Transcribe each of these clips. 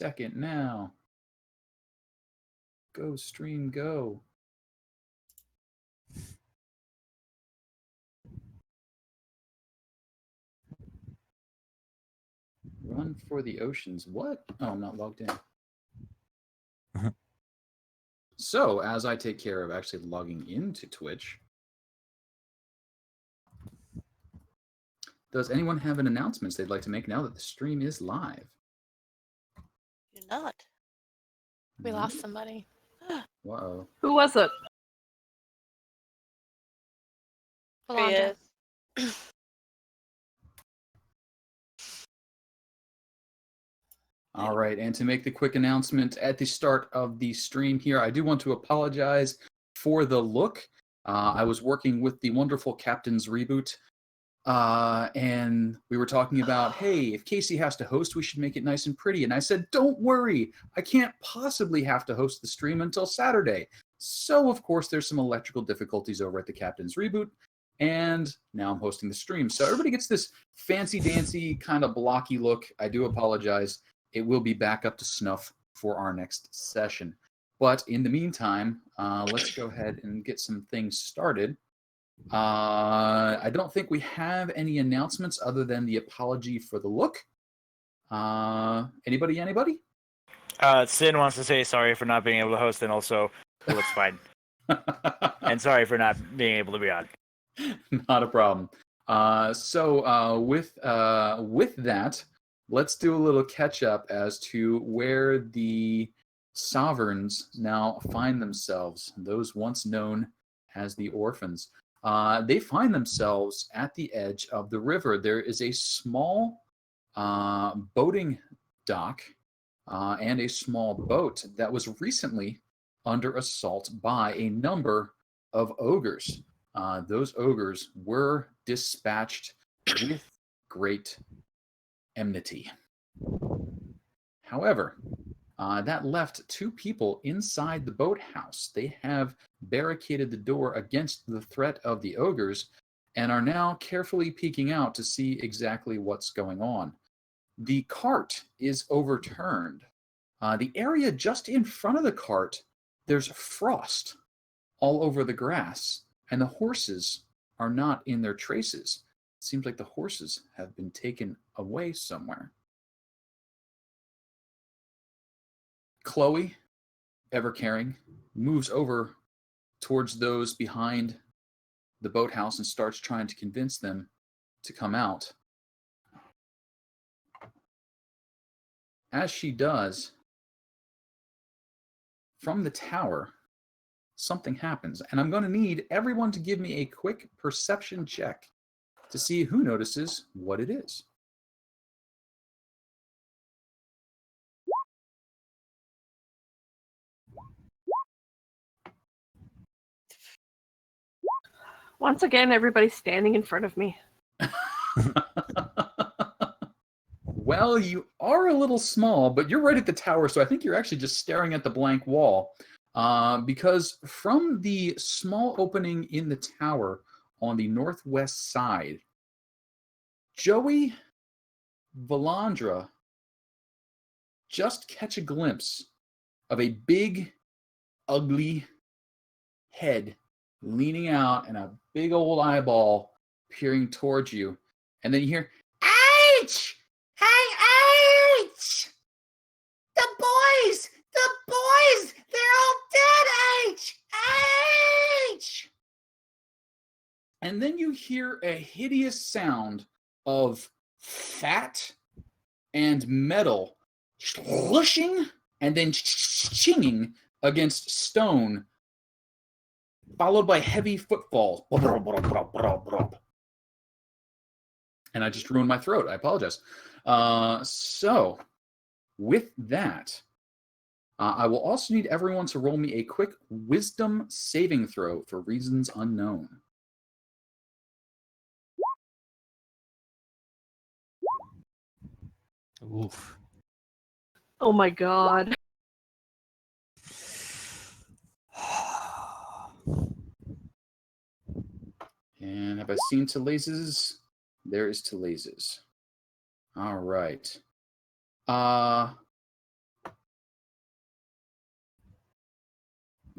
second now. Go, stream, go. Run for the oceans. What? Oh, I'm not logged in. So, as I take care of actually logging into Twitch, does anyone have an announcement they'd like to make now that the stream is live? You're not. We lost somebody. Uh-oh. Who was it? Yolanda. All right, and to make the quick announcement at the start of the stream here, I do want to apologize for the look. I was working with the wonderful Captain's Reboot, and we were talking about, hey, if Casey has to host, we should make it nice and pretty. And I said, don't worry, I can't possibly have to host the stream until Saturday. So, of course, there's some electrical difficulties over at the Captain's Reboot, and now I'm hosting the stream. So everybody gets this fancy-dancy kind of blocky look. I do apologize. It will be back up to snuff for our next session. But in the meantime, let's go ahead and get some things started. I don't think we have any announcements other than the apology for the look. Anybody? Sin wants to say sorry for not being able to host, and also it looks fine. And sorry for not being able to be on. Not a problem. So with that, let's do a little catch up as to where the sovereigns now find themselves, those once known as the orphans. They find themselves at the edge of the river. There is a small boating dock and a small boat that was recently under assault by a number of ogres. Those ogres were dispatched with great enmity. However, that left two people inside the boathouse. They have barricaded the door against the threat of the ogres and are now carefully peeking out to see exactly what's going on. The cart is overturned. The area just in front of the cart, there's frost all over the grass, and the horses are not in their traces. It seems like the horses have been taken away somewhere. Chloe, ever caring, moves over towards those behind the boathouse and starts trying to convince them to come out. As she does, from the tower, something happens, and I'm going to need everyone to give me a quick perception check to see who notices what it is. Once again, everybody's standing in front of me. Well, you are a little small, but you're right at the tower, so I think you're actually just staring at the blank wall. Because from the small opening in the tower on the northwest side, Joey, Valandra just catch a glimpse of a big, ugly head leaning out and a big old eyeball peering towards you. And then you hear, H! Hey, H! The boys! They're all dead, H! H! And then you hear a hideous sound of fat and metal slushing and then chinging against stone, followed by heavy footfalls. And I just ruined my throat. I apologize. So, with that, I will also need everyone to roll me a quick wisdom saving throw for reasons unknown. Oof. Oh my god. And have I seen Talazes? There is Talazes. All right.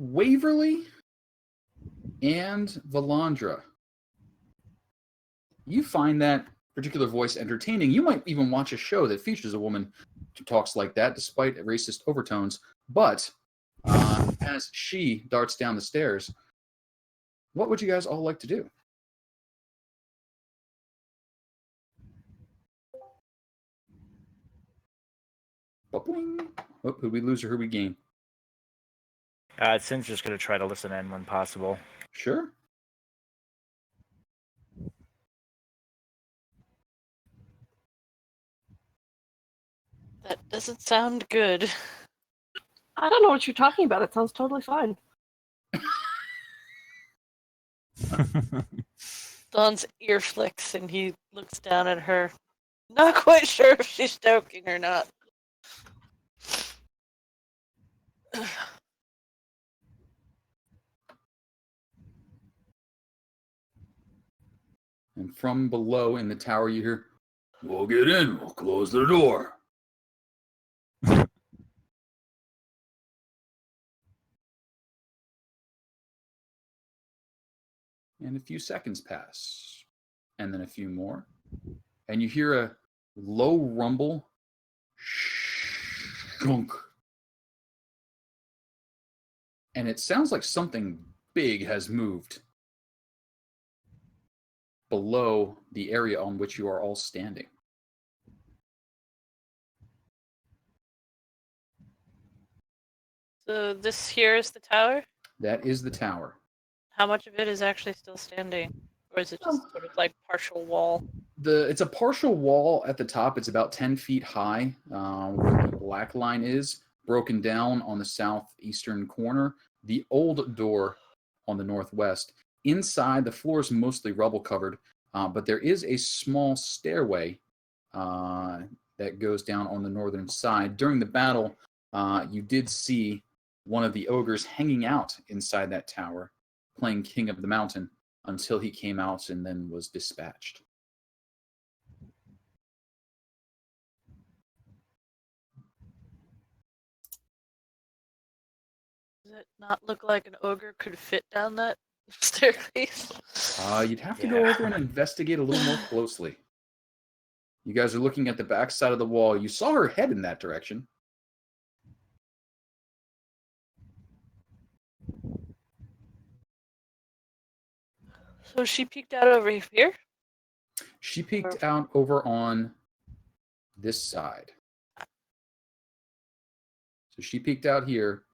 Waverly and Valandra, you find that particular voice entertaining. You might even watch a show that features a woman who talks like that, despite racist overtones. But as she darts down the stairs, what would you guys all like to do? Boing. Oh, who we lose or who we gain? Sin's just going to try to listen in when possible. Sure. That doesn't sound good. I don't know what you're talking about. It sounds totally fine. Don's ear flicks and he looks down at her. Not quite sure if she's joking or not. And from below in the tower, you hear, "We'll get in. We'll close the door." And a few seconds pass, and then a few more, and you hear a low rumble. Shunk. And it sounds like something big has moved below the area on which you are all standing. So this here is the tower? That is the tower. How much of it is actually still standing? Or is it just sort of like partial wall? It's a partial wall at the top. It's about 10 feet high, where the black line is, broken down on the southeastern corner. The old door on the northwest. Inside, the floor is mostly rubble covered, but there is a small stairway that goes down on the northern side. During the battle, you did see one of the ogres hanging out inside that tower, playing King of the Mountain, until he came out and then was dispatched. Does it not look like an ogre could fit down that staircase? You'd have to go over and investigate a little more closely. You guys are looking at the back side of the wall. You saw her head in that direction. So she peeked out over here? She peeked out over on this side. So she peeked out here,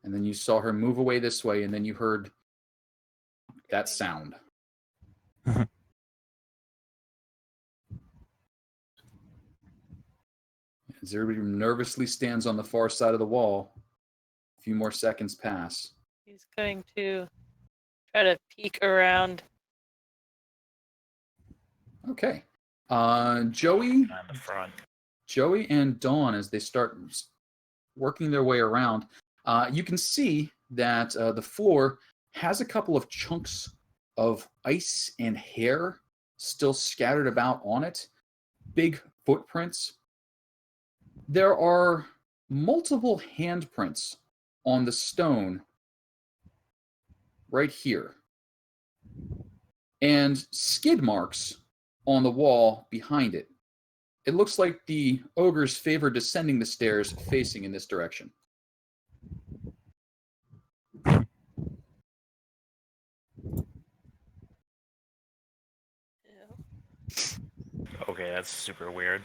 and then you saw her move away this way, and then you heard that sound. As everybody nervously stands on the far side of the wall, a few more seconds pass. He's going to try to peek around. Okay. Joey On the front. Joey and Dawn, as they start working their way around, you can see that the floor has a couple of chunks of ice and hair still scattered about on it. Big footprints. There are multiple handprints on the stone right here, and skid marks on the wall behind it. It looks like the ogres favor descending the stairs facing in this direction. Okay, that's super weird.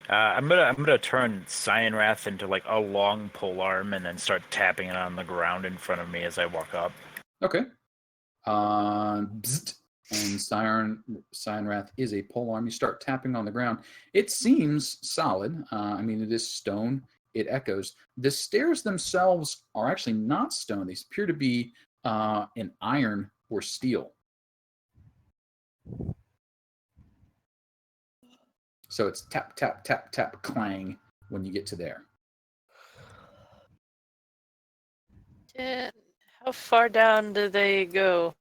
I'm gonna turn Cyanrath into like a long pole arm and then start tapping it on the ground in front of me as I walk up. Okay. Bzzzt. And Cyanrath is a polearm. You start tapping on the ground. It seems solid. I mean, it is stone. It echoes. The stairs themselves are actually not stone. These appear to be an iron or steel. So it's tap, tap, tap, tap, clang when you get to there. And how far down do they go?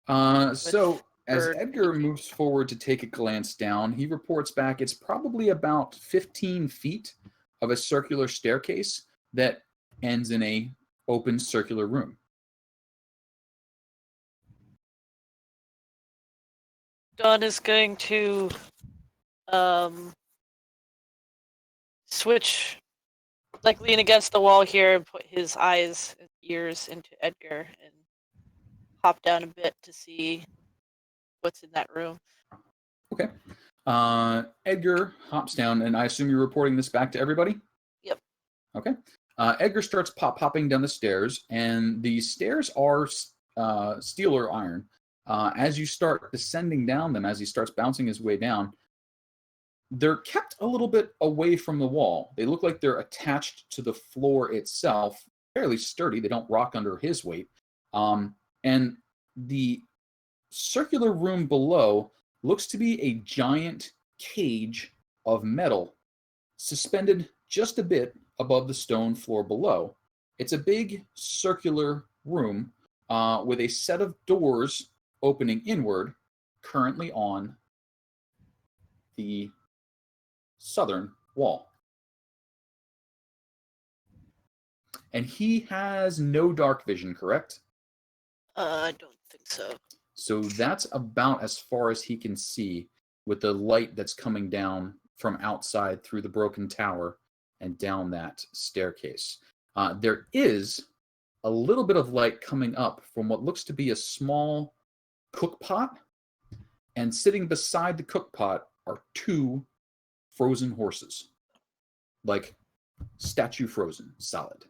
So as bird Edgar moves forward to take a glance down, he reports back it's probably about 15 feet of a circular staircase that ends in a open circular room. Dawn is going to switch, like lean against the wall here and put his eyes and ears into Edgar and hop down a bit to see what's in that room. Okay. Edgar hops down, and I assume you're reporting this back to everybody? Yep. Okay. Edgar starts popping down the stairs, and the stairs are steel or iron. As you start descending down them, as he starts bouncing his way down, they're kept a little bit away from the wall. They look like they're attached to the floor itself, fairly sturdy. They don't rock under his weight. And the circular room below looks to be a giant cage of metal suspended just a bit above the stone floor below. It's a big circular room with a set of doors opening inward, currently on the southern wall. And he has no dark vision, correct? I don't think so. So that's about as far as he can see with the light that's coming down from outside through the broken tower and down that staircase. There is a little bit of light coming up from what looks to be a small cook pot, and sitting beside the cook pot are two frozen horses, like statue frozen, solid.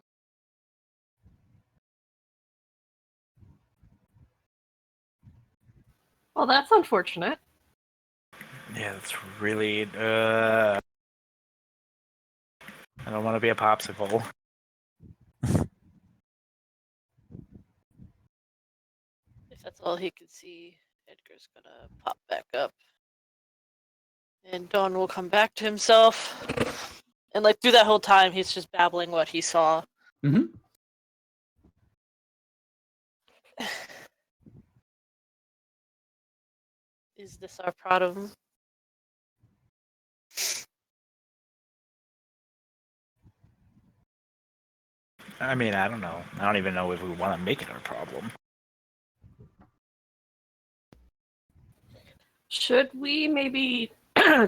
Well, that's unfortunate. Yeah, that's really. I don't want to be a popsicle. If that's all he can see, Edgar's gonna pop back up. And Dawn will come back to himself. And like through that whole time he's just babbling what he saw. Mm-hmm. Is this our problem? I mean, I don't know. I don't even know if we want to make it our problem. Should we maybe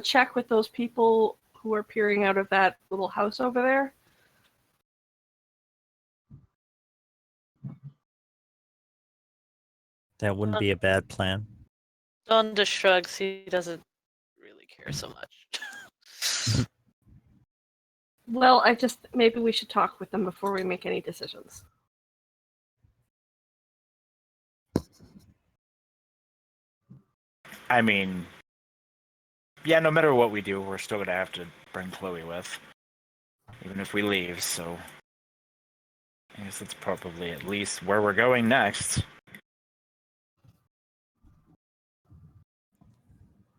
check with those people who are peering out of that little house over there? That wouldn't be a bad plan. Dawn just shrugs. He doesn't really care so much. Well, maybe we should talk with them before we make any decisions. I mean, yeah, no matter what we do, we're still going to have to bring Chloe with. Even if we leave, so I guess that's probably at least where we're going next.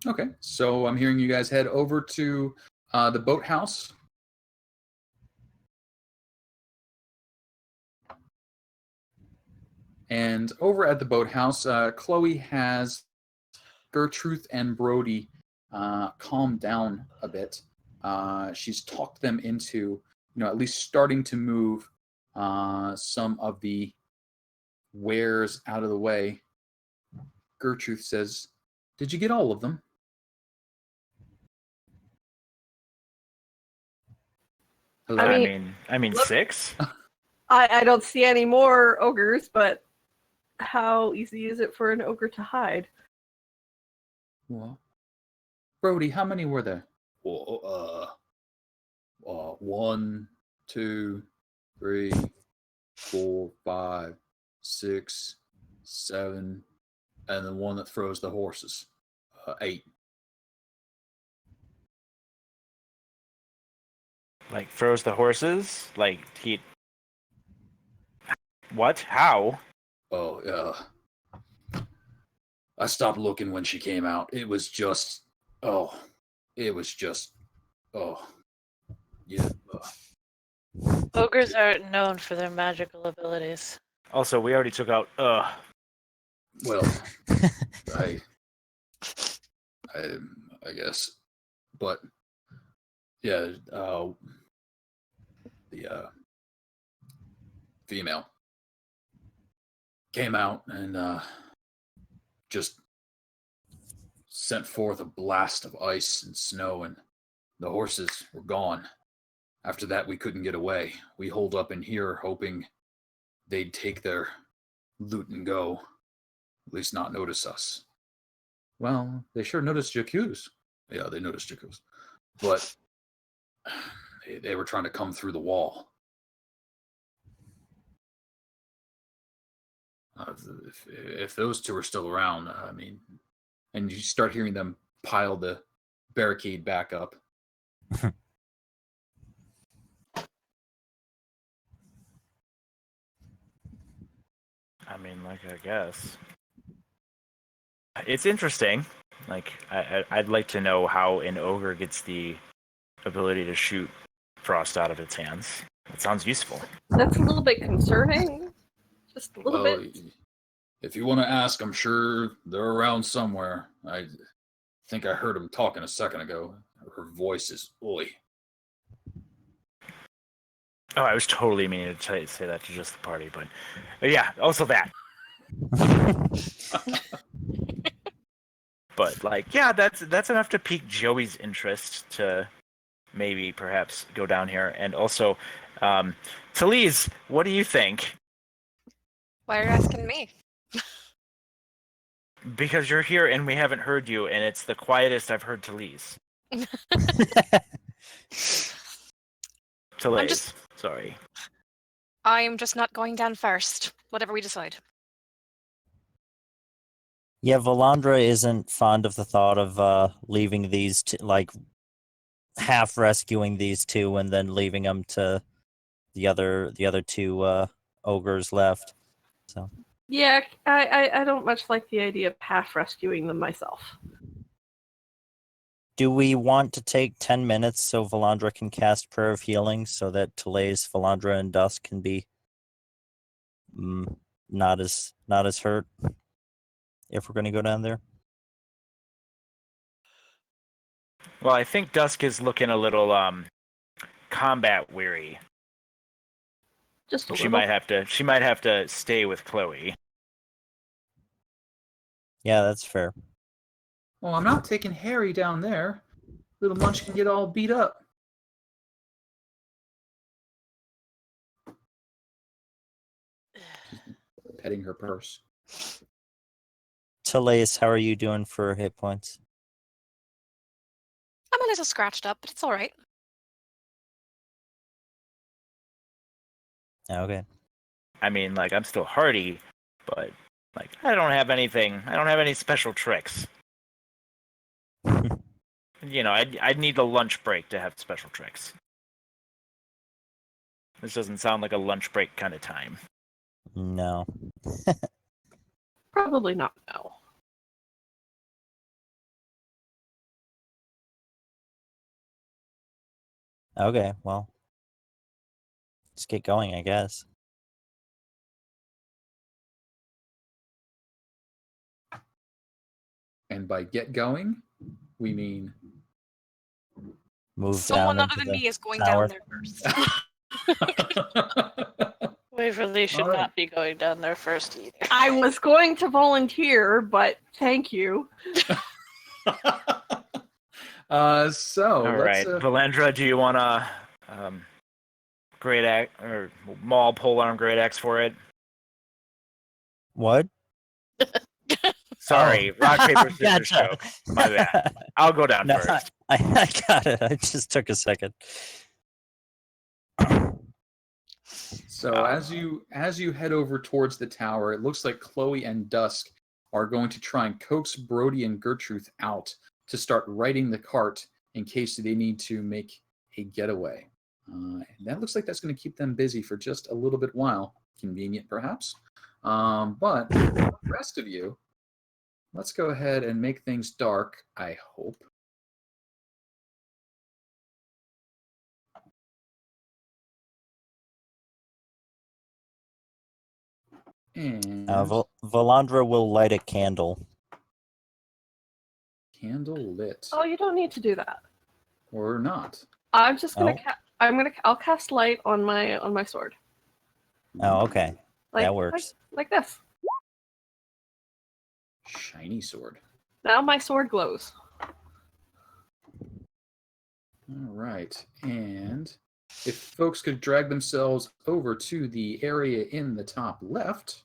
Okay, so I'm hearing you guys head over to the boathouse. And over at the boathouse, Chloe has Gertrude and Brody calmed down a bit. She's talked them into, at least starting to move some of the wares out of the way. Gertrude says, "Did you get all of them?" Hello? I mean, look- 6? I don't see any more ogres, but how easy is it for an ogre to hide? Well, Brody, how many were there? Well, 1, 2, 3, 4, 5, 6, 7, and the one that throws the horses. 8. Like, throws the horses? Like, he... What? How? Oh, I stopped looking when she came out. It was just, yeah. Ogres aren't known for their magical abilities. Also, we already took out... Well, I guess, but yeah, female, came out and just sent forth a blast of ice and snow, and the horses were gone. After that, we couldn't get away. We holed up in here, hoping they'd take their loot and go. At least not notice us. Well, they sure noticed Jacques. Yeah, they noticed Jacques. But they were trying to come through the wall. If those two are still around, I mean, and you start hearing them pile the barricade back up. I mean, like, I guess. It's interesting. Like, I'd like to know how an ogre gets the ability to shoot frost out of its hands. It sounds useful. That's a little bit concerning. Just a little Well, bit. if you want to ask, I'm sure they're around somewhere. I think I heard him talking a second ago. Her voice is oi. Oh, I was totally meaning to say that to just the party, but yeah, also that. But like, yeah, that's enough to pique Joey's interest to maybe perhaps go down here. And also, Talise, what do you think? Why are you asking me? Because you're here and we haven't heard you, and it's the quietest I've heard Talise. Talise, sorry. I'm just not going down first, whatever we decide. Yeah, Valandra isn't fond of the thought of leaving these two, like half rescuing these two and then leaving them to the other two ogres left. So Yeah, I don't much like the idea of half rescuing them myself. do we want to take 10 minutes so Valandra can cast Prayer of Healing so that Telays, Valandra, and Dusk can be not as hurt if we're going to go down there? Well, I think Dusk is looking a little combat weary. Just a She little. might have to stay with Chloe. Yeah, that's fair. Well, I'm not taking Harry down there. Little Munch can get all beat up. Petting her purse. Telays, how are you doing for hit points? I'm a little scratched up, but it's all right. Okay. I mean, like, I'm still hardy, but like, I don't have any special tricks. You know, I'd need a lunch break to have special tricks. This doesn't sound like a lunch break kind of time. No. Probably not, no. Okay, well. Let's get going, I guess. And by get going, we mean Move Someone down other into than the me is going tower. down there first. Waverly should Alright. not be going down there first either. I was going to volunteer, but thank you. So All right, Valandra, do you want to great axe or maul polearm great axe for it? What? Sorry, Oh. rock paper scissors Gotcha. joke. My bad. I'll go down No, first. I got it. I just took a second. So as you head over towards the tower, it looks like Chloe and Dusk are going to try and coax Brody and Gertrude out to start riding the cart in case they need to make a getaway. And that looks like that's going to keep them busy for just a little bit while. Convenient, perhaps. But the rest of you, let's go ahead and make things dark, I hope. And Valandra will light a candle. candle lit. Oh, you don't need to do that. Or not. I'm just gonna. Oh. I'll cast light on my sword. Oh, okay. That works. Like this. Shiny sword. Now my sword glows. All right. And if folks could drag themselves over to the area in the top left.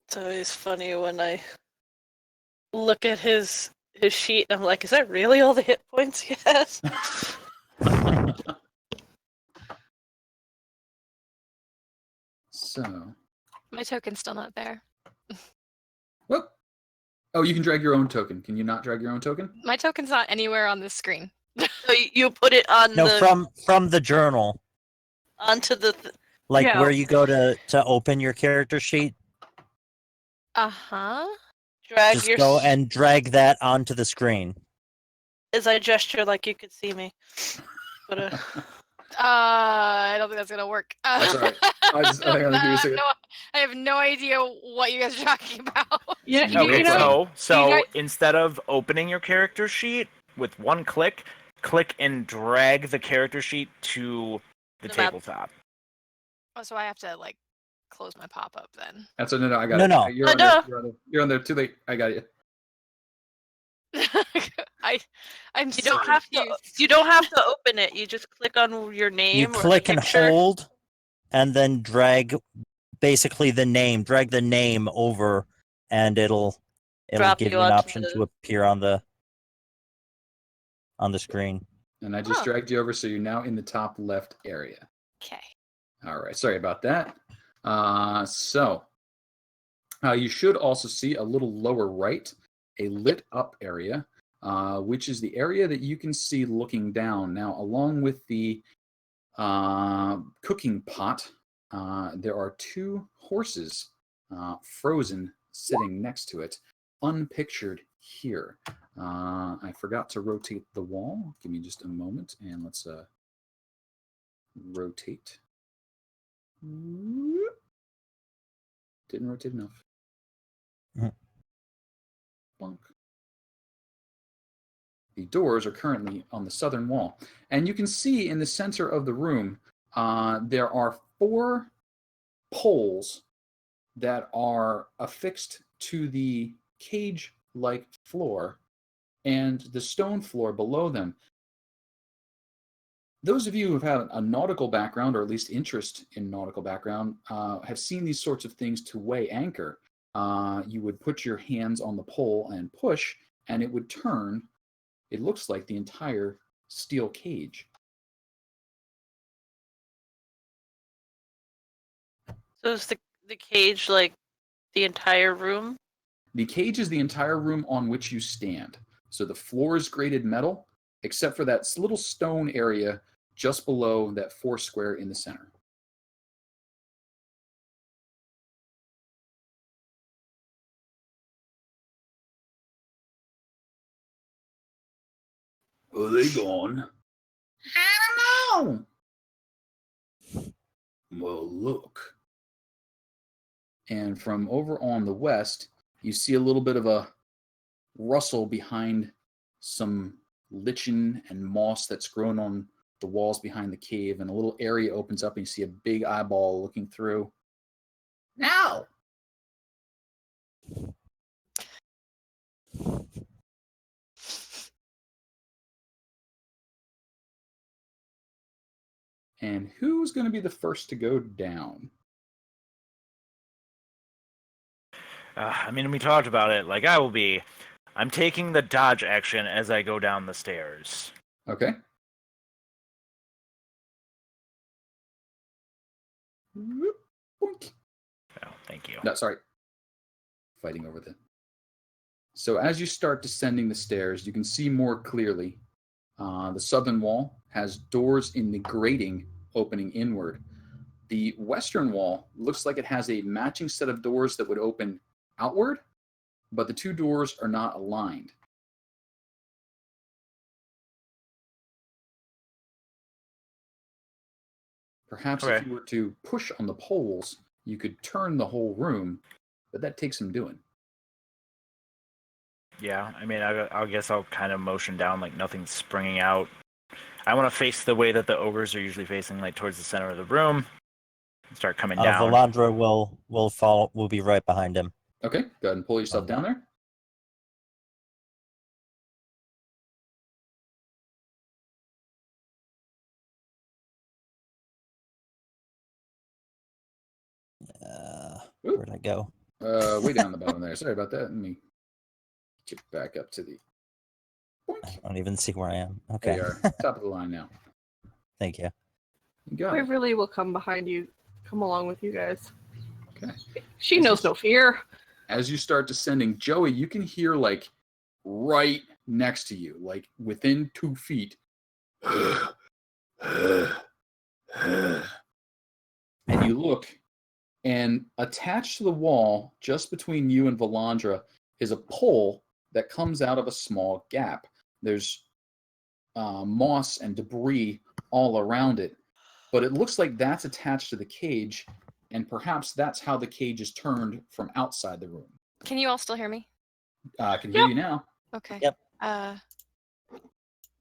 It's always funny when I look at his sheet and I'm like, is that really all the hit points he has? So, My token's still not there. whoop. Oh, you can drag your own token. Can you not drag your own token? My token's not anywhere on this screen. So you put it on No, the from the journal, onto the like Yeah. where you go to open your character sheet. Uh-huh. drag Just your go and drag that onto the screen. as I gesture like you could see me. But I don't think that's gonna work. That's all right. I think I'll give you a second. I have no idea what you guys are talking about. Yeah, You Okay, know- so guys- instead of opening your character sheet with one click, click and drag the character sheet to the The map. tabletop. Oh, so I have to like close my pop-up then. That's no, I got No, it. no. You're on, No. there. You're on there. Too late. I got you. I'm you so don't have to. confused. You don't have to open it. You just click on your name. You or the click and picture. hold, and then drag basically the name. Drag the name over, and it'll Drop give you you an onto option the- to appear on the screen. And I just Huh. dragged you over, so you're now in the top left area. Okay. All right. Sorry about that. You should also see a little lower right, a lit up area, which is the area that you can see looking down. Now, along with the cooking pot, there are two horses frozen sitting next to it, unpictured here. I forgot to rotate the wall. Give me just a moment, and let's rotate. Didn't rotate enough. Bonk. The doors are currently on the southern wall. And you can see in the center of the room, there are 4 poles that are affixed to the cage-like floor and the stone floor below them. Those of you who've had a nautical background, or at least interest in nautical background, have seen these sorts of things to weigh anchor. You would put your hands on the pole and push, and it would turn. It looks like the entire steel cage. So is the cage like the entire room? The cage is the entire room on which you stand. So the floor is grated metal, except for that little stone area just below that 4 square in the center. Are they gone? I don't know. Well, look. And from over on the west, you see a little bit of a rustle behind some lichen and moss that's grown on the walls behind the cave, and a little area opens up and you see a big eyeball looking through. Now! And who's going to be the first to go down? I mean, we talked about it. Like, I'm taking the dodge action as I go down the stairs. Okay. Boink. Oh, thank you. No, sorry. Fighting over the. So as you start descending the stairs, you can see more clearly. The southern wall has doors in the grating opening inward. The western wall looks like it has a matching set of doors that would open outward, but the 2 doors are not aligned. Perhaps Okay. if you were to push on the poles, you could turn the whole room, but that takes some doing. Yeah, I mean, I guess I'll kind of motion down like nothing's springing out. I want to face the way that the ogres are usually facing, like towards the center of the room. And start coming down. Valandra will follow. Will be right behind him. Okay, go ahead and pull yourself down there. Where'd I go? Way down the bottom there. Sorry about that. Let me get back up to the... I don't even see where I am. There Okay. you are. Top of the line now. Thank you. You got it. Waverly will come behind you, come along with you guys. Okay. She knows no fear. As you start descending, Joey, you can hear like right next to you, like within 2 feet. And you look, and attached to the wall, just between you and Valandra, is a pole that comes out of a small gap. There's moss and debris all around it, but it looks like that's attached to the cage, and perhaps that's how the cage is turned from outside the room. Can you all still hear me? I can hear you now. Okay. Yep.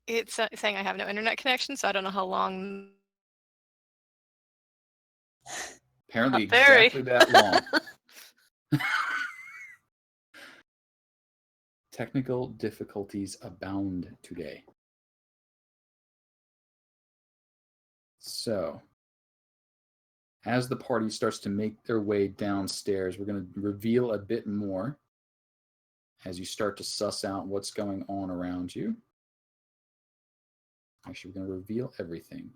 It's saying I have no internet connection, so I don't know how long. Apparently Not very. exactly that long. Technical difficulties abound today. So, as the party starts to make their way downstairs, we're going to reveal a bit more as you start to suss out what's going on around you. Actually, we're going to reveal everything.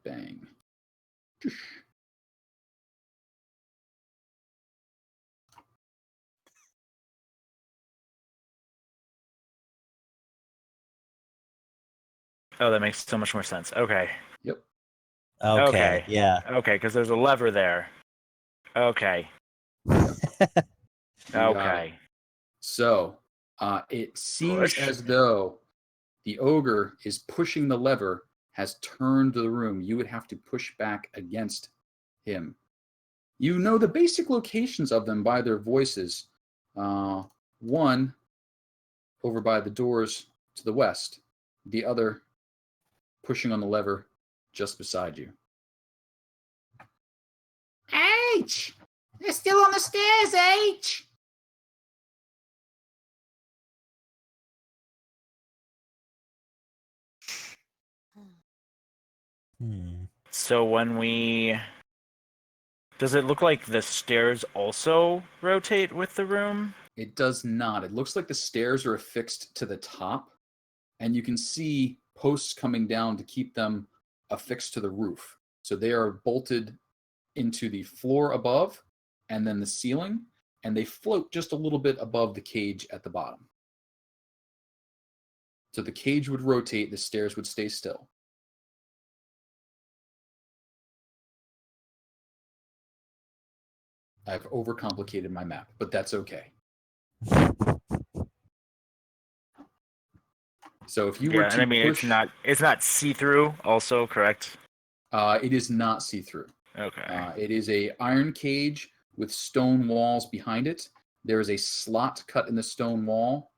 Bang. Oh, that makes so much more sense. Okay. Yep. Okay. Okay. Yeah. Okay, because there's a lever there. Okay. You got Okay. it. So, it seems Push. as though the ogre is pushing the lever, has turned the room. You would have to push back against him. You know the basic locations of them by their voices. One over by the doors to the west, the other pushing on the lever just beside you. H! They're still on the stairs, H! So when we... Does it look like the stairs also rotate with the room? It does not. It looks like the stairs are affixed to the top, and you can see posts coming down to keep them affixed to the roof. So they are bolted into the floor above and then the ceiling, and they float just a little bit above the cage at the bottom. So the cage would rotate, the stairs would stay still. I've overcomplicated my map, but that's okay. So if you were Yeah, to and I mean push, it's not see-through also, correct? it is not see-through. Okay. It is a iron cage with stone walls behind it. There is a slot cut in the stone wall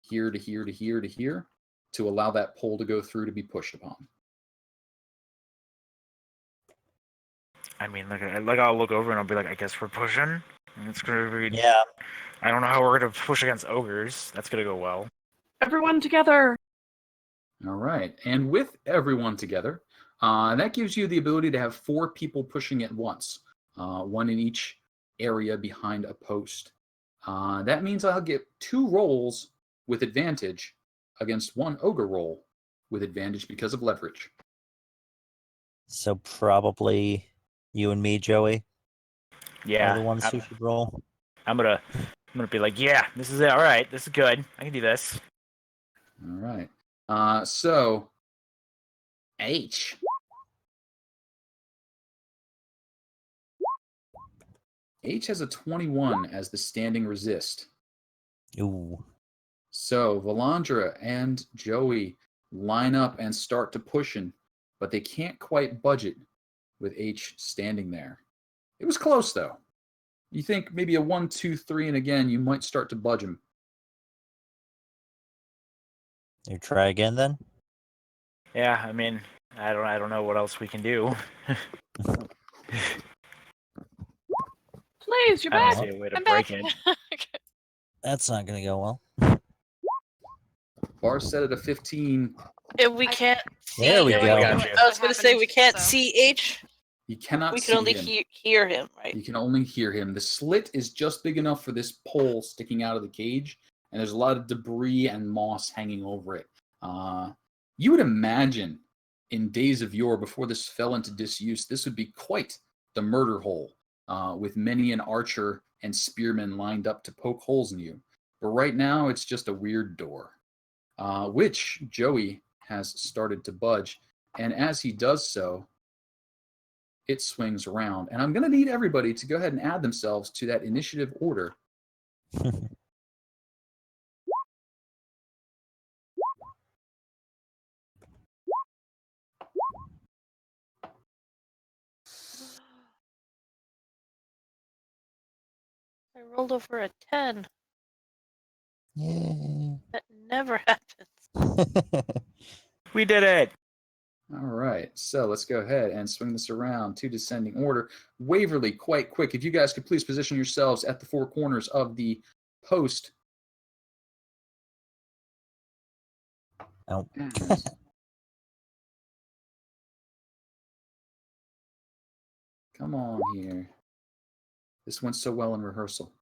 here to here to here to here to allow that pole to go through to be pushed upon. I mean, like I'll look over and I'll be like, I guess we're pushing. And it's gonna be. Yeah. I don't know how we're gonna push against ogres. That's gonna go well. Everyone together. All right. And with everyone together, that gives you the ability to have 4 people pushing at once, one in each area behind a post. That means I'll get 2 rolls with advantage against 1 ogre roll with advantage because of leverage. So probably you and me, Joey, Yeah. are the ones who should roll. I'm gonna be like, yeah, this is it. All right, this is good. I can do this. All right. So H. H has a 21 as the standing resist. Ooh. So Valandra and Joey, line up and start to pushing, but they can't quite budge it with H standing there. It was close, though. You think maybe a 1, 2, 3, and again, you might start to budge him. You try again then? Yeah, I mean, I don't know what else we can do. Please, you're I back. don't see a way to I'm break back. it. That's not gonna go well. Bar set at a 15. We can't see There we him. go. Gotcha. I was gonna say we can't So- see H. You cannot We see can only him. hear him, right? You can only hear him. The slit is just big enough for this pole sticking out of the cage, and there's a lot of debris and moss hanging over it. You would imagine in days of yore, before this fell into disuse, this would be quite the murder hole, with many an archer and spearman lined up to poke holes in you. But right now, it's just a weird door, which Joey has started to budge. And as he does so, it swings around. And I'm going to need everybody to go ahead and add themselves to that initiative order. I rolled over a 10. Yay. That never happens. We did it. All right, so let's go ahead and swing this around to descending order. Waverly, quite quick. If you guys could please position yourselves at the four corners of the post. Oh. Come on here. This went so well in rehearsal.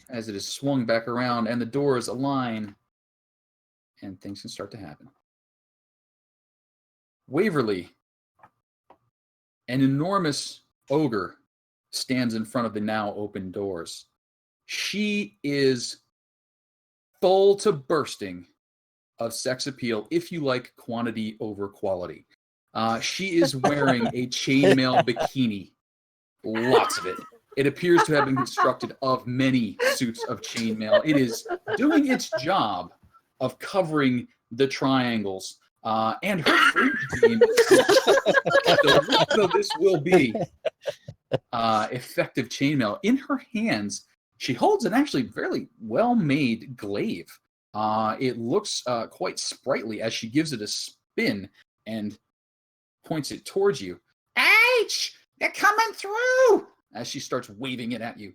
As it is swung back around and the doors align and things can start to happen. Waverly, an enormous ogre, stands in front of the now open doors. She is full to bursting of sex appeal, if you like quantity over quality. She is wearing a chainmail bikini. Lots of it. It appears to have been constructed of many suits of chainmail. It is doing its job of covering the triangles. And her fringe beam, so this will be effective chainmail. In her hands, she holds an actually fairly well-made glaive. It looks quite sprightly as she gives it a spin and points it towards you. H! They're coming through! As she starts waving it at you.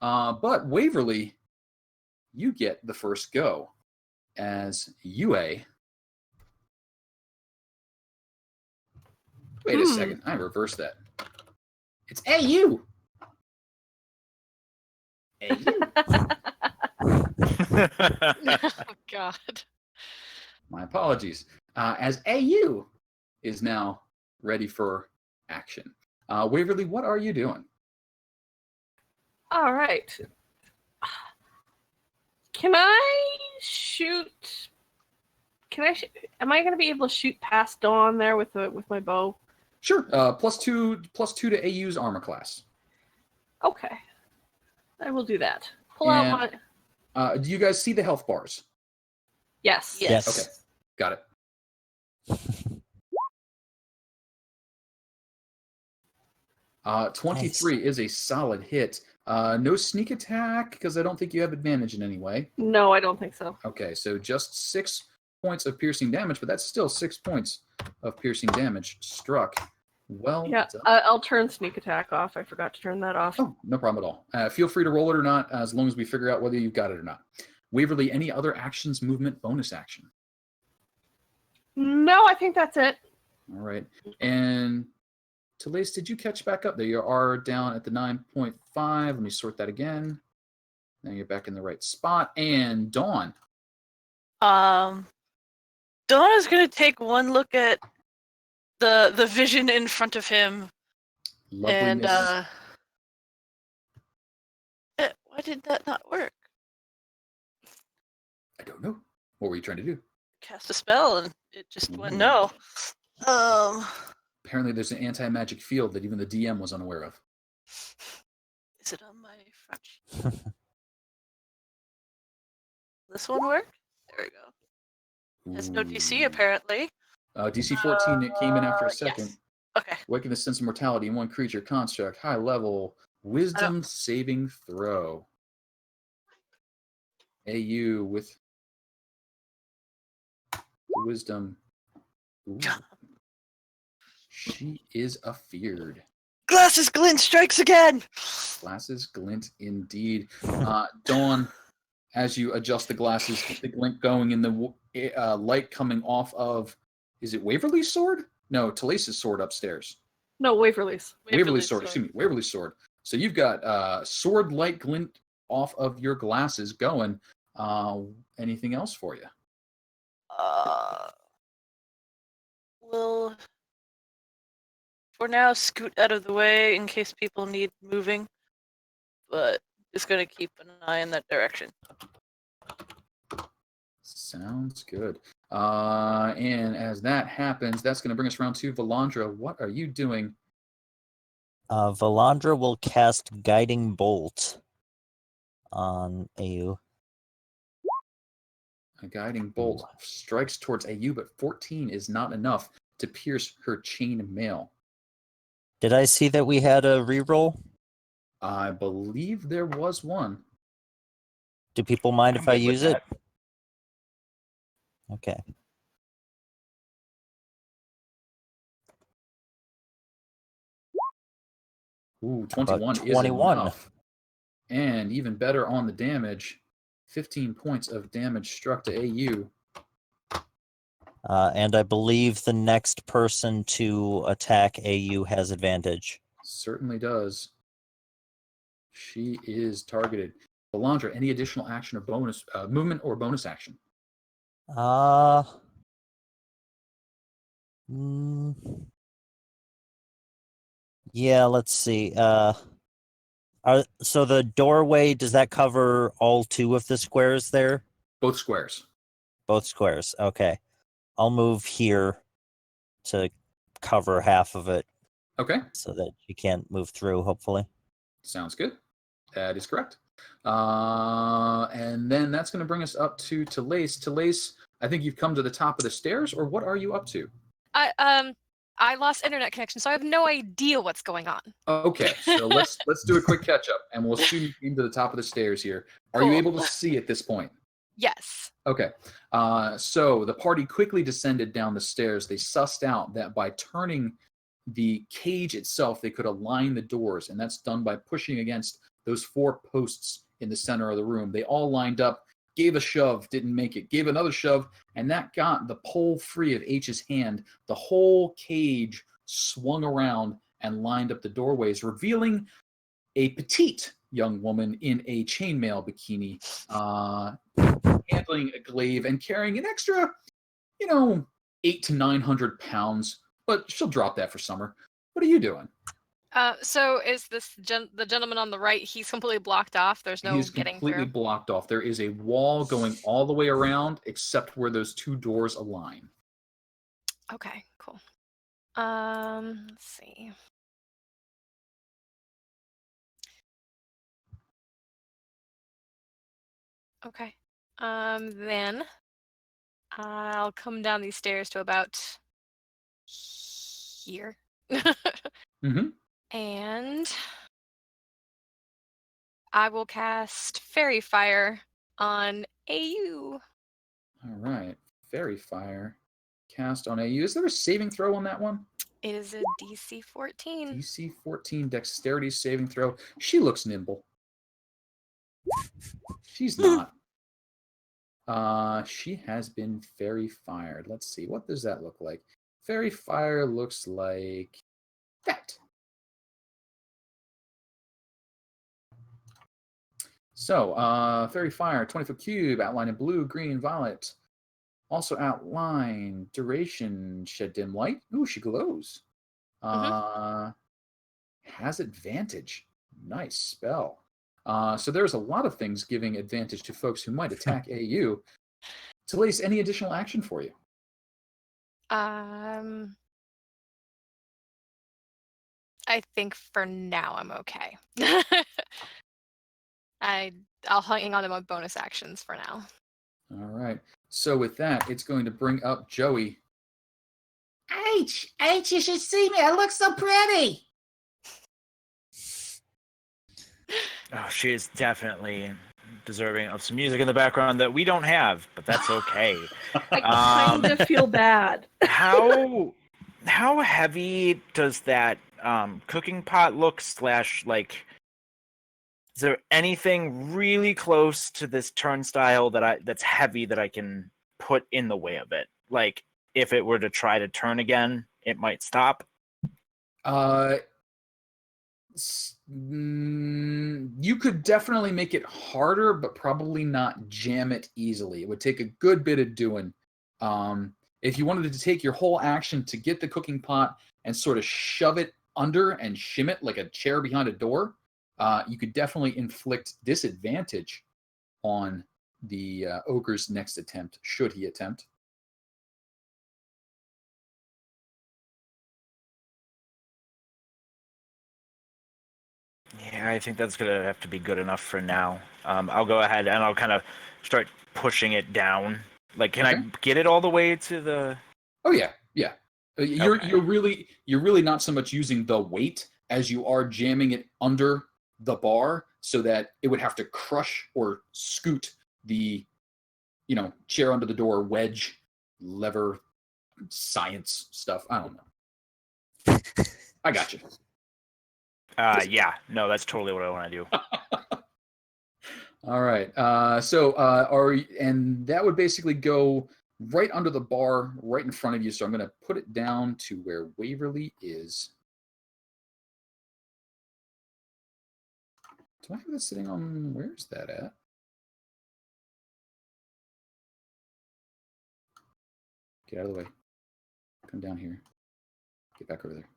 But Waverly, you get the first go. As UA... Wait a second, I reversed that. It's AU! Oh God. My apologies. As AU is now ready for action. Waverly, what are you doing? All right. Can I shoot? Am I going to be able to shoot past Dawn there with my bow? Sure. +2 to AU's armor class. Okay. I will do that. Pull out my. Do you guys see the health bars? Yes. Yes. Okay. Got it. 23 is a solid hit. No sneak attack, because I don't think you have advantage in any way. No, I don't think so. Okay, so just 6 points of piercing damage, but that's still 6 points of piercing damage struck. Well Yeah, done. I'll turn sneak attack off. I forgot to turn that off. Oh, no problem at all. Feel free to roll it or not, as long as we figure out whether you've got it or not. Waverly, any other actions, movement, bonus action? No, I think that's it. All right. And Talace, did you catch back up there? You are down at the 9.5. Let me sort that again. Now you're back in the right spot. And Dawn. Dawn is going to take one look at the vision in front of him. And Loveliness. why did that not work? I don't know. What were you trying to do? Cast a spell and it just went no. Apparently there's an anti-magic field that even the DM was unaware of. Is it on my front sheet? This one work? There we go. Has no DC apparently. DC 14, it came in after a second. Yes. Okay. Waking the sense of mortality in one creature construct. High level. Wisdom saving throw. AU with wisdom. Ooh. She is afeared. Glasses glint strikes again. Glasses glint indeed. Dawn, as you adjust the glasses, the glint going in the light coming off of, is it Waverly's sword? No, Talace's sword upstairs. No, Waverly's. Waverly's sword, excuse me, Waverly's sword. So you've got sword light glint off of your glasses going. Anything else for you? We'll, for now, scoot out of the way in case people need moving. But just going to keep an eye in that direction. Sounds good. And as that happens, that's going to bring us around to Valandra. What are you doing? Valandra will cast Guiding Bolt on AU. A guiding bolt strikes towards AU, but 14 is not enough to pierce her chain mail. Did I see that we had a reroll? I believe there was one. Do people mind I'm if I good with use it? that. Okay. Ooh, How about 21 is 21? enough. And even better on the damage, 15 points of damage struck to AU. And I believe the next person to attack AU has advantage. Certainly does. She is targeted. Valandra, any additional action or bonus movement or bonus action? Yeah, let's see. So the doorway, does that cover all 2 of the squares there? Both squares. Both squares. Okay. I'll move here to cover half of it Okay, so that you can't move through, hopefully. sounds good. That is correct. And then that's going to bring us up to Talace. Talace, I think you've come to the top of the stairs, or what are you up to? I lost internet connection, so I have no idea what's going on. Okay, so let's do a quick catch up, and we'll assume you came to the top of the stairs here. Are you Cool. able to see at this point? Yes. Okay, so the party quickly descended down the stairs. They sussed out that by turning the cage itself, they could align the doors, and that's done by pushing against those 4 posts in the center of the room. They all lined up, gave a shove, didn't make it, gave another shove, and that got the pole free of H's hand. The whole cage swung around and lined up the doorways, revealing a petite young woman in a chainmail bikini, handling a glaive and carrying an extra, 800 to 900 pounds, but she'll drop that for summer. What are you doing? So is this the gentleman on the right? He's completely blocked off. There's no He's getting completely through. blocked off. There is a wall going all the way around, except where those 2 doors align. Okay, cool. Let's see. Okay. Then I'll come down these stairs to about here. Mm-hmm. And I will cast Fairy Fire on AU. All right. Fairy Fire. Cast on AU. Is there a saving throw on that one? It is a DC 14. DC 14 dexterity saving throw. She looks nimble. She's not. She has been fairy fired. Let's see. What does that look like? Fairy fire looks like that. So, fairy fire, 20-foot cube, outline in blue, green, violet. Also outline, duration, shed dim light. Ooh, she glows. Has advantage. Nice spell. So there's a lot of things giving advantage to folks who might attack AU. Talace, any additional action for you? I I think for now I'm okay. I'll hang on to my bonus actions for now. All right. So with that, it's going to bring up Joey. H, you should see me. I look so pretty. Oh, she is definitely deserving of some music in the background that we don't have, but that's okay. I kind of feel bad. How heavy does that cooking pot look? / like, is there anything really close to this turnstile that's heavy that I can put in the way of it? Like, if it were to try to turn again, it might stop. You could definitely make it harder, but probably not jam it easily. It would take a good bit of doing. If you wanted to take your whole action to get the cooking pot and sort of shove it under and shim it like a chair behind a door, you could definitely inflict disadvantage on the ogre's next attempt, should he attempt. Yeah, I think that's gonna have to be good enough for now. I'll go ahead and I'll kind of start pushing it down. Like, can I get it all the way to the? Oh yeah. You're Okay. you're really not so much using the weight as you are jamming it under the bar so that it would have to crush or scoot the, chair under the door, wedge, lever, science stuff. I don't know. I got you. Yeah, no, that's totally what I want to do. All right. And that would basically go right under the bar, right in front of you. So I'm going to put it down to where Waverly is. Do I have that sitting on? Where's that at? Get out of the way. Come down here. Get back over there.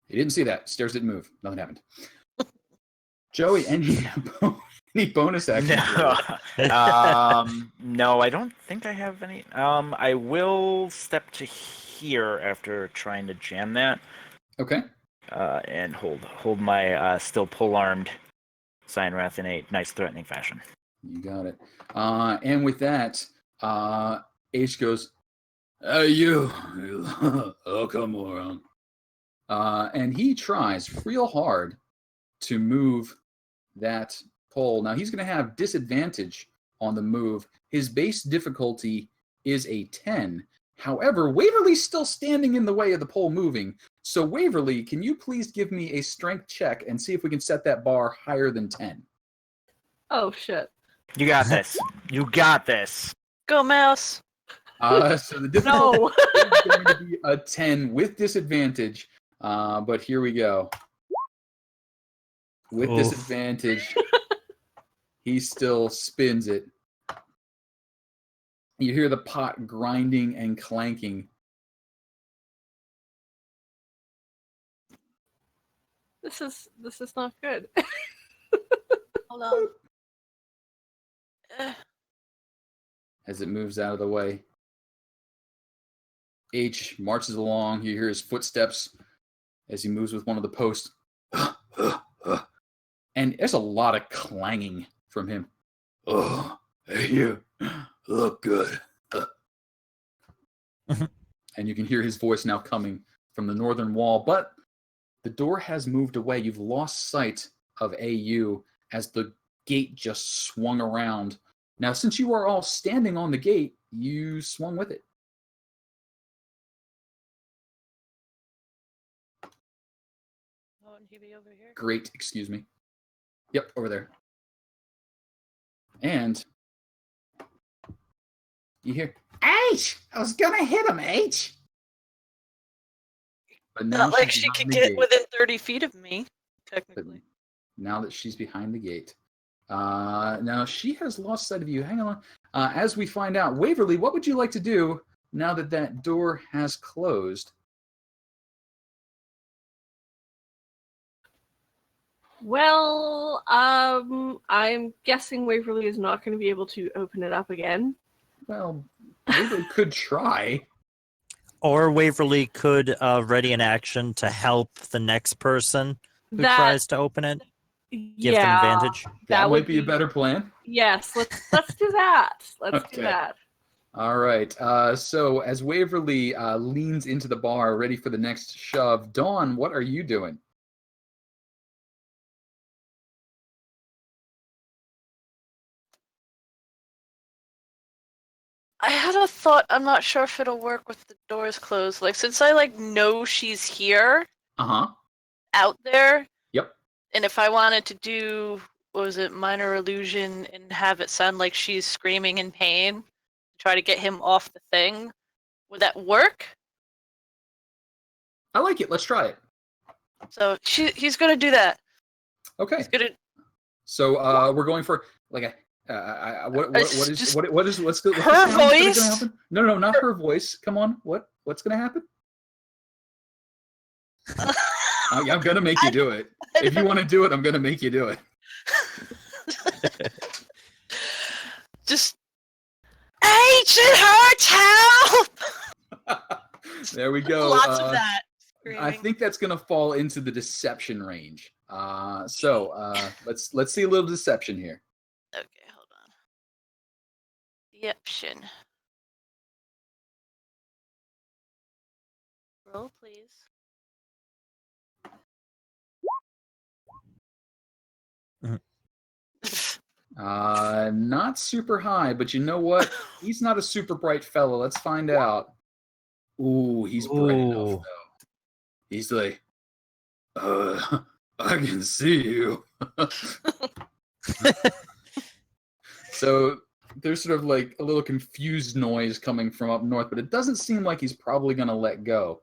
You didn't see that. Stairs didn't move. Nothing happened. Joey, any bonus action? No, I don't think I have any. I will step to here after trying to jam that. Okay. And hold my still pole-armed Sign Wrath in a nice threatening fashion. You got it. And with that, H goes, "Hey, you. Oh, come on." And he tries real hard to move that pole. Now, he's going to have disadvantage on the move. His base difficulty is a 10. However, Waverly's still standing in the way of the pole moving. So, Waverly, can you please give me a strength check and see if we can set that bar higher than 10? Oh, shit. You got this. You got this. Go, mouse. So the difficulty No. is going to be a 10 with disadvantage. But here we go. With disadvantage, he still spins it. You hear the pot grinding and clanking. This is not good. Hold on. As it moves out of the way. H marches along. You hear his footsteps as he moves with one of the posts. And there's a lot of clanging from him. Oh, hey, you look good. And you can hear his voice now coming from the northern wall. But the door has moved away. You've lost sight of AU as the gate just swung around. Now, since you are all standing on the gate, you swung with it. Oh, and he be over here. Great, excuse me. Yep, over there. And you hear, H, I was gonna hit him, H. but now Not like she's she behind could the get gate. within 30 feet of me, But technically. now that she's behind the gate. Now she has lost sight of you. Hang on. As we find out, Waverly, what would you like to do now that that door has closed? Well, I'm guessing Waverly is not going to be able to open it up again. Well, Waverly could try. Or Waverly could ready an action to help the next person who tries to open it. Give them advantage. That would might be a better plan. Yes, let's do that. Let's do Okay. that. All right. So as Waverly leans into the bar, ready for the next shove, Dawn, what are you doing? I had a thought. I'm not sure if it'll work with the doors closed. Like, since I know she's here Uh-huh. out there, Yep. and if I wanted to do, what was it, minor illusion, and have it sound like she's screaming in pain, try to get him off the thing, would that work? I like it. Let's try it. So he's gonna do that. Okay. He's gonna. So we're going for like a what's the Her sound that is voice? gonna happen? No, not her voice. Come on. What's gonna happen? I'm gonna make you do it. If you want to do it, I'm gonna make you do it. Just ancient heart help! There we go. Lots of that. I Screaming. think that's gonna fall into the deception range. So let's see a little deception here. Okay, hold on. Deception. Roll, please. Not super high, but you know what? He's not a super bright fellow. Let's find out. Ooh, he's bright enough Ooh. though. He's like, I can see you. So there's sort of like a little confused noise coming from up north, but it doesn't seem like he's probably going to let go.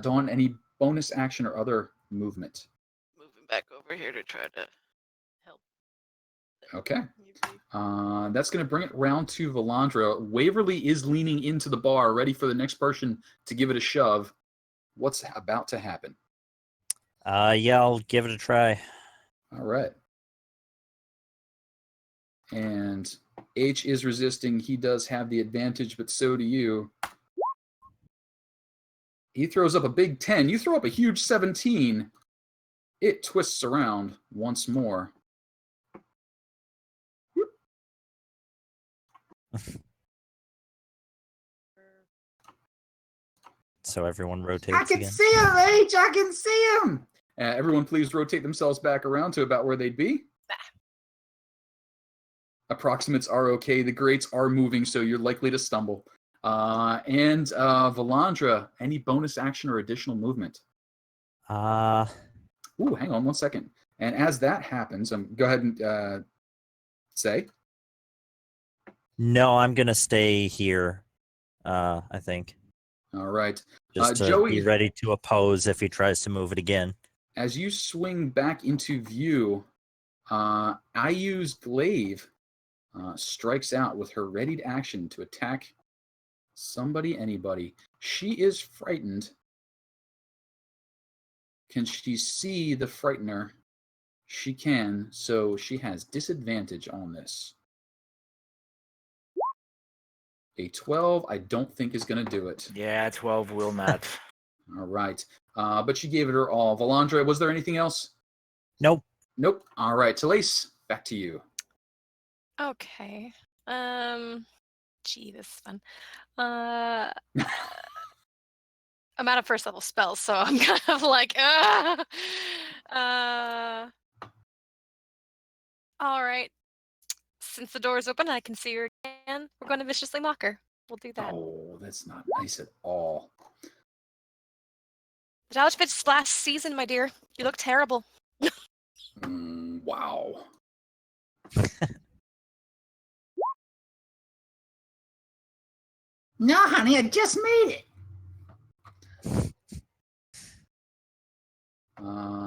Dawn, any bonus action or other movement? Moving back over here to try to help. Okay. That's going to bring it round to Valandra. Waverly is leaning into the bar, ready for the next person to give it a shove. What's about to happen? Yeah, I'll give it a try. All right. And H is resisting. He does have the advantage, but so do you. He throws up a big 10. You throw up a huge 17. It twists around once more. So everyone rotates I can again. see him, H. I can see him. Everyone please rotate themselves back around to about where they'd be. Approximates are okay. The greats are moving, so you're likely to stumble. And Valandra, any bonus action or additional movement? Ooh, hang on one second. And as that happens, go ahead and say. No, I'm gonna stay here. I think. All right. Just to Joey, be ready to oppose if he tries to move it again. as you swing back into view, I use Glaive strikes out with her readied action to attack somebody, anybody. She is frightened. Can she see the frightener? She can, so she has disadvantage on this. A 12, I don't think is going to do it. Yeah, 12 will not. All right. But she gave it her all. Valandra, was there anything else? Nope. Nope. All right. Talise, back to you. Okay. Gee, this is fun. I'm out of first level spells, so I'm kind of like, all right. Since the door is open and I can see her again, we're going to viciously mock her. We'll do that. Oh, that's not nice at all. The outfit's last season, my dear. You look terrible. Wow. No, honey, I just made it.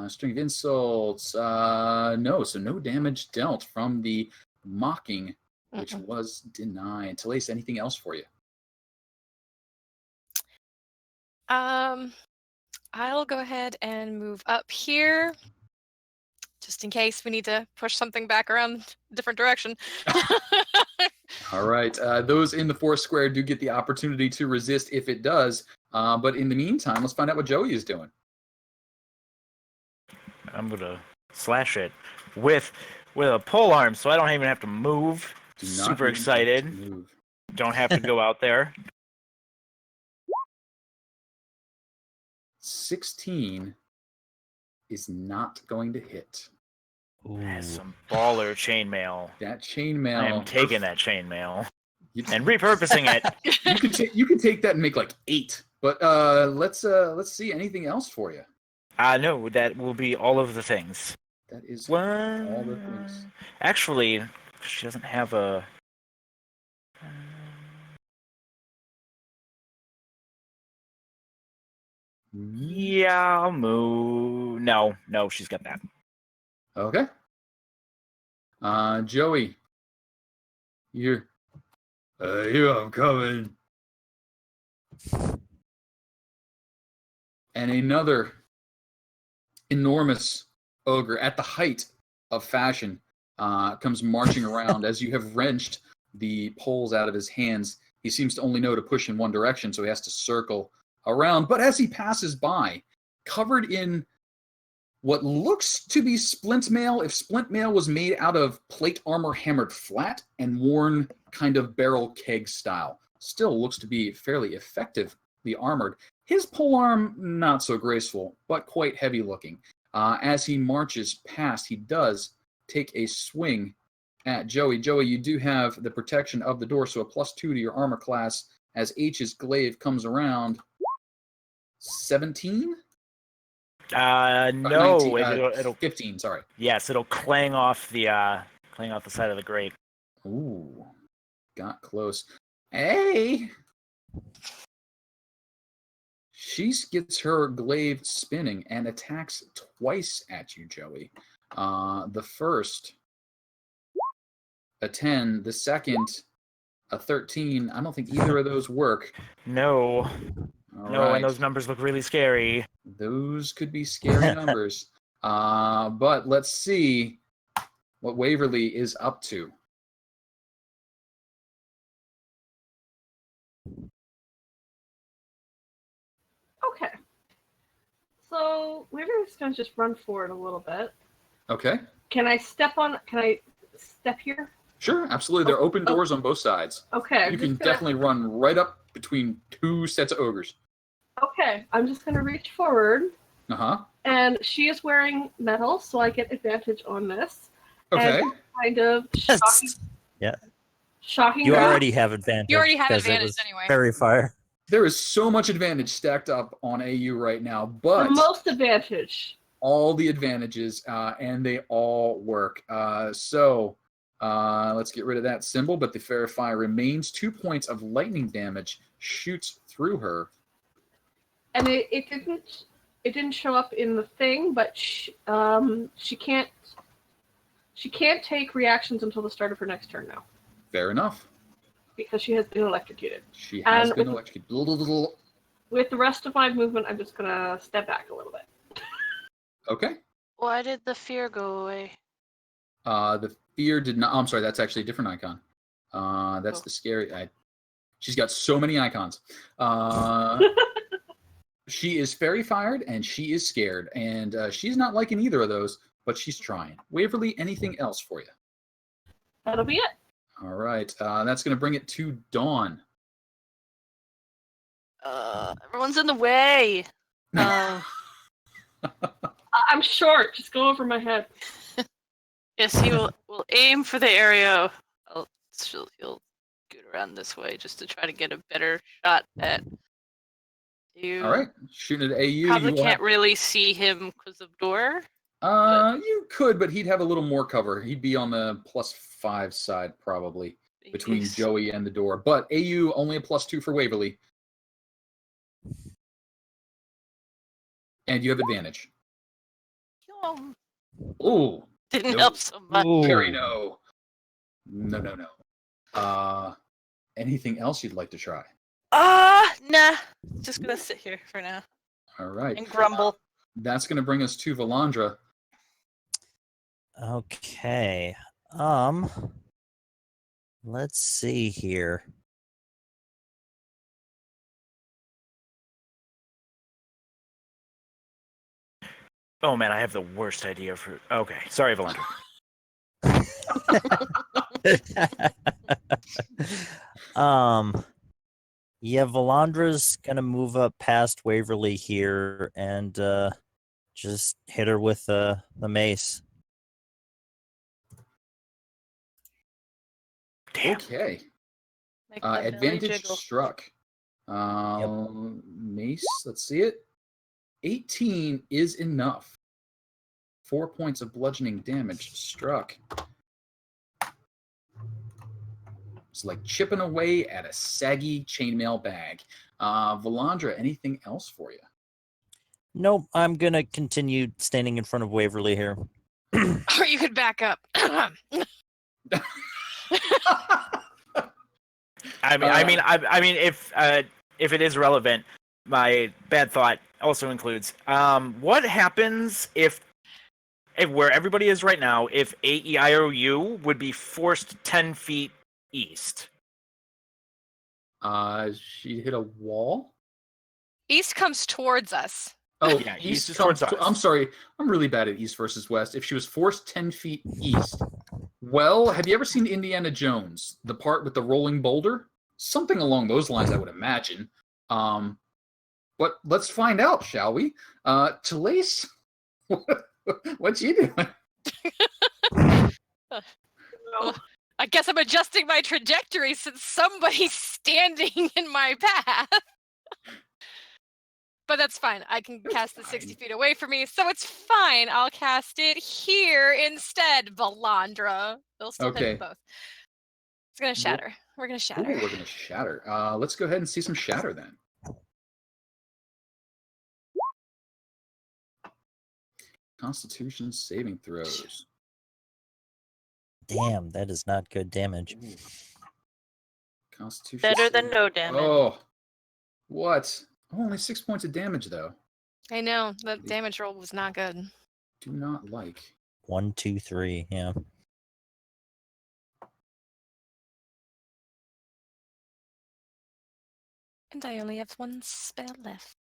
String of insults. No, so no damage dealt from the mocking, which was denied. Talise, anything else for you? I'll go ahead and move up here, just in case we need to push something back around a different direction. All right. Those in the four square do get the opportunity to resist if it does. But in the meantime, let's find out what Joey is doing. I'm gonna slash it with a pole arm, so I don't even have to move. Do not Super even excited. have to move. Don't have to go out there. 16 is not going to hit. That's Ooh. some baller chainmail. That chainmail. I am taking that chainmail You, and repurposing it. you can take that and make like 8. But let's see anything else for you. No, that will be all of the things. That is What? all the things. Actually, she doesn't have a. Yeah, I'll move. No, she's got that. Okay. Joey. Here I'm coming. And another enormous ogre at the height of fashion comes marching around as you have wrenched the poles out of his hands. He seems to only know to push in one direction, so he has to circle around. But as he passes by, covered in what looks to be splint mail, if splint mail was made out of plate armor hammered flat and worn kind of barrel keg style, still looks to be fairly effectively armored. His polearm, not so graceful, but quite heavy looking. As he marches past, he does take a swing at Joey. Joey, you do have the protection of the door, so a +2 to your armor class as H's glaive comes around. 17? No, 19, it'll 15, sorry. Yes, it'll clang off the side of the grate. Ooh, got close. Hey! She gets her glaive spinning and attacks twice at you, Joey. The first, a 10. The second, a 13. I don't think either of those work. No, All no, right. and those numbers look really scary. Those could be scary numbers. But let's see what Waverly is up to. Okay. So Waverly's gonna just run forward a little bit. Okay. Can I step here? Sure, absolutely. There are open doors on both sides. Okay. You can definitely run right up between 2 sets of ogres. Okay, I'm just gonna reach forward. Uh-huh. And she is wearing metal, so I get advantage on this. Okay. And kind of shocking. Yeah. Shocking. You grasp. already have advantage. You already have 'cause it advantage was anyway. Fairy fire. There is so much advantage stacked up on AU right now, but The most advantage. all the advantages, and they all work. So let's get rid of that symbol, but the Fairy Fire remains. 2 points of lightning damage shoots through her. And it didn't show up in the thing, but she can't take reactions until the start of her next turn now Fair enough. because she has been electrocuted. She has And been electrocuted. With the rest of my movement, I'm just gonna step back a little bit. Okay. Why did the fear go away? The fear did not. Oh, I'm sorry. That's actually a different icon. That's Oh. the scary. She's got so many icons. She is fairy fired and she is scared, and she's not liking either of those, but she's trying. Waverly, anything else for you? That'll be it. All right. That's going to bring it to Dawn. Everyone's in the way. I'm short. Just go over my head. Yes, he will aim for the area. He'll scoot around this way just to try to get a better shot at you. All right. Shooting at AU. Probably you will can't really see him because of door. You could, but he'd have a little more cover. He'd be on the +5 side probably between He's- Joey and the door. But AU only a +2 for Waverly. And you have advantage. Um, Ooh. Didn't No. help so much. Carry no. No. Anything else you'd like to try? Nah. Just gonna sit here for now All right. and grumble. That's going to bring us to Valandra. Okay. Let's see here. Oh man, I have the worst idea for. Okay, sorry, Valandra. Yeah, Valandra's gonna move up past Waverly here and just hit her with the mace. Damn. Okay. Make my belly Advantage jiggle. struck. Mace, let's see it. 18 is enough. 4 points of bludgeoning damage struck. It's like chipping away at a saggy chainmail bag. Valandra, anything else for you? Nope, I'm gonna continue standing in front of Waverly here. Or you could back up. I mean, if it is relevant, my bad thought also includes what happens if where everybody is right now, if AEIOU would be forced 10 feet east. She hit a wall. East comes towards us. Oh, Yeah, east east is comes. towards us. I'm sorry. I'm really bad at east versus west. If she was forced 10 feet east, well, have you ever seen Indiana Jones? The part with the rolling boulder? Something along those lines, I would imagine. But let's find out, shall we? Talise, what you doing? I guess I'm adjusting my trajectory since somebody's standing in my path. But that's fine. I can cast the 60 feet away from me, so it's fine. I'll cast it here instead, Valandra. They'll still hit Okay. both. It's gonna shatter. We're gonna Ooh, shatter. we're gonna shatter. Let's go ahead and see some shatter then. Constitution saving throws. Damn, that is not good damage. Ooh. Constitution. Better than saving- no damage. Oh, what? Only 6 points of damage though. I know, the damage roll was not good. Do not like. 1, 2, 3, yeah. And I only have one spell left.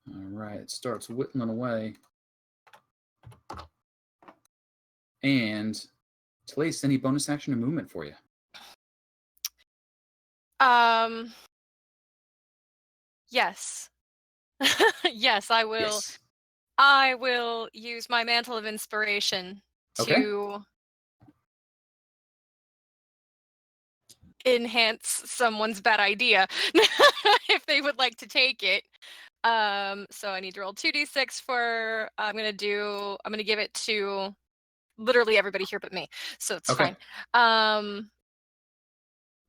All right, it starts whittling away. And Talise, any bonus action or movement for you? Yes. Yes, I will. Yes. I will use my mantle of inspiration Okay. to enhance someone's bad idea if they would like to take it. So I need to roll 2d6 for I'm gonna give it to literally everybody here but me. So it's Okay. fine.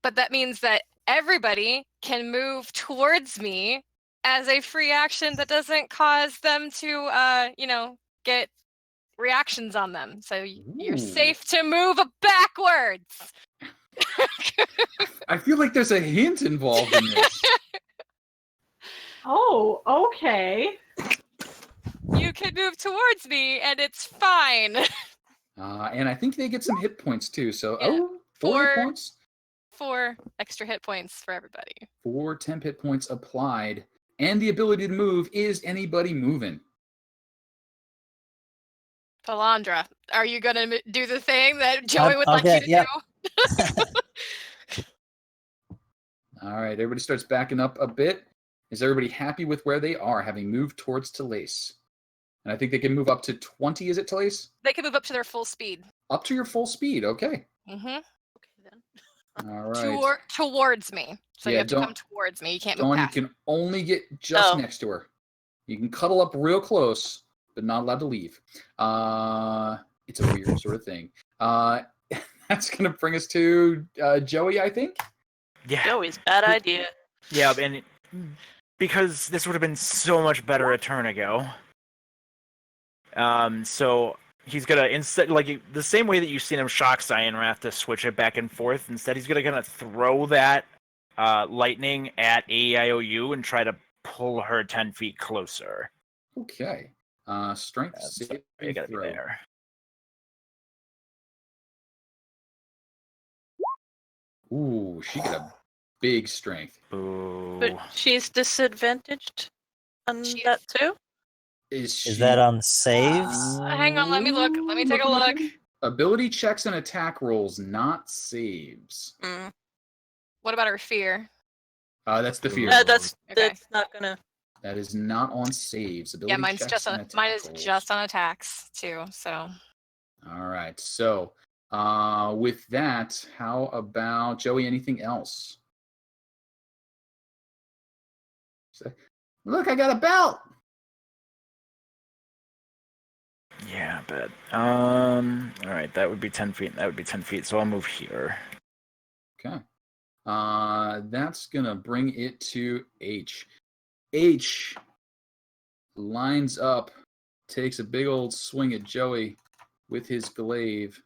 But that means that everybody can move towards me as a free action that doesn't cause them to get reactions on them. So you're Ooh. safe to move backwards. I feel like there's a hint involved in this. Oh, okay. You can move towards me and it's fine. And I think they get some hit points too. So, Yeah. 4 hit Four. points. 4 extra hit points for everybody. 4 temp hit points applied. And the ability to move. Is anybody moving? Palandra, are you gonna do the thing that Joey would like okay, you to yep. do? All right, everybody starts backing up a bit. Is everybody happy with where they are, having moved towards Talise? And I think they can move up to 20, is it, Talise? They can move up to their full speed. Up to your full speed, okay. Mm-hmm. Okay then. All right. Towards me. So you Yeah, have to come don't- towards me. You can't move Dawn, you past. can only get just Oh. next to her. You can cuddle up real close, but not allowed to leave. It's a weird sort of thing. That's going to bring us to Joey, I think. Yeah. Joey's bad idea. Yeah, and because this would have been so much better a turn ago. So he's gonna instead, like the same way that you've seen him shock Cyanrath to switch it back and forth. Instead, he's gonna throw that lightning at AEIOU and try to pull her 10 feet closer. Okay. Strength So saving you gotta be throw. there. Ooh, she got a big strength. Boo. But she's disadvantaged. on She- that too? Is that on saves? Hang on, let me look. Let me take a look. Ability checks and attack rolls, not saves. Mm. What about her fear? That's the fear. That's Okay. not gonna. That is not on saves. Ability Yeah, mine's checks just and on attack mine is rolls. just on attacks too. So All right. So, with that, how about Joey? Anything else? Say, look, I got a belt. Yeah, I bet. All right, that would be 10 feet. That would be 10 feet. So I'll move here. Okay. That's gonna bring it to H. H lines up, takes a big old swing at Joey with his glaive.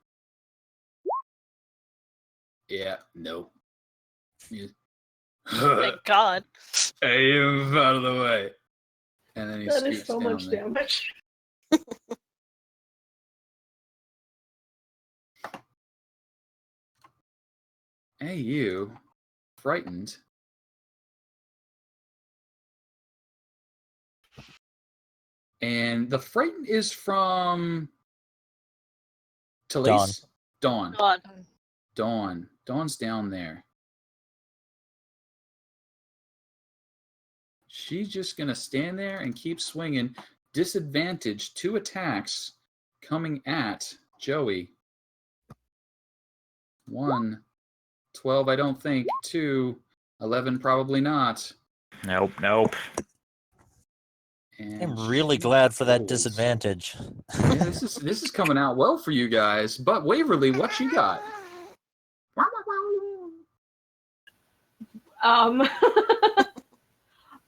Yeah, nope. Thank God. Hey, move out of the way. And then he That scoots is so down much there. damage. Hey, you. Frightened. And the frightened is from Talise? Dawn. God. Dawn. Dawn's down there. She's just going to stand there and keep swinging. Disadvantage, 2 attacks coming at Joey. 1, 12, I don't think. 2, 11, probably not. Nope, nope. And I'm really she glad for that rolls. disadvantage. Yeah, this is coming out well for you guys. But Waverly, what you got?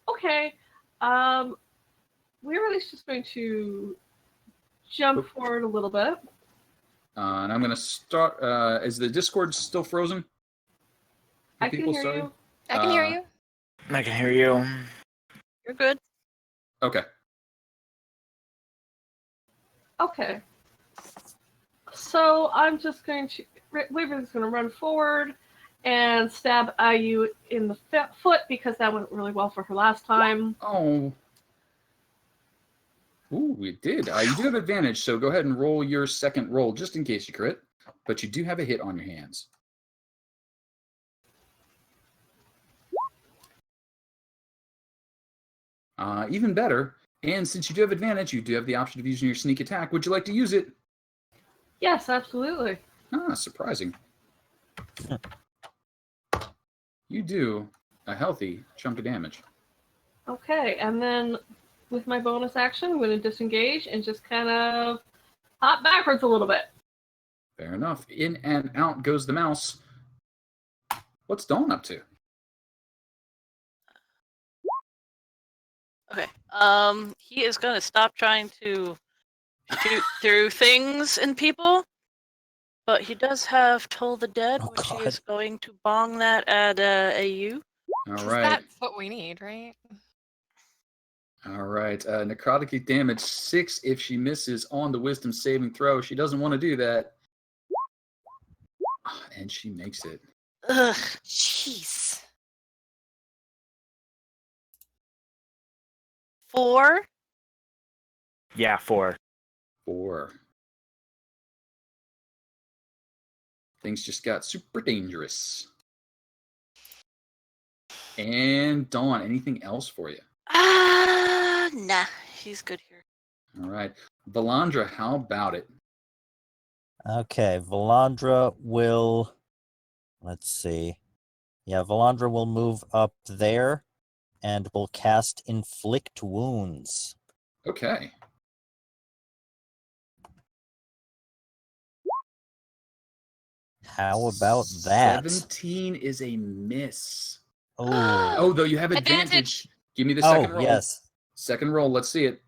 Okay. Waverly's just going to jump forward a little bit. And I'm going to start. Is the Discord still frozen? I can hear sorry? you. I can hear Uh, you. I can hear you. You're good. Okay. Okay. So I'm just going to. Waverly's going to run forward and stab IU in the foot because that went really well for her last time. Oh. Ooh, it did. You do have advantage, so go ahead and roll your second roll just in case you crit. But you do have a hit on your hands. Even better. And since you do have advantage, you do have the option of using your sneak attack. Would you like to use it? Yes, absolutely. Surprising. You do a healthy chunk of damage. Okay, and then with my bonus action, I'm going to disengage and just kind of hop backwards a little bit. Fair enough. In and out goes the mouse. What's Dawn up to? Okay. He is gonna stop trying to shoot through things and people, but he does have Toll the Dead, Oh, which he God. is going to bong that at AU. All 'Cause right. that's what we need, right? All right. Necrotic damage 6 if she misses on the wisdom saving throw. She doesn't want to do that. And she makes it. Ugh. Jeez. 4. Yeah, 4. 4. Things just got super dangerous. And Dawn, anything else for you? Nah. He's good here. All right. Valandra, how about it? Okay, Valandra will. Let's see. Yeah, Valandra will move up there and will cast Inflict Wounds. Okay. How about that? 17 is a miss. Oh, Oh, though you have advantage. Advantage. Give me the second roll. yes. Second roll. Let's see it.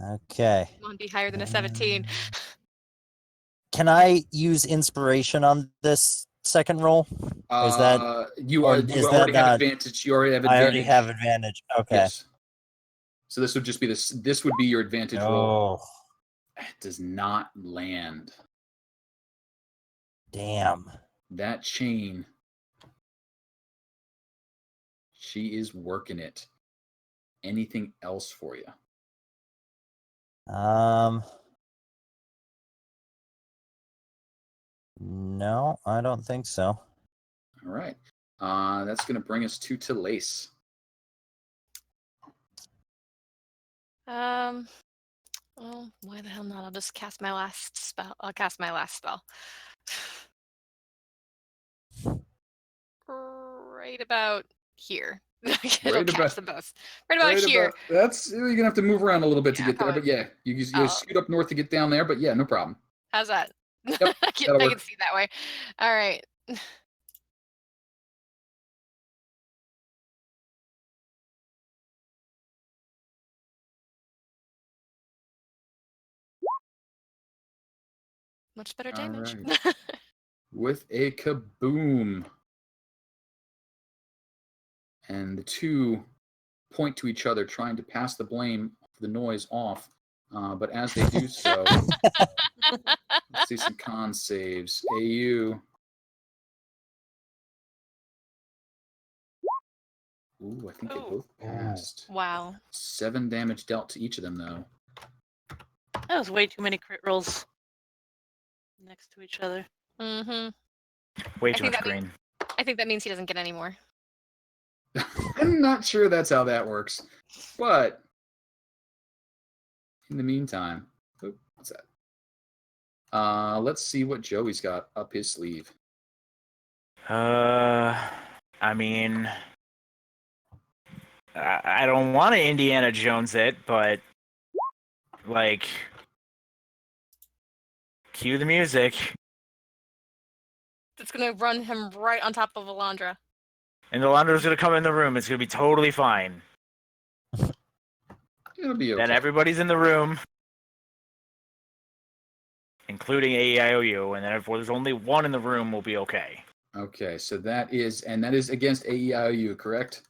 Okay. Come on, be higher than a 17. Can I use inspiration on this second roll? Is that you or are? You is that already have not- advantage. You already have I advantage. already have advantage? Okay. Yes. So this would just be this. This would be your advantage roll. Oh, It does not land. damn. That chain. She is working it. anything else for you? No, I don't think so. All right. That's going to bring us to Talace. Well, why the hell not? I'll just cast my last spell. I'll cast my last spell. Right about here. It'll Right catch about- them both. Right about here. That's you're gonna have to move around a little bit to Yeah, get there, probably. but yeah, you Oh. scoot up north to get down there. But yeah, no problem. How's that? Yep, I can that'll work. see that way. All right. Much better All damage. right. With a kaboom, and the two point to each other, trying to pass the blame of the noise off. But as they do so, let's see some con saves. AU. Ooh, I think they both passed. Wow. 7 damage dealt to each of them, though. That was way too many crit rolls next to each other. Mm-hmm. Way I too think much that green. I think that means he doesn't get any more. I'm not sure that's how that works, but in the meantime, what's that? Let's see what Joey's got up his sleeve. I mean, I don't want to Indiana Jones it, but like, cue the music, It's gonna run him right on top of Alondra. and the Londra's gonna come in the room. It's gonna be totally fine. It'll be okay. Then everybody's in the room, including AEIOU, and then if there's only one in the room, we'll be okay. Okay, so that is against AEIOU, correct?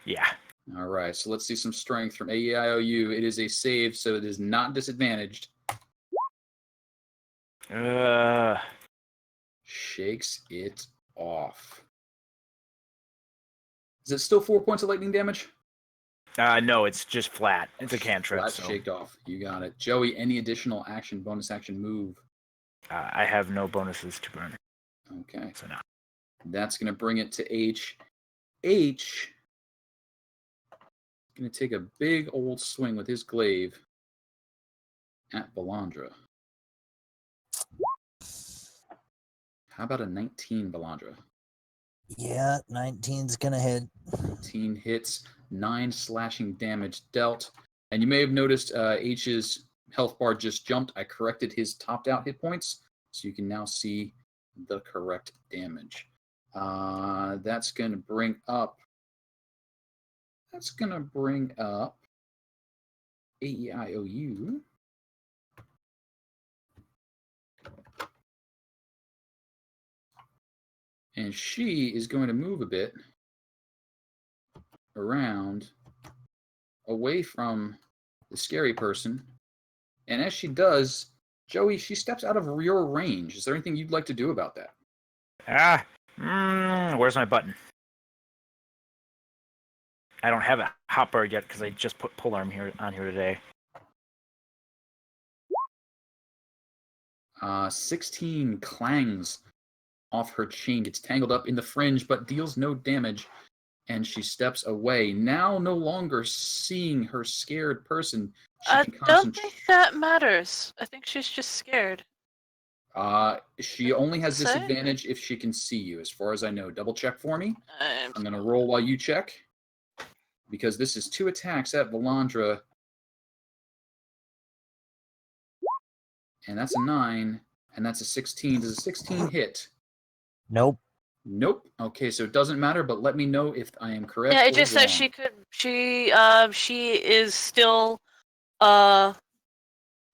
Yeah. All right, so let's see some strength from AEIOU. It is a save, so it is not disadvantaged. Shakes it off. Is it still 4 points of lightning damage? No, it's just flat. It's a cantrip. Flat So shaked off. You got it. Joey, any additional action, bonus action move? I have no bonuses to burn. Okay. So no. That's going to bring it to H. H going to take a big old swing with his glaive at Balandra. How about a 19, Balandra? Yeah, 19's gonna hit. 19 hits, 9 slashing damage dealt. And you may have noticed H's health bar just jumped. I corrected his topped out hit points, so you can now see the correct damage. That's going to bring up AEIOU. And she is going to move a bit around away from the scary person. And as she does, Joey, she steps out of your range. Is there anything you'd like to do about that? Where's my button? I don't have a hotbar yet because I just put polearm on here today. 16 clangs off her chain, gets tangled up in the fringe, but deals no damage. And she steps away. Now no longer seeing her scared person. I don't think that matters. I think she's just scared. She only has Say? disadvantage if she can see you, as far as I know. Double check for me. I'm I'm going to roll while you check. Because this is 2 attacks at Valandra. And that's a 9. And that's a 16. Does a 16 hit? Nope. Nope. Okay, so it doesn't matter, but let me know if I am correct. Yeah, it or just wrong. says she is still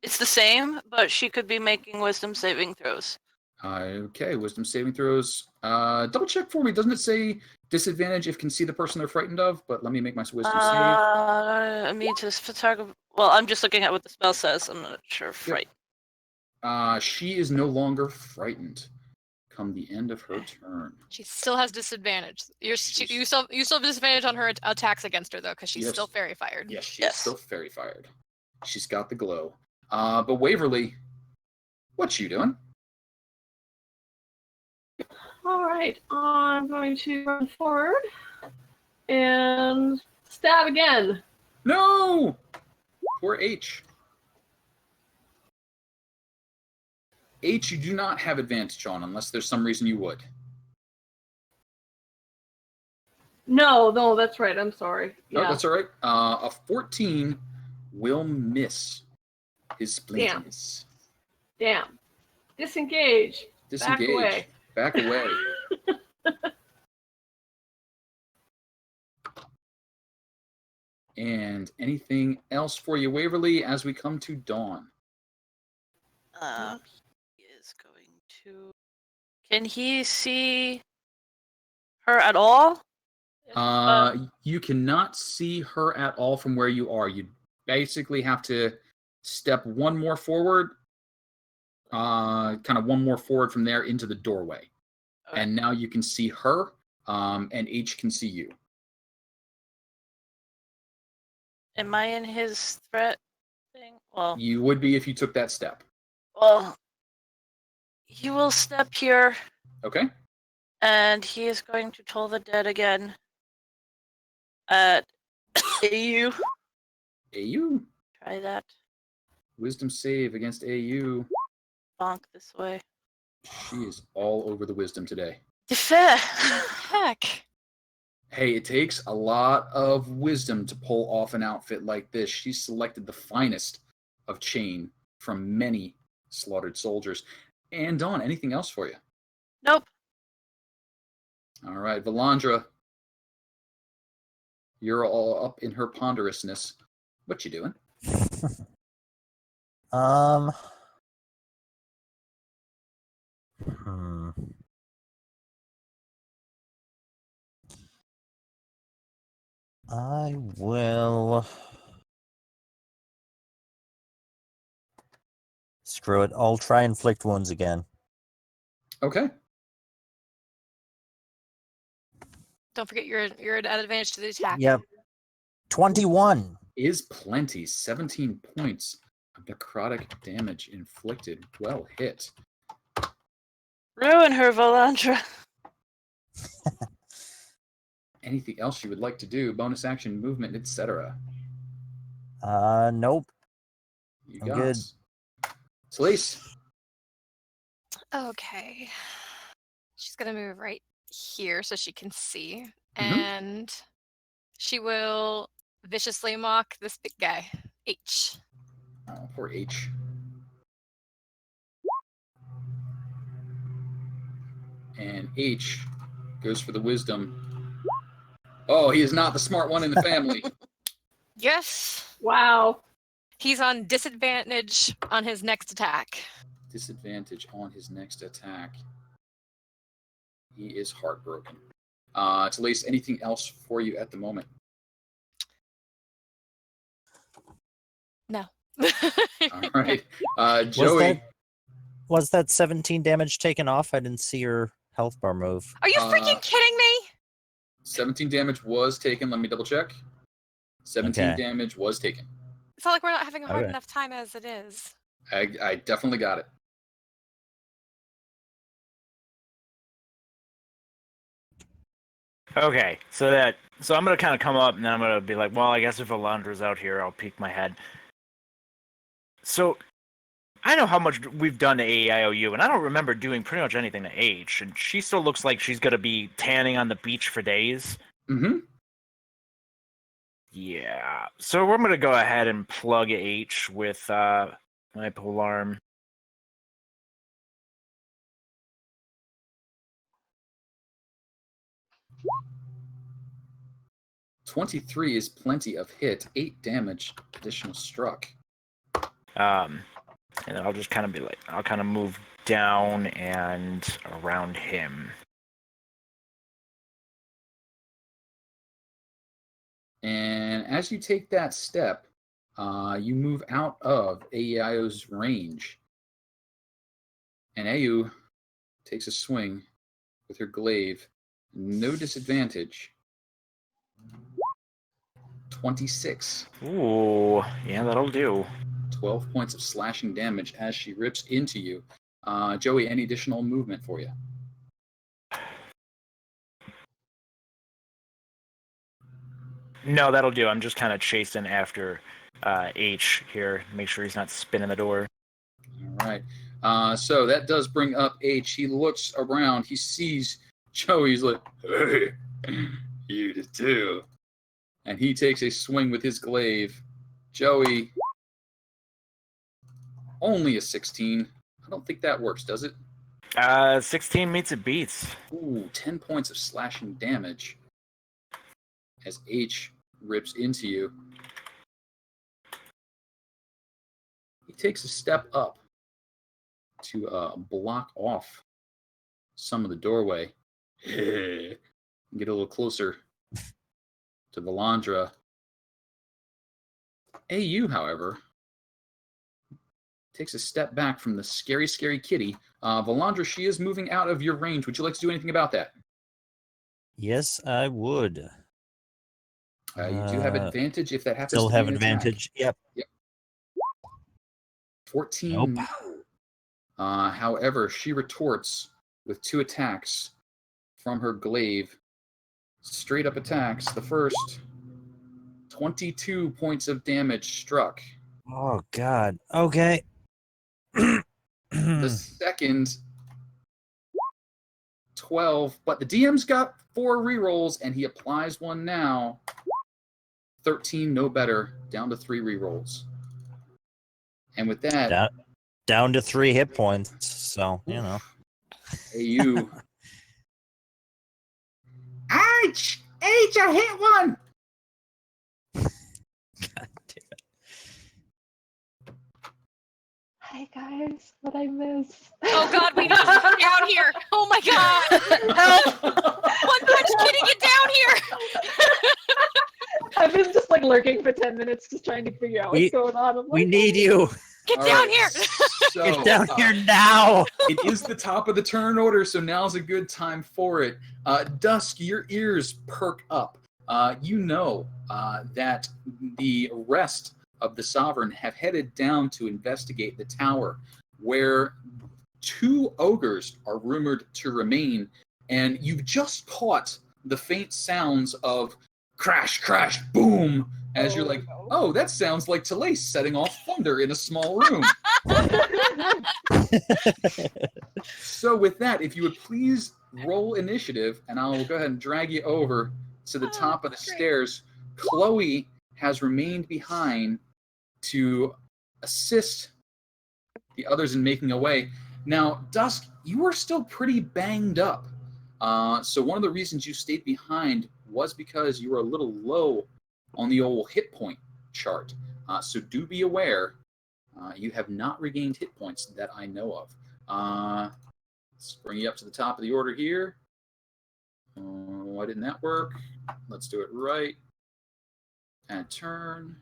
it's the same, but she could be making wisdom saving throws. Okay, wisdom saving throws. Double check for me. Doesn't it say disadvantage if can see the person they're frightened of? But let me make my wisdom save. I mean to photograph. Well, I'm just looking at what the spell says. I'm not sure. Fright. She is no longer frightened. come the end of her turn. She still has disadvantage. You still have disadvantage on her attacks against her though, because she's Yes. still fairy fired. Yes, she's Yes. still fairy fired. She's got the glow. But Waverly, what you doing? All right, I'm going to run forward and stab again. No! Poor H. H, you do not have advantage on, unless there's some reason you would. No, that's right. I'm sorry. Oh, Yeah. that's all right. A 14 will miss his splinters. Damn. Disengage. Disengage. away. Back away. And anything else for you, Waverly, as we come to Dawn? He is going to. Can he see her at all? You cannot see her at all from where you are. You basically have to step one more forward, kind of one more forward from there into the doorway. Okay. And now you can see her, and H can see you. Am I in his threat thing? Well, You would be if you took that step. He will step here, Okay? and he is going to toll the dead again at AU. AU. Try that. Wisdom save against AU. Bonk this way. She is all over the wisdom today. Heck. Hey, it takes a lot of wisdom to pull off an outfit like this. She selected the finest of chain from many slaughtered soldiers. And Dawn, anything else for you? Nope. All right, Valandra, you're all up in her ponderousness. What you doing? I will. Screw it. I'll try inflict wounds again. Okay. Don't forget you're at advantage to the attack. Yep. 21. Is plenty. 17 points of necrotic damage inflicted. Well hit. Ruin her, Valandra. Anything else you would like to do? Bonus action, movement, etc. Nope. You I'm got good. Talise. Okay. She's gonna move right here so she can see. Mhm. And she will viciously mock this big guy. H. Oh, poor H. And H goes for the wisdom. Oh, he is not the smart one in the family. Yes. Wow. He's on disadvantage on his next attack. Disadvantage on his next attack. He is heartbroken. Talise, anything else for you at the moment? No. All right. Joey. Was that 17 damage taken off? I didn't see your health bar move. Are you freaking kidding me? 17 damage was taken. Let me double check. 17 Okay. damage was taken. It's not like we're not having a hard Okay. enough time as it is. I definitely got it. Okay, so I'm gonna kind of come up and then I'm gonna be like, well, I guess if Alandra's out here, I'll peek my head. So I know how much we've done to AEIOU, and I don't remember doing pretty much anything to H, and she still looks like she's gonna be tanning on the beach for days. Mm-hmm. Yeah, so we're gonna go ahead and plug H with my polearm. $23 is plenty of hit. 8 damage, additional struck. And I'll just kind of be like, I'll kind of move down and around him. And as you take that step, you move out of AEIO's range. And AU takes a swing with her glaive. No disadvantage. 26. Ooh, yeah, that'll do. 12 points of slashing damage as she rips into you. Joey, any additional movement for you? No, that'll do. I'm just kind of chasing after H here. Make sure he's not spinning the door. All right. So that does bring up H. He looks around. He sees Joey. He's like, hey, you did too. And he takes a swing with his glaive. Joey, only a 16. I don't think that works, does it? 16 meets it beats. Ooh, 10 points of slashing damage as H rips into you. He takes a step up to block off some of the doorway. Get a little closer to Valandra. AU, however, takes a step back from the scary, scary kitty. Valandra, she is moving out of your range. Would you like to do anything about that? Yes, I would. You do have advantage if that happens Still to be have an attack. advantage. Yep. 14. Nope. However, she retorts with 2 attacks from her glaive. Straight up attacks. The first, 22 points of damage struck. Oh God. Okay. The second, 12. But the DM's got 4 rerolls, and he applies one now. 13, no better. Down to 3 rerolls. And with that, down to 3 hit points. So you know. AU. Ouch! H, I hit one! God damn it. Hi guys, what I miss? Oh God, we need to come down here. Oh my God. Help. One Punch Kitty, get down here. I've been just like lurking for 10 minutes, just trying to figure out what's going on. I'm We like, need you. Get All down right, here. So, Get down here now. It is the top of the turn order, so now's a good time for it. Dusk, your ears perk up. You know that the rest of the Sovereign have headed down to investigate the tower, where 2 ogres are rumored to remain, and you've just caught the faint sounds of crash, crash, boom, as you're like, oh, that sounds like Talace setting off thunder in a small room. So with that, if you would please roll initiative, and I'll go ahead and drag you over to the top of the stairs. Chloe has remained behind to assist the others in making a way. Now, Dusk, you are still pretty banged up. So one of the reasons you stayed behind was because you were a little low on the old hit point chart. So do be aware, you have not regained hit points that I know of. Let's bring you up to the top of the order here. Why didn't that work? Let's do it right. Add turn.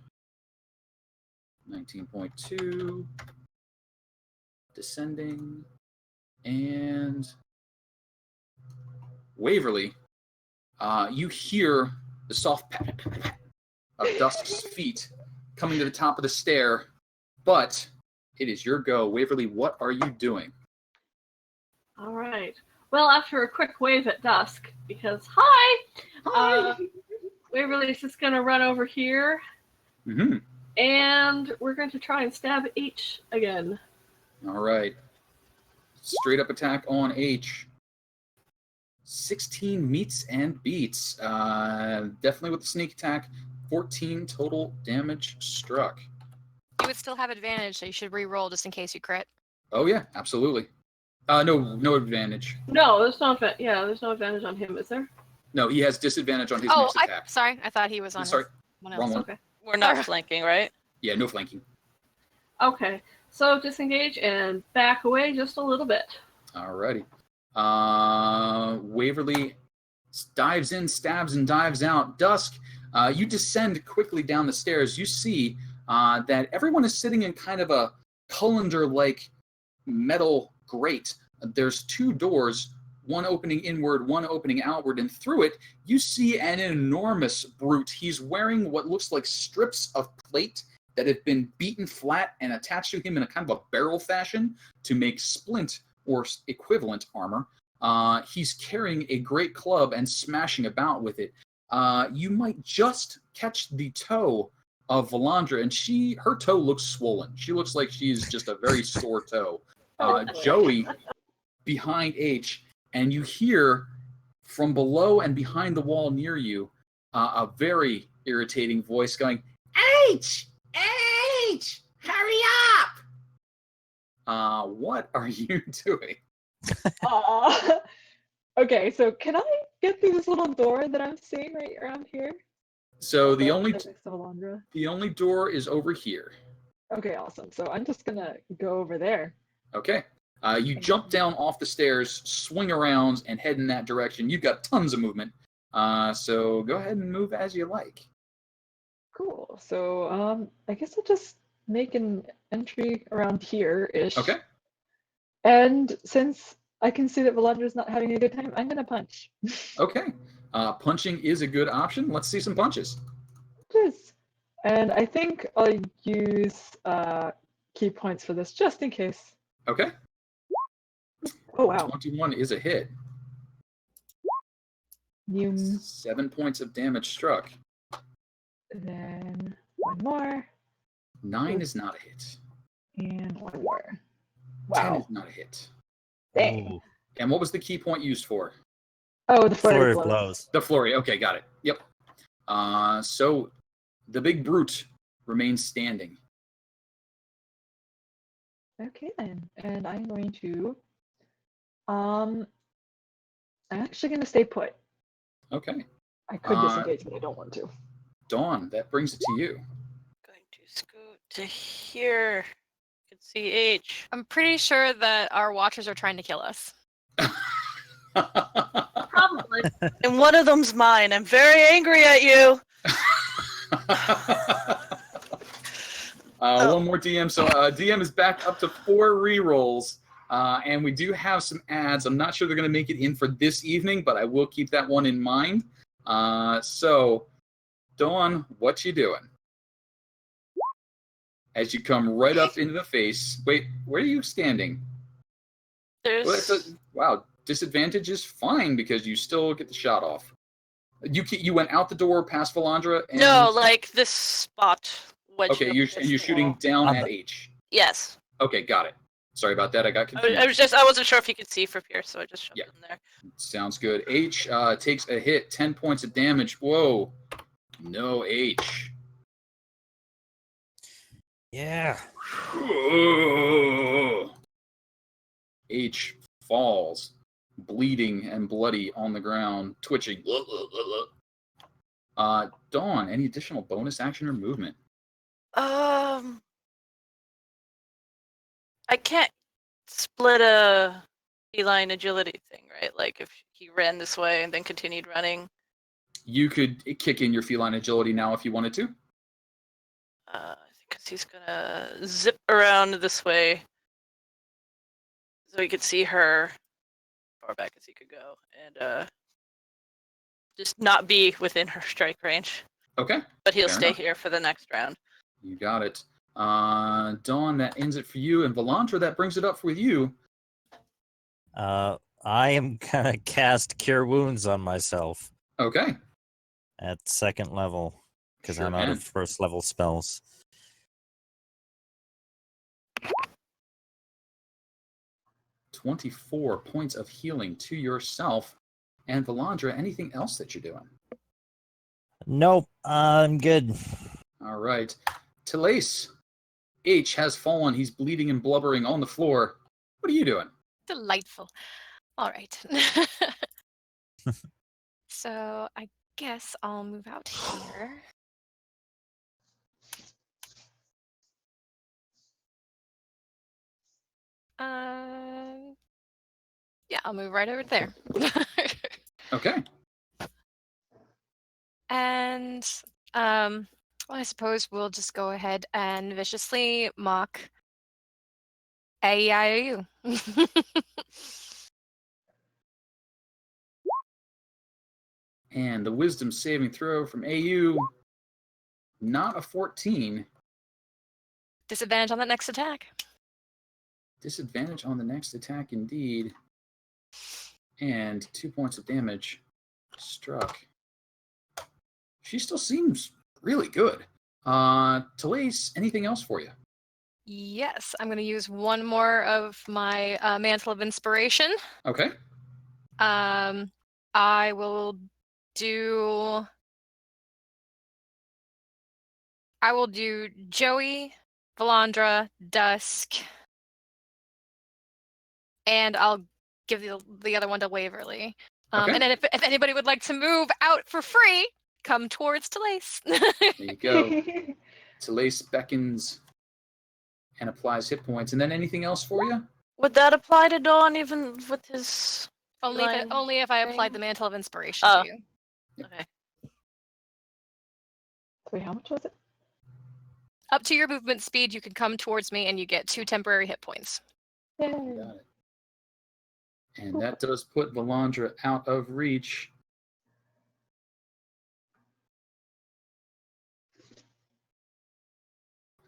19.2. Descending. And Waverly, you hear the soft pat of Dusk's feet coming to the top of the stair, but it is your go. Waverly, what are you doing? all right. Well, after a quick wave at Dusk, because hi, Waverly's just gonna run over here, and we're going to try and stab H again. All right. Straight up attack on H. 16 meets and beats. Definitely with the sneak attack. 14 total damage struck. You would still have advantage, so you should re-roll just in case you crit. Oh yeah, absolutely. No advantage. No, there's no there's no advantage on him, is there? No, he has disadvantage on his Oh, next attack. sorry. I thought he was on Sorry, one wrong else. one. Okay. We're not flanking, right? Yeah, no flanking. Okay. So disengage and back away just a little bit. Alrighty. Waverly dives in, stabs, and dives out. Dusk, you descend quickly down the stairs. You see that everyone is sitting in kind of a colander-like metal grate there's 2 doors, one opening inward, one opening outward, and through it you see an enormous brute. He's wearing what looks like strips of plate that have been beaten flat and attached to him in a kind of a barrel fashion to make splint or equivalent armor. He's carrying a great club and smashing about with it. You might just catch the toe of Valandra, and her toe looks swollen. She looks like she's just a very sore toe. Joey behind H, and you hear from below and behind the wall near you a very irritating voice going, H! H! Hurry up! what are you doing? Okay, so can I get through this little door that I'm seeing right around here? So the Right only next to Valandra? the only door is over here. Okay, awesome. So I'm just gonna go over there. Okay. You jump down off the stairs, swing around, and head in that direction. You've got tons of movement. So go ahead and move as you like. Cool. So I guess I'll just make an entry around here-ish. Okay. And since I can see that Valandra's not having a good time, I'm gonna punch. Okay. Punching is a good option. Let's see some punches. Yes. And I think I'll use key points for this just in case. Okay. Oh wow. 21 is a hit. You 7 points of damage struck. then one more 9 is not a hit. and one more. 10 Wow. is not a hit. Dang. Ooh, And what was the key point used for? Oh, the flurry flurry of of blows. blows. The flurry. Okay, got it. Yep. So the big brute remains standing. Okay then, and I'm going to I'm actually gonna stay put. Okay. I could Uh, disengage, but I don't want to. Dawn, that brings it to you. Going to scoot to here. You can see H. I'm pretty sure that our watchers are trying to kill us. Probably. And one of them's mine. I'm very angry at you. One more DM. So DM is back up to 4 rerolls. And we do have some ads. I'm not sure they're going to make it in for this evening, but I will keep that one in mind. So, Dawn, what you doing? As you come right up into the face. Wait, where are you standing? There's Wow, disadvantage is fine because you still get the shot off. You went out the door past Valandra? And... no, like this spot. Okay, you're shooting down On at the- H. Yes. Okay, got it. Sorry about that. I got confused. I wasn't sure if you could see from here, so I just shoved Yeah. it in there. Sounds good. H takes a hit, 10 points of damage. Whoa. No H. Yeah. H falls, bleeding and bloody on the ground, twitching. Dawn, any additional bonus action or movement? I can't split a feline agility thing, right? Like if he ran this way and then continued running. You could kick in your feline agility now if you wanted to. I think because he's gonna zip around this way, so he could see her far back as he could go, and just not be within her strike range. Okay, But he'll Fair stay enough. here for the next round. you got it. Dawn, that ends it for you, and Valandra, that brings it up with you. I am gonna cast Cure Wounds on myself Okay. at 2nd level because Sure I'm out can. of 1st level spells. $24 points of healing to yourself. And Valandra, anything else that you're doing? Nope, I'm good. All right. Talace, H has fallen. He's bleeding and blubbering on the floor. What are you doing? Delightful. All right. So I guess I'll move out here. Yeah, I'll move right over there. Okay. And well, I suppose we'll just go ahead and viciously mock A-E-I-O-U. And the wisdom saving throw from AU, not a 14. Disadvantage on that next attack. Disadvantage on the next attack, indeed. And 2 points of damage struck. She still seems really good. Talise, anything else for you? Yes, I'm going to use one more of my Mantle of Inspiration. Okay. I will do Joey, Valandra, Dusk, and I'll give the other one to Waverly. Okay. And then if anybody would like to move out for free, come towards Talace. There you go. Talise beckons and applies hit points. And then anything else for you? Would that apply to Dawn even with his only if I applied the thing? Mantle of Inspiration Oh. to you. Okay. Wait, how much was it? Up to your movement speed, you can come towards me and you get 2 temporary hit points. Yay. Got it. And that does put Valandra out of reach.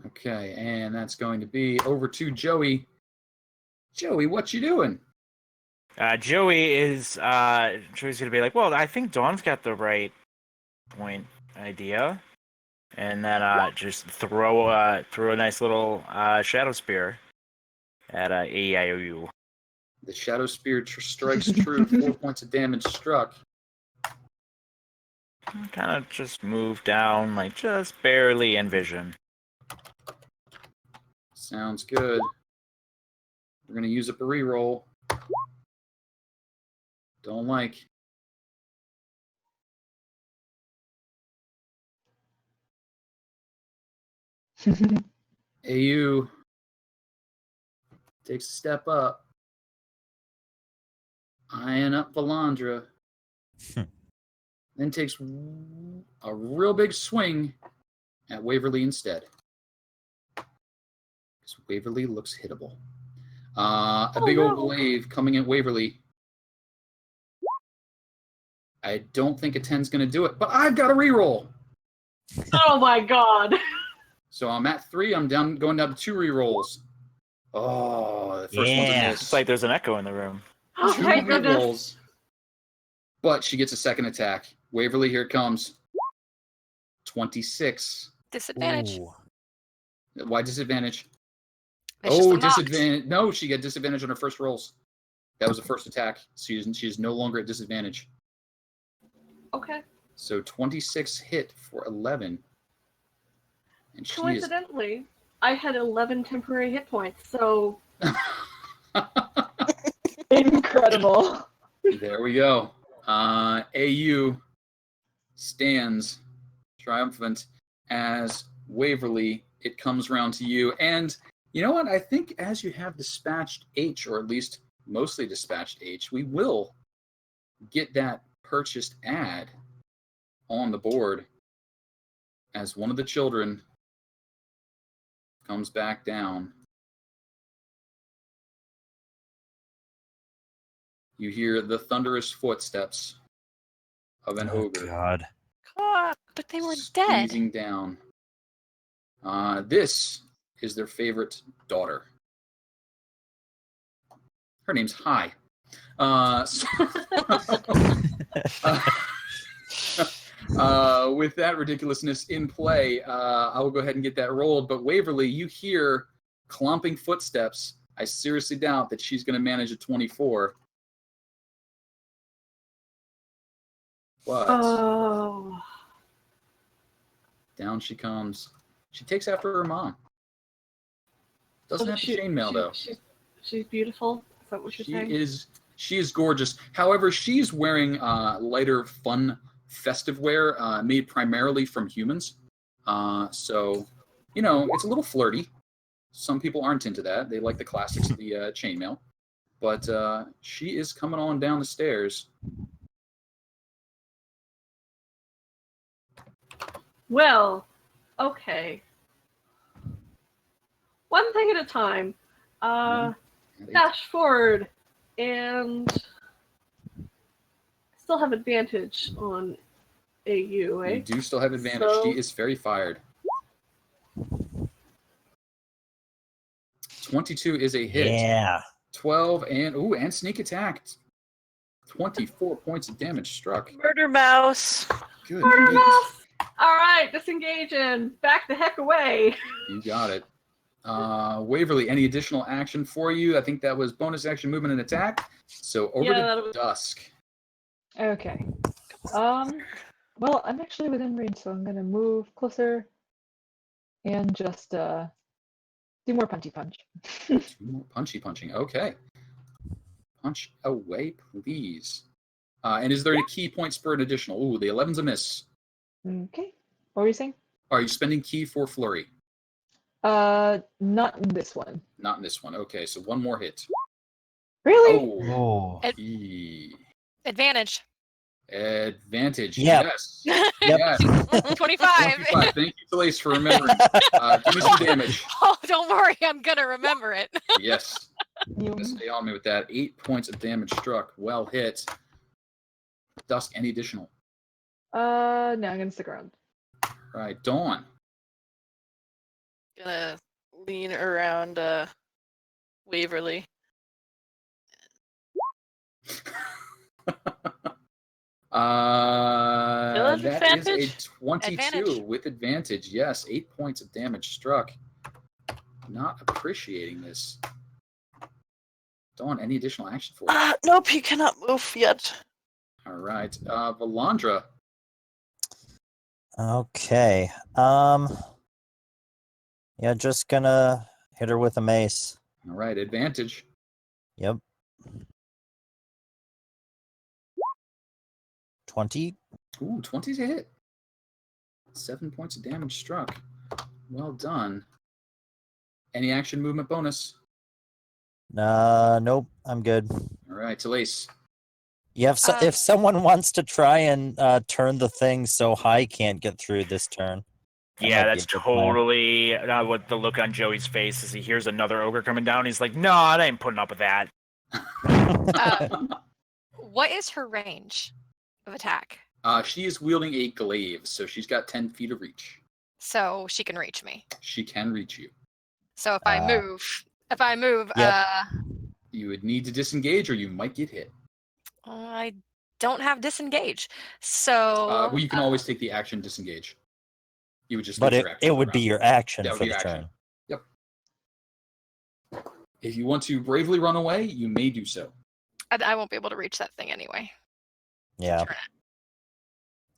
Okay, and that's going to be over to Joey. Joey, what you doing? Joey's gonna be like, well, I think Dawn's got the right point idea, and then just throw a nice little shadow spear at AEIOU. The Shadow Spear strikes true. 4 points of damage struck. Kind of just move down, like just barely in vision. Sounds good. We're going to use up a reroll. Don't like. AU takes a step up. Eyeing up Valandra. Then takes a real big swing at Waverly instead. Because Waverly looks hittable. A big old glaive coming at Waverly. I don't think a 10's going to do it, but I've got a reroll. Oh my god. So I'm at 3. I'm going down to 2 rerolls. Oh, the first one's a Yeah. miss. It's like there's an echo in the room. Oh 2 my goodness. rerolls. But she gets a second attack. Waverly, here it comes. 26. Disadvantage. Ooh. Why disadvantage? It's just a knock. Disadvantage. No, she got disadvantage on her first rolls. That was the first attack. She is no longer at disadvantage. Okay. So 26 hit for 11. And she is... Coincidentally, I had 11 temporary hit points, so Incredible. There we go. AU stands triumphant as Waverly. It comes round to you. And you know what? I think as you have dispatched H, or at least mostly dispatched H, we will get that purchased ad on the board as one of the children comes back down. You hear the thunderous footsteps of an Oh, ogre God. God, but they were dead. squeezing down. This is their favorite daughter. Her name's Hi. With that ridiculousness in play, I will go ahead and get that rolled. But Waverly, you hear clomping footsteps. I seriously doubt that she's going to manage a 24. But oh, down she comes. She takes after her mom. Doesn't have the chainmail though. She's beautiful. Is that what you're saying? She is gorgeous. However, she's wearing lighter, fun, festive wear made primarily from humans. So, you know, it's a little flirty. Some people aren't into that. They like the classics of the chainmail. But she is coming on down the stairs. Well, okay. One thing at a time. dash forward, and still have advantage on AU, You eh? do still have advantage. So- She is very fired. 22 is a hit. Yeah. 12 and sneak attack. 24 points of damage struck. Murder mouse. Good. Murder grief. mouse! Alright, disengage and back the heck away. You got it. Waverly, any additional action for you? I think that was bonus action, movement, and attack. So over Yeah, to that'll be- Dusk. Okay. Well, I'm actually within range, so I'm gonna move closer and just do more punchy punch. 2 more punchy punching. Okay. Punch away, please. And is there any key points for an additional? Ooh, the 11's a miss. Okay. What were you saying? Are you spending key for flurry? Not in this one. Not in this one. Okay, so one more hit. Really? Oh. Oh. Advantage. Advantage. Yep. Yes. Yep. Yes. 25. 25. Thank you, Felice, for remembering. Give me some damage. Oh, don't worry, I'm gonna remember it. Yes. You- Stay on me with that. 8 points of damage struck. Well hit. Dusk, any additional? No, I'm gonna stick around. All right, Dawn. Gonna lean around Waverly. That is a advantage? 22 Advantage. with advantage. Yes, 8 points of damage struck. Not appreciating this. Dawn, any additional action for you? Nope, he cannot move yet. All right, Valandra. Okay. Yeah, just gonna hit her with a mace. All right, advantage. Yep. 20. Ooh, 20's a hit. 7 points of damage struck. Well done. Any action movement bonus? Nope, I'm good. All right, Talise. Yeah, if someone wants to try and turn the thing so High can't get through this turn. that Yeah, might be that's a good plan. totally what the look on Joey's face as he hears another ogre coming down. He's like, "No, I ain't putting up with that." What is her range of attack? She is wielding a glaive, so she's got 10 feet of reach. So she can reach me. She can reach you. So if I move, Yep. You would need to disengage, or you might get hit. I don't have disengage. So Well, you can always take the action disengage. You would just. But lose your action it on the would be round. your action That would for be the your turn. action. If you want to bravely run away, you may do so. I won't be able to reach that thing anyway. Yeah. Turn it.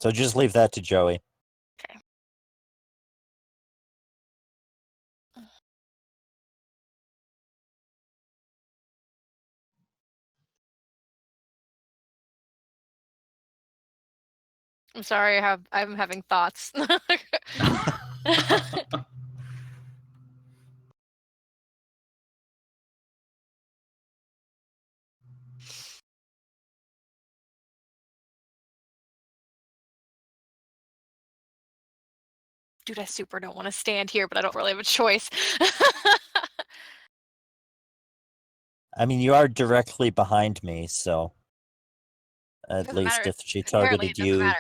So just leave that to Joey. Okay. I'm sorry, I'm having thoughts. Dude, I super don't want to stand here, but I don't really have a choice. I mean, you are directly behind me, so at Doesn't least matter. if she Apparently, targeted it doesn't you, matter.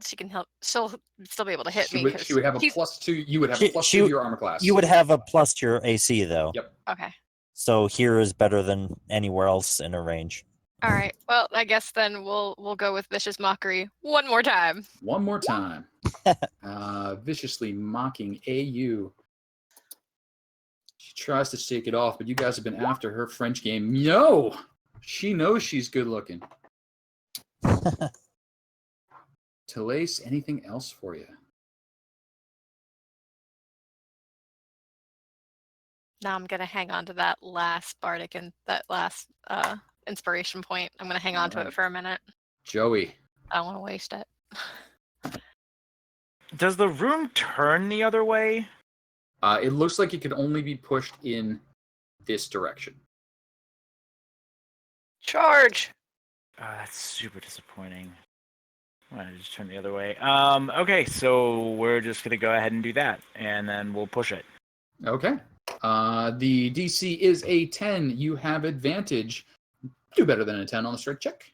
She can help. She'll still be able to hit She me. would, 'cause she would have a he's- +2. You would have She- a +2 she- to your armor class. you would have a plus to your AC though. Yep. Okay. So here is better than anywhere else in a range. All right. Well, I guess then we'll go with vicious mockery one more time. One more time. Viciously mocking AU. She tries to shake it off, but you guys have been after her French game. No! She knows she's good looking. Talise, anything else for you? Now I'm gonna hang on to that last bardic and that last inspiration point. I'm gonna hang on to Alright. it for a minute. Joey. I don't want to waste it. Does the room turn the other way? It looks like it could only be pushed in this direction. Charge! That's super disappointing. Why did I just turn the other way? Okay, so we're just gonna go ahead and do that, and then we'll push it. Okay. The DC is a 10. You have advantage. Do better than a 10 on the strength check.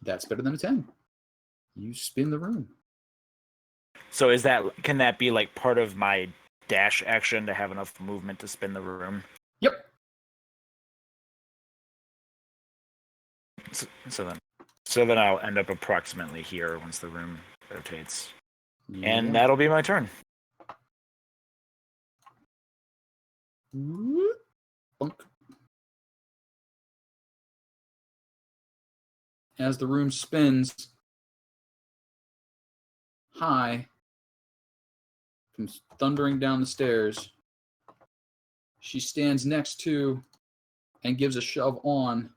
That's better than a 10. You spin the room. So can that be like part of my dash action to have enough movement to spin the room? Yep. So then I'll end up approximately here once the room rotates. Yeah. And that'll be my turn. Bunk. As the room spins high, comes thundering down the stairs. She stands next to and gives a shove on.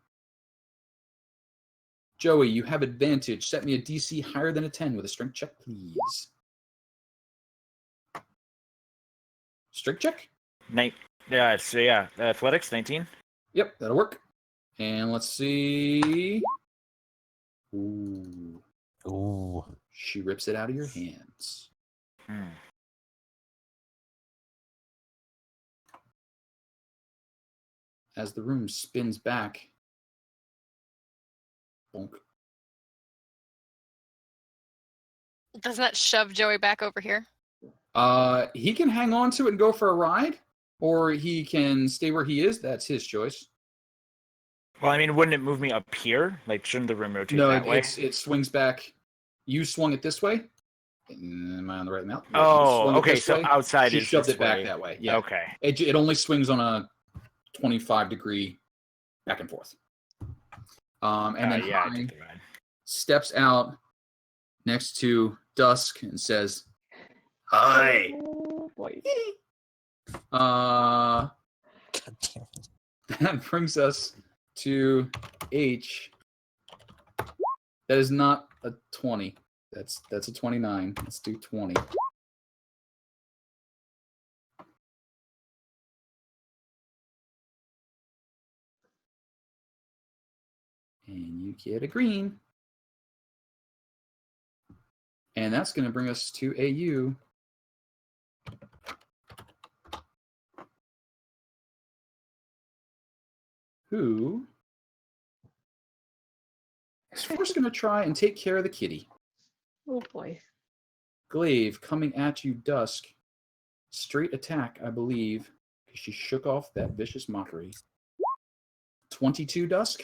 Joey, you have advantage. Set me a DC higher than a 10 with a strength check, please. Strength check? Athletics, 19. Yep, that'll work. And let's see. Ooh. Ooh. She rips it out of your hands. As the room spins back. Bonk. Doesn't that shove Joey back over here? He can hang on to it and go for a ride, or he can stay where he is. That's his choice. Well, I mean, wouldn't it move me up here? Like, shouldn't the room rotate that way? It swings back. You swung it this way. Am I on the right mount? Oh, okay. So outside she is shoved this it back way. that way. Yeah. Okay. It only swings on a 25-degree back and forth. And then I High take the ride. steps out next to Dusk and says, "Hi." Oh boy. God damn it. That brings us to H. That is not a 20. That's a 29. Let's do 20. And you get a green. And that's going to bring us to AU. Who is first going to try and take care of the kitty. Oh boy. Glaive coming at you, Dusk. Straight attack, I believe, because she shook off that vicious mockery. 22, Dusk.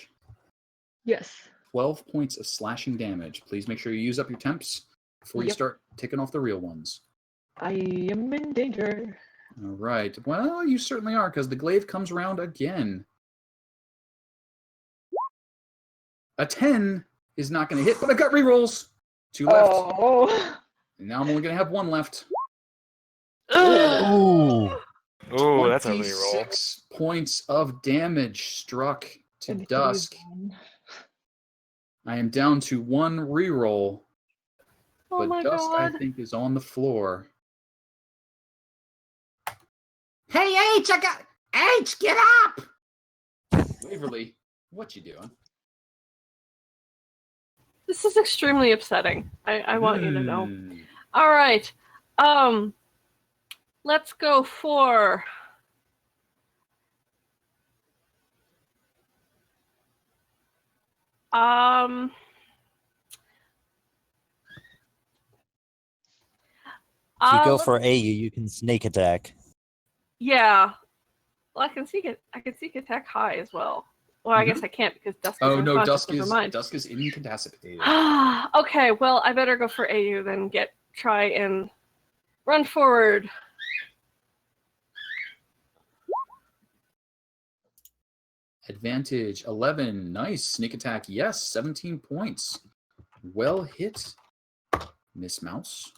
Yes. 12 points of slashing damage. Please make sure you use up your temps before you Yep. start taking off the real ones. I am in danger. All right. Well, you certainly are, because the glaive comes around again. A 10 is not going to hit, but I've got rerolls. 2 left. Oh. And now I'm only going to have 1 left. Ooh. Ooh, that's a reroll. 26 points of damage struck to And the kitty is Dusk. gone. I am down to 1 reroll, Oh but my Dusk, god. I think, is on the floor. Hey, H, H, get up! Waverly, what you doing? This is extremely upsetting. I want you to know. Hmm. All right. Let's go for If you go let's- for AU, you can sneak attack. yeah. Well, I can seek attack high as well. Well, I guess I can't because Dusk is Oh no, unconscious. Never mind. Dusk is incapacitated. Okay, well, I better go for AU then. Try and run forward. Advantage 11. Nice. Sneak attack. Yes. 17 points. Well hit, Miss Mouse.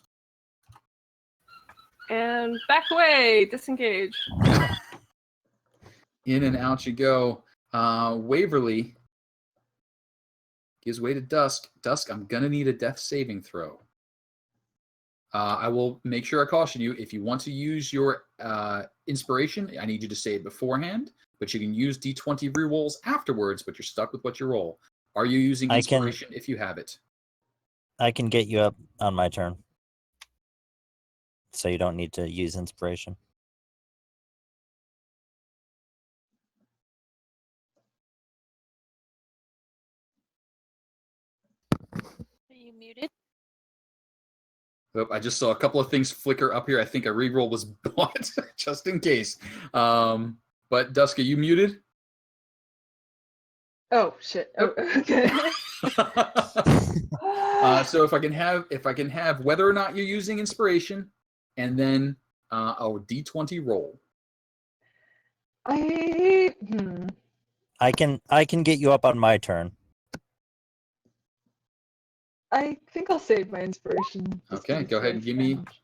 And back away. Disengage. In and out you go. Waverly gives way to Dusk. Dusk, I'm going to need a death saving throw. I will make sure I caution you. If you want to use your inspiration, I need you to say it beforehand, but you can use D20 rerolls afterwards, but you're stuck with what you roll. Are you using I can- inspiration if you have it? I can get you up on my turn. So you don't need to use inspiration. you muted? Oh, I just saw a couple of things flicker up here. I think a reroll was bought just in case. But Dusk, are you muted? Oh shit. Oh, okay. So if I can have whether or not you're using inspiration, and then a d20 roll. I can get you up on my turn. I think I'll save my inspiration. just Okay, 'cause go ahead and of give me damage.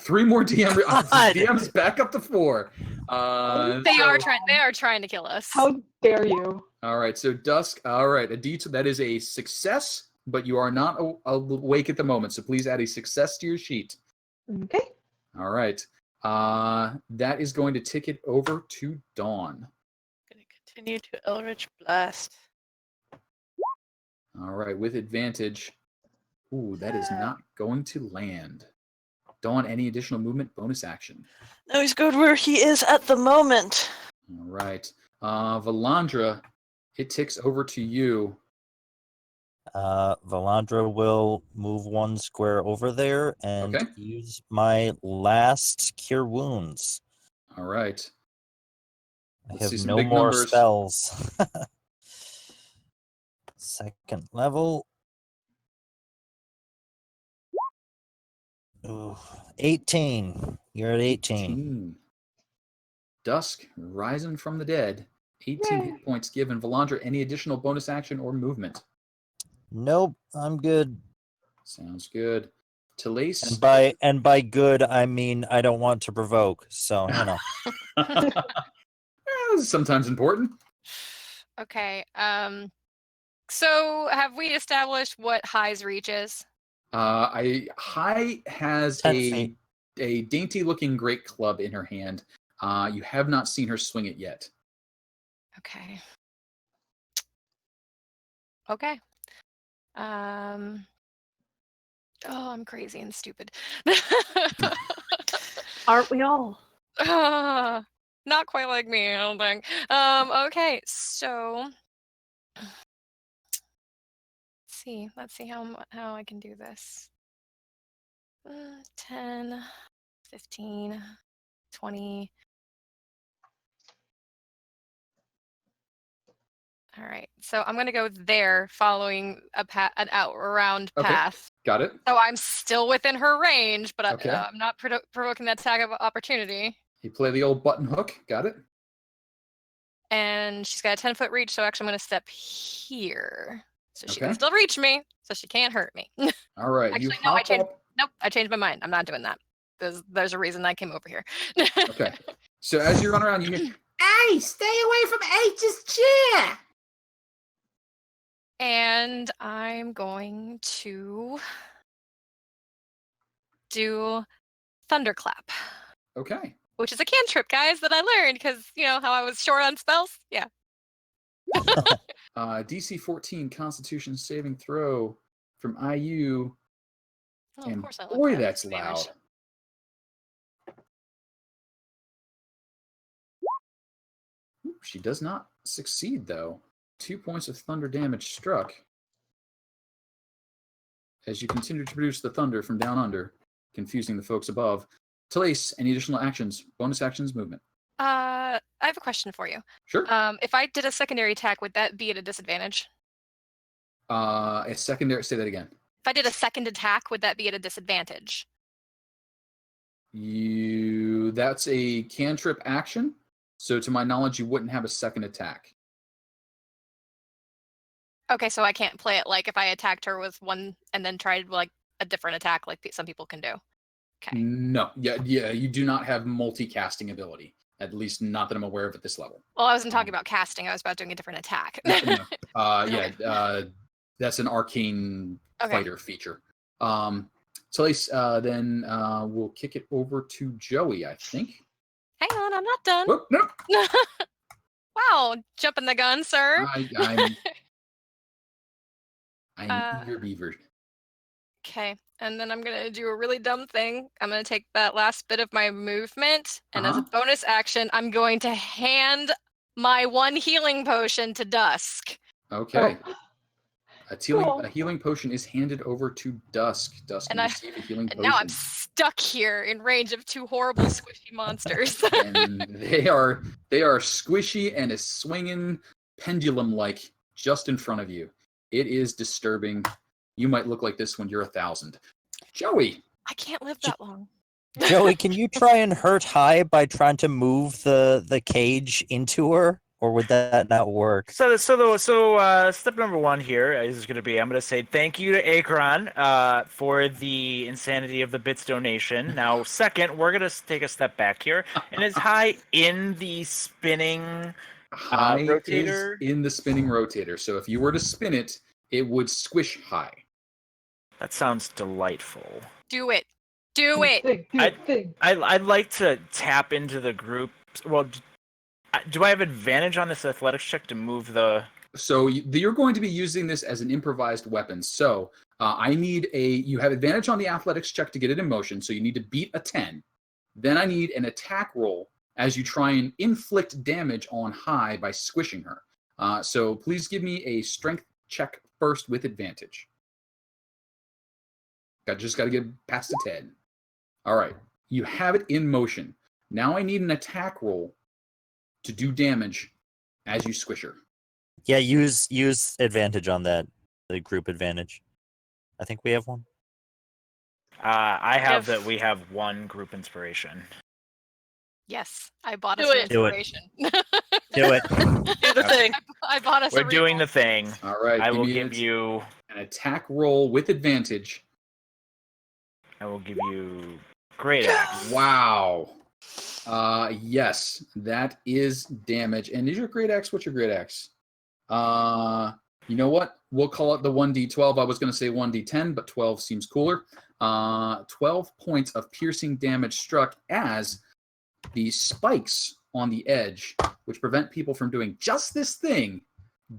3 more DM. God. DM's back up to 4. They are trying to kill us. How dare you? All right, so Dusk. All right, a D2. That is a success, but you are not awake at the moment. So please add a success to your sheet. Okay. All right. That is going to tick it over to Dawn. Gonna continue to Eldritch Blast. All right, with advantage. Ooh, that is not going to land. Dawn, any additional movement? Bonus action. No, he's good where he is at the moment. All right. Valandra, it ticks over to you. Valandra will move 1 square over there and Okay. use my last cure wounds. All right. I Let's see have some no big more numbers. spells. Second level. Ooh, 18. You're at 18. Dusk, rising from the dead. 18 Yay. hit points given. Valandra, any additional bonus action or movement? Nope, I'm good. Sounds good. Talise. And by good, I mean I don't want to provoke. So Sometimes important. Okay. So have we established what High's reach is? High has 10 a feet. dainty looking great club in her hand. You have not seen her swing it yet. Okay. Okay. Oh, I'm crazy and stupid. Aren't we all? Not quite like me, I don't think. Okay, so let's see how I can do this. 10, 15, 20. All right, so I'm gonna go there, following an around Okay. path. Got it. So I'm still within her range, but Okay. I'm not provoking that attack of opportunity. You play the old button hook. Got it. And she's got a 10-foot reach, so actually I'm going to step here. So she can Okay. still reach me, so she can't hurt me. All right. Actually, you no, hop up. Nope, I changed my mind. I'm not doing that. There's a reason I came over here. Okay. So as you run around, you hear, Hey, stay away from H's chair! And I'm going to do Thunderclap, okay. which is a cantrip, guys, that I learned because, you know, how I was short on spells? Yeah. DC 14 Constitution saving throw from IU. Oh, And of course I love boy, that that's damage. loud. Ooh, she does not succeed, though. 2 points of thunder damage struck as you continue to produce the thunder from down under, confusing the folks above. Talise, any additional actions? Bonus actions, movement. I have a question for you. Sure. If I did a secondary attack, would that be at a disadvantage? A secondary, say that again. If I did a second attack, would that be at a disadvantage? That's a cantrip action. So to my knowledge, you wouldn't have a second attack. Okay, so I can't play it like if I attacked her with one and then tried like a different attack like some people can do. Okay. No. Yeah, you do not have multi-casting ability. At least not that I'm aware of at this level. Well, I wasn't talking about casting. I was about doing a different attack. That's an arcane Okay. fighter feature. Talise, then we'll kick it over to Joey, I think. Hang on, I'm not done. Whoop, no. Wow, jumping the gun, sir. I'm eager beaver. Okay, and then I'm gonna do a really dumb thing. I'm gonna take that last bit of my movement, and as a bonus action, I'm going to hand my one healing potion to Dusk. Okay. Cool. A healing potion is handed over to Dusk. Dusk, And you I- receive a healing And potion. now I'm stuck here in range of 2 horrible squishy monsters. And they are squishy and is swinging pendulum-like just in front of you. It is disturbing. You might look like this when you're 1,000. Joey, I can't live that long. Joey, can you try and hurt High by trying to move the cage into her, or would that not work? So step number 1 here is going to be, I'm going to say thank you to Akron for the insanity of the bits donation. Now, second, we're going to take a step back here, and is High in the spinning High rotator? is in the spinning rotator. So if you were to spin it, it would squish High. That sounds delightful. Do it. Do it. Thing. I'd like to tap into the group. Well, do I have advantage on this athletics check to move the... So you're going to be using this as an improvised weapon. So you have advantage on the athletics check to get it in motion. So you need to beat a 10. Then I need an attack roll as you try and inflict damage on High by squishing her. So please give me a strength check first with advantage. Just got to get past a 10. All right. You have it in motion. Now I need an attack roll to do damage as you squish her. Yeah, use advantage on that, the group advantage. I think we have one. I have If- that we have 1 group inspiration. Yes, I bought us Do an it. Do it. inspiration. Do it. Do the thing. I bought us We're a doing reroll. the thing. All right. I will me give you... an attack roll with advantage. I will give you great axe. Wow. Yes, that is damage. And is your great axe? What's your great axe? You know what? We'll call it the 1d12. I was going to say 1d10, but 12 seems cooler. 12 points of piercing damage struck as the spikes on the edge, which prevent people from doing just this thing,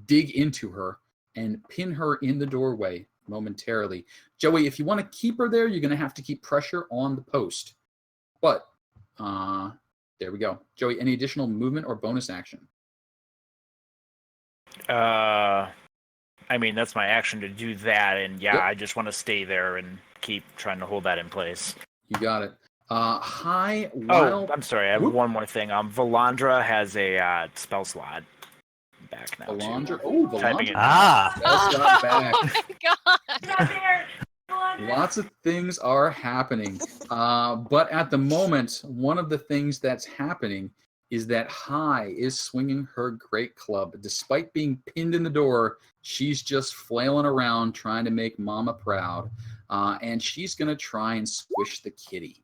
dig into her and pin her in the doorway momentarily. Joey, if you want to keep her there, you're going to have to keep pressure on the post. But there we go. Joey, any additional movement or bonus action? I mean, that's my action to do that, and yeah, Yep. I just want to stay there and keep trying to hold that in place. You got it. High Oh, wild. I'm sorry, I have Whoop. one more thing. Valandra has a spell slot back now, Valandra. too. Oh, Typing it. Valandra. Ah, Spell slot back. Oh my god. Lots of things are happening. But at the moment, one of the things that's happening is that High is swinging her great club. Despite being pinned in the door, she's just flailing around trying to make Mama proud. And she's going to try and squish the kitty.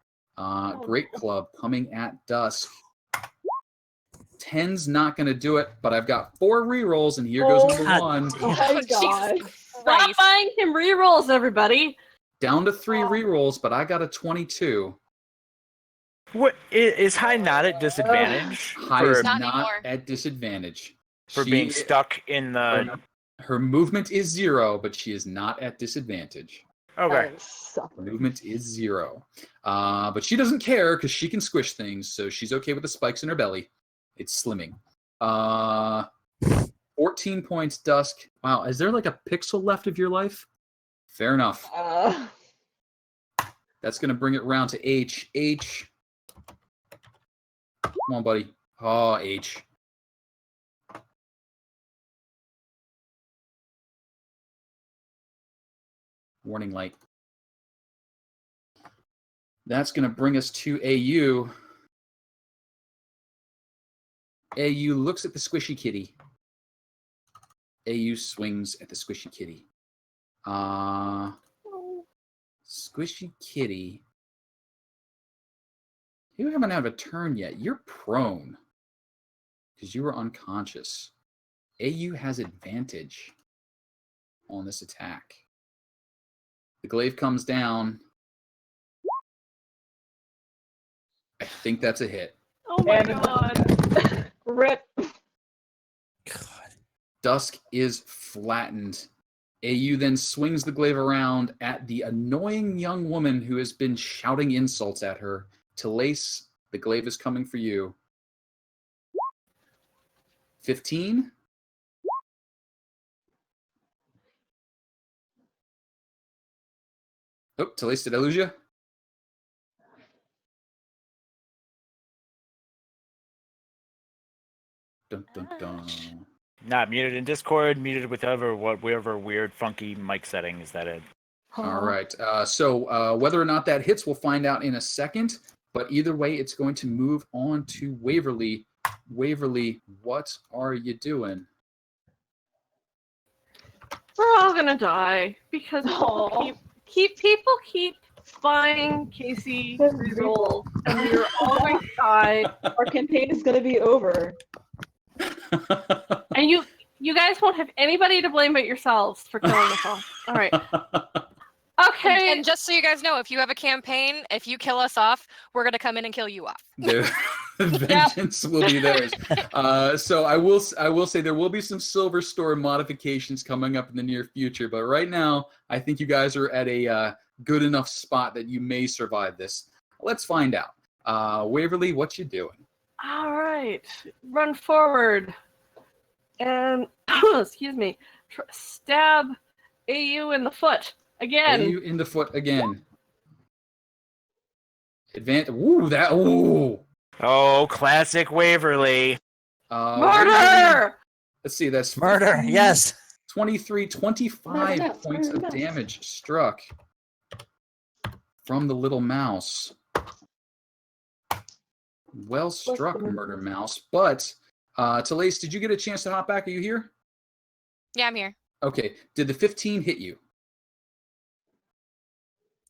Great club coming at Dusk. 10's not going to do it, but I've got 4 rerolls, and here goes Oh, number God 1. Oh my god. Stop Christ. buying him rerolls, everybody. Down to 3 rerolls, but I got a 22. What is High not at disadvantage High is for, Not not anymore. at disadvantage. for She- being stuck in the? Her movement is 0, but she is not at disadvantage. Okay. I'm suffering. Movement is 0. But she doesn't care because she can squish things, so she's okay with the spikes in her belly. It's slimming. 14 points, Dusk. Wow, is there like a pixel left of your life? Fair enough. That's going to bring it around to H. H. Come on, buddy. Oh, H. Warning light. That's going to bring us to AU. AU looks at the squishy kitty. AU swings at the squishy kitty. Squishy kitty. You haven't had a turn yet. You're prone because you were unconscious. AU has advantage on this attack. The glaive comes down. I think that's a hit. Oh my And- god. Rip. God. Dusk is flattened. AU then swings the glaive around at the annoying young woman who has been shouting insults at her. Talace, the glaive is coming for you. 15? Oh, Talise, did I lose you? Dun, dun, dun. Not muted in Discord, muted with whatever weird, funky mic settings that it. All right. So whether or not that hits, we'll find out in a second. But either way, it's going to move on to Waverly. Waverly, what are you doing? We're all gonna die because Aw. people keep buying Casey rerolls, and we're all going to die. Our campaign is gonna be over. And you guys won't have anybody to blame but yourselves for killing us all. All right. Okay. And just so you guys know, if you have a campaign, if you kill us off, we're gonna come in and kill you off. The vengeance will be theirs. So I will say there will be some Silver Store modifications coming up in the near future, but right now I think you guys are at a good enough spot that you may survive this. Let's find out. Waverly, what you doing? All right. Run forward and excuse me. Stab AU in the foot again. AU in the foot again. Ooh, that. Ooh. Oh, classic Waverly. Murder! Let's see. That's Murder. 15, Yes. 23, 25 Murder, points of murder. damage struck from the little mouse. Well struck, the Murder Mouse. But, Talise, did you get a chance to hop back? Are you here? Yeah, I'm here. Okay. Did the 15 hit you?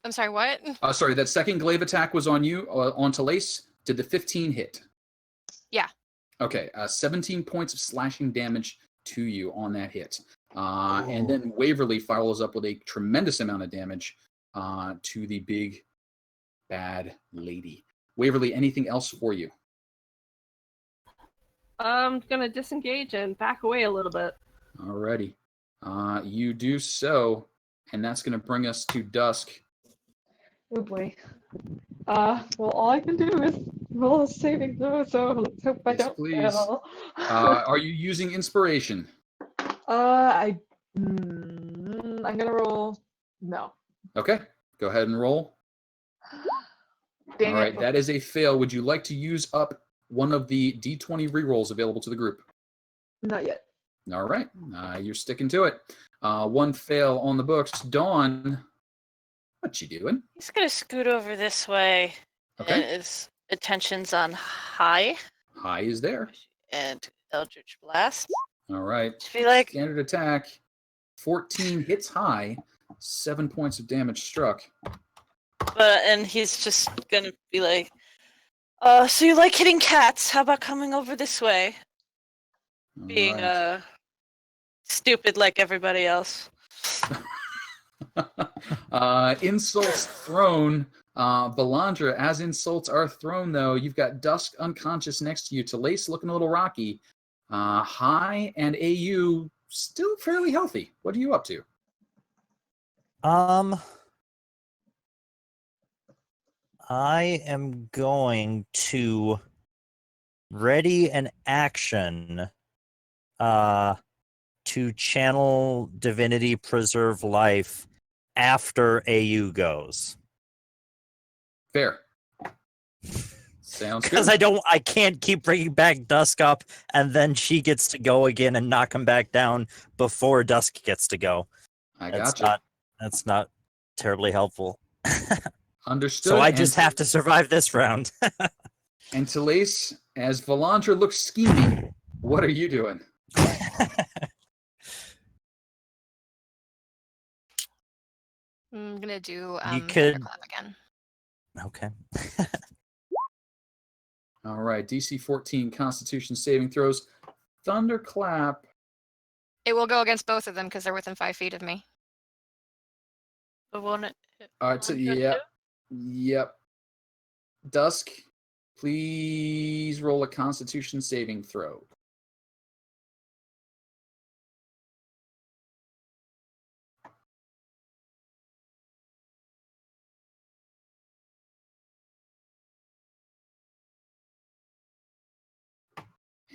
I'm sorry, what? Sorry, that second glaive attack was on you, on Talise. Did the 15 hit? Yeah. Okay. 17 points of slashing damage to you on that hit. And then Waverly follows up with a tremendous amount of damage to the big bad lady. Waverly, anything else for you? I'm gonna disengage and back away a little bit. Alrighty. You do so, and that's going to bring us to dusk. Oh boy. Well, all I can do is roll a saving throw, so let's hope I Yes, don't please. fail. Are you using inspiration? I'm gonna roll. No. Okay, go ahead and roll. Dang All right, it. that is a fail. Would you like to use up one of the D20 rerolls available to the group? Not yet. All right, you're sticking to it. One fail on the books. Dawn, what you doing? He's gonna scoot over this way. Okay. And his attention's on high High is there. and Eldritch Blast. All right. Just be like, Standard attack. 14 hits high. 7 points of damage struck. and he's just gonna be like, so you like hitting cats? How about coming over this way? All Being right. stupid like everybody else. Insults thrown. Balandra, as insults are thrown, though, you've got Dusk unconscious next to you. Talise looking a little rocky. High and AU still fairly healthy. What are you up to? I am going to ready an action to channel Divinity Preserve Life after AU goes. Fair. Sounds Because good. I can't keep bringing back Dusk up and then she gets to go again and knock him back down before Dusk gets to go. I That's gotcha. that's not terribly helpful. Understood. So I just have to survive this round. And Talise, as Valandra looks scheming, what are you doing? I'm gonna do You could- Thunderclap again. Okay. All right, DC 14 Constitution saving throws. Thunderclap. It will go against both of them because they're within 5 feet of me. But won't it hit All right, so Balandra yeah. too? Yep. Dusk, please roll a Constitution saving throw.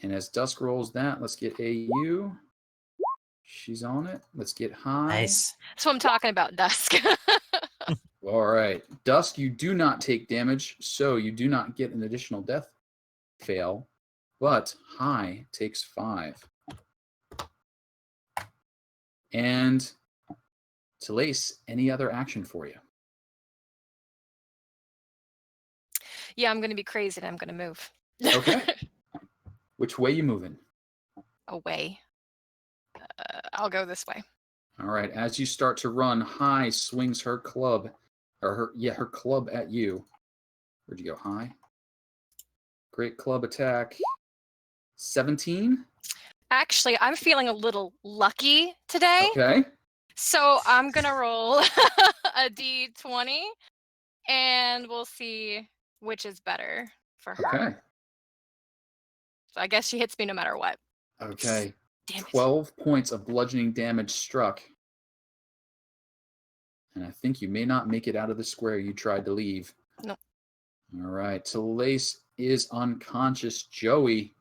And as Dusk rolls that, let's get AU. She's on it. Let's get High. Nice. That's what I'm talking about, Dusk. All right. Dusk, you do not take damage, so you do not get an additional death fail, but High takes 5. And Talace, any other action for you? Yeah, I'm gonna be crazy and I'm gonna move. Okay. Which way you moving? Away. I'll go this way. All right. As you start to run, High swings her club, or her club at you. Where'd you go, High? Great club attack. 17. Actually, I'm feeling a little lucky today. Okay. So I'm gonna roll a d20 and we'll see which is better for her. Okay. So I guess she hits me no matter what. Okay. Damn it. 12 points of bludgeoning damage struck. And I think you may not make it out of the square you tried to leave. No. All right. Talace is unconscious. Joey,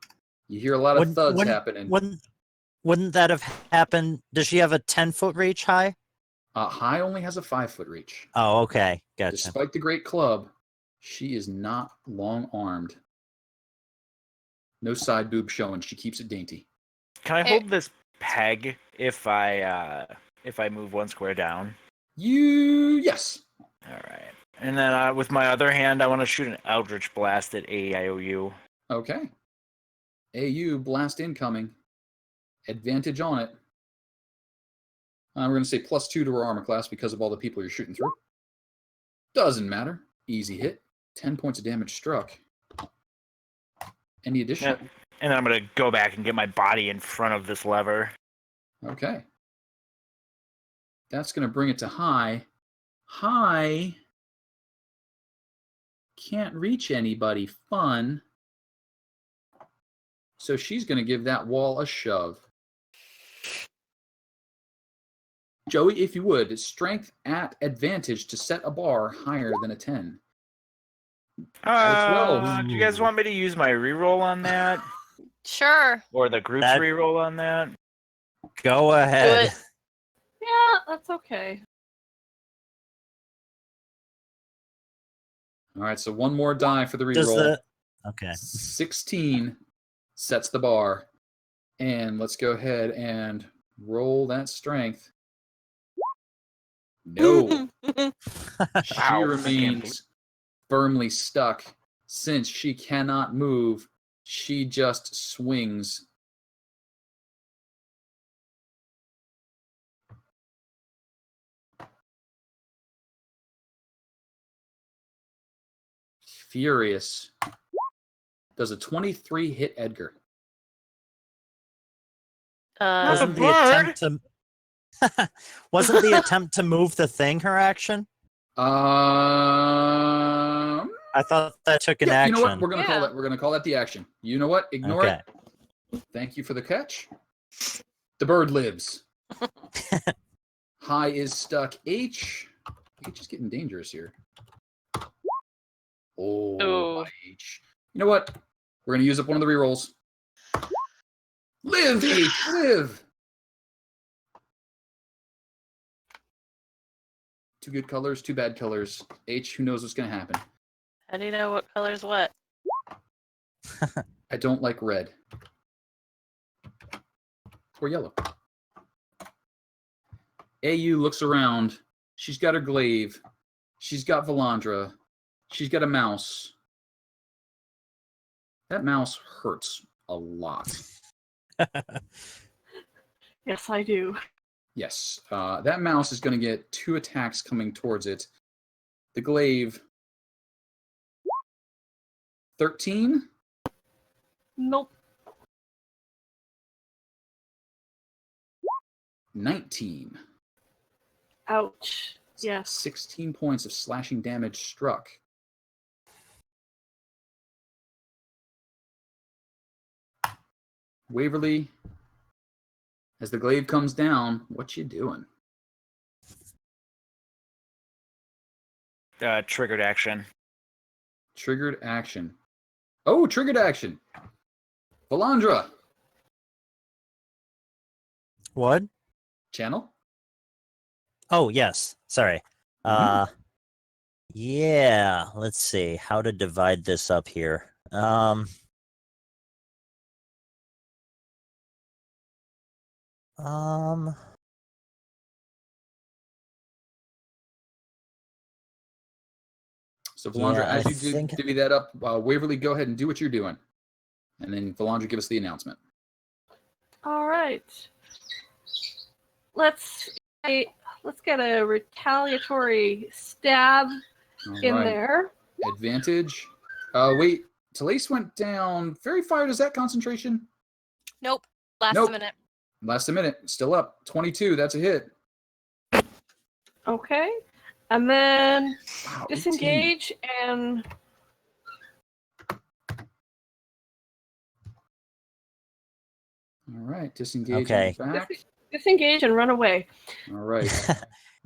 you hear a lot of thuds happening. Wouldn't that have happened? Does she have a 10-foot reach, High? High only has a 5-foot reach. Oh, okay. Gotcha. Despite the great club, she is not long-armed. No side boob showing. She keeps it dainty. Can I hold this peg if I move one square down? Yes. All right. And then with my other hand, I want to shoot an Eldritch Blast at AIOU. Okay. AU blast incoming. Advantage on it. We're going to say +2 to her armor class because of all the people you're shooting through. Doesn't matter. Easy hit. 10 points of damage struck. Any additional? And then I'm going to go back and get my body in front of this lever. Okay. That's going to bring it to High. High can't reach anybody fun. So she's going to give that wall a shove. Joey, if you would, strength at advantage to set a bar higher than a 10. Do you guys want me to use my reroll on that? Sure. Or the group's reroll on that? Go ahead. Yeah, that's okay. All right, so one more die for the reroll. Okay. 16 sets the bar. And let's go ahead and roll that strength. No. She remains firmly stuck. Since she cannot move, she just swings. Furious. Does a 23 hit Edgar? Wasn't the attempt to move the thing her action? I thought that took an action. You know what? We're gonna call that. We're gonna call that the action. You know what? Ignore it. Thank you for the catch. The bird lives. High is stuck. H is getting dangerous here. Oh, H. You know what? We're gonna use up one of the rerolls. Live, H, live. 2 good colors, 2 bad colors. H, who knows what's gonna happen? How do you know what color's what? I don't like red. Or yellow. AU looks around. She's got her glaive. She's got Valandra. She's got a mouse. That mouse hurts a lot. Yes, I do. Yes. That mouse is going to get 2 attacks coming towards it. The glaive. 13? Nope. 19. Ouch. Yes. 16 points of slashing damage struck. Waverly, as the glaive comes down, what you doing? Triggered action. Triggered action. Oh, triggered action. Valandra. What? Channel? Oh, yes. Sorry. Yeah, let's see how to divide this up here. Um, So, Valandra, Yeah, I as you think divvy that up, Waverly, go ahead and do what you're doing. And then, Valandra, give us the announcement. All right. Let's get a retaliatory stab All in right. there. Advantage. Wait, Talise went down very far. Does that concentration? Nope. Last Nope. minute. Last a minute. Still up. 22. That's a hit. Okay. And then Wow. 18. disengage and All right. Disengage Okay. and back. disengage and run away. All right.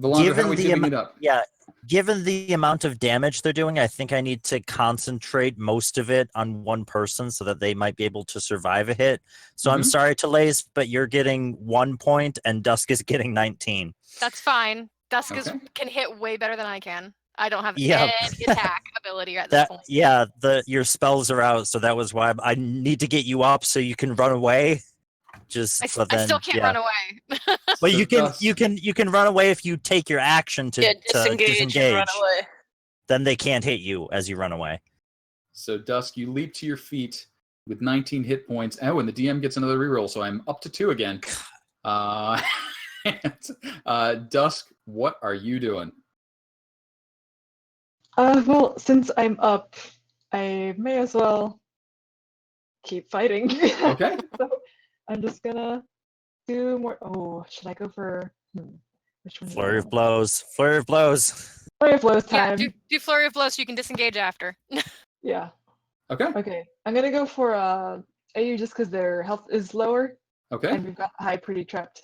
Valandra, how are we divvying it up? Yeah, given the amount of damage they're doing, I think I need to concentrate most of it on one person so that they might be able to survive a hit. So I'm Mhm. sorry, Talaze, but you're getting 1 point and Dusk is getting 19. That's fine. Dusk Okay. can hit way better than I can. I don't have Yep. any attack ability at this That point. yeah, your spells are out, so that was why I need to get you up so you can run away. Just so I then, still can't yeah. run away. But So you can Dusk- you can run away if you take your action to disengage and run away. Then they can't hit you as you run away. So, Dusk, you leap to your feet with 19 hit points. Oh, and the DM gets another reroll, so I'm up to 2 again. Dusk, what are you doing? Well, since I'm up, I may as well keep fighting. Okay. So I'm just gonna do more. Oh, should I go for which one? Flurry of blows. Flurry of blows. Flurry of blows Yeah, time. do flurry of blows so you can disengage after. Yeah. Okay. Okay. I'm gonna go for AU just because their health is lower Okay. and we've got high pretty trapped.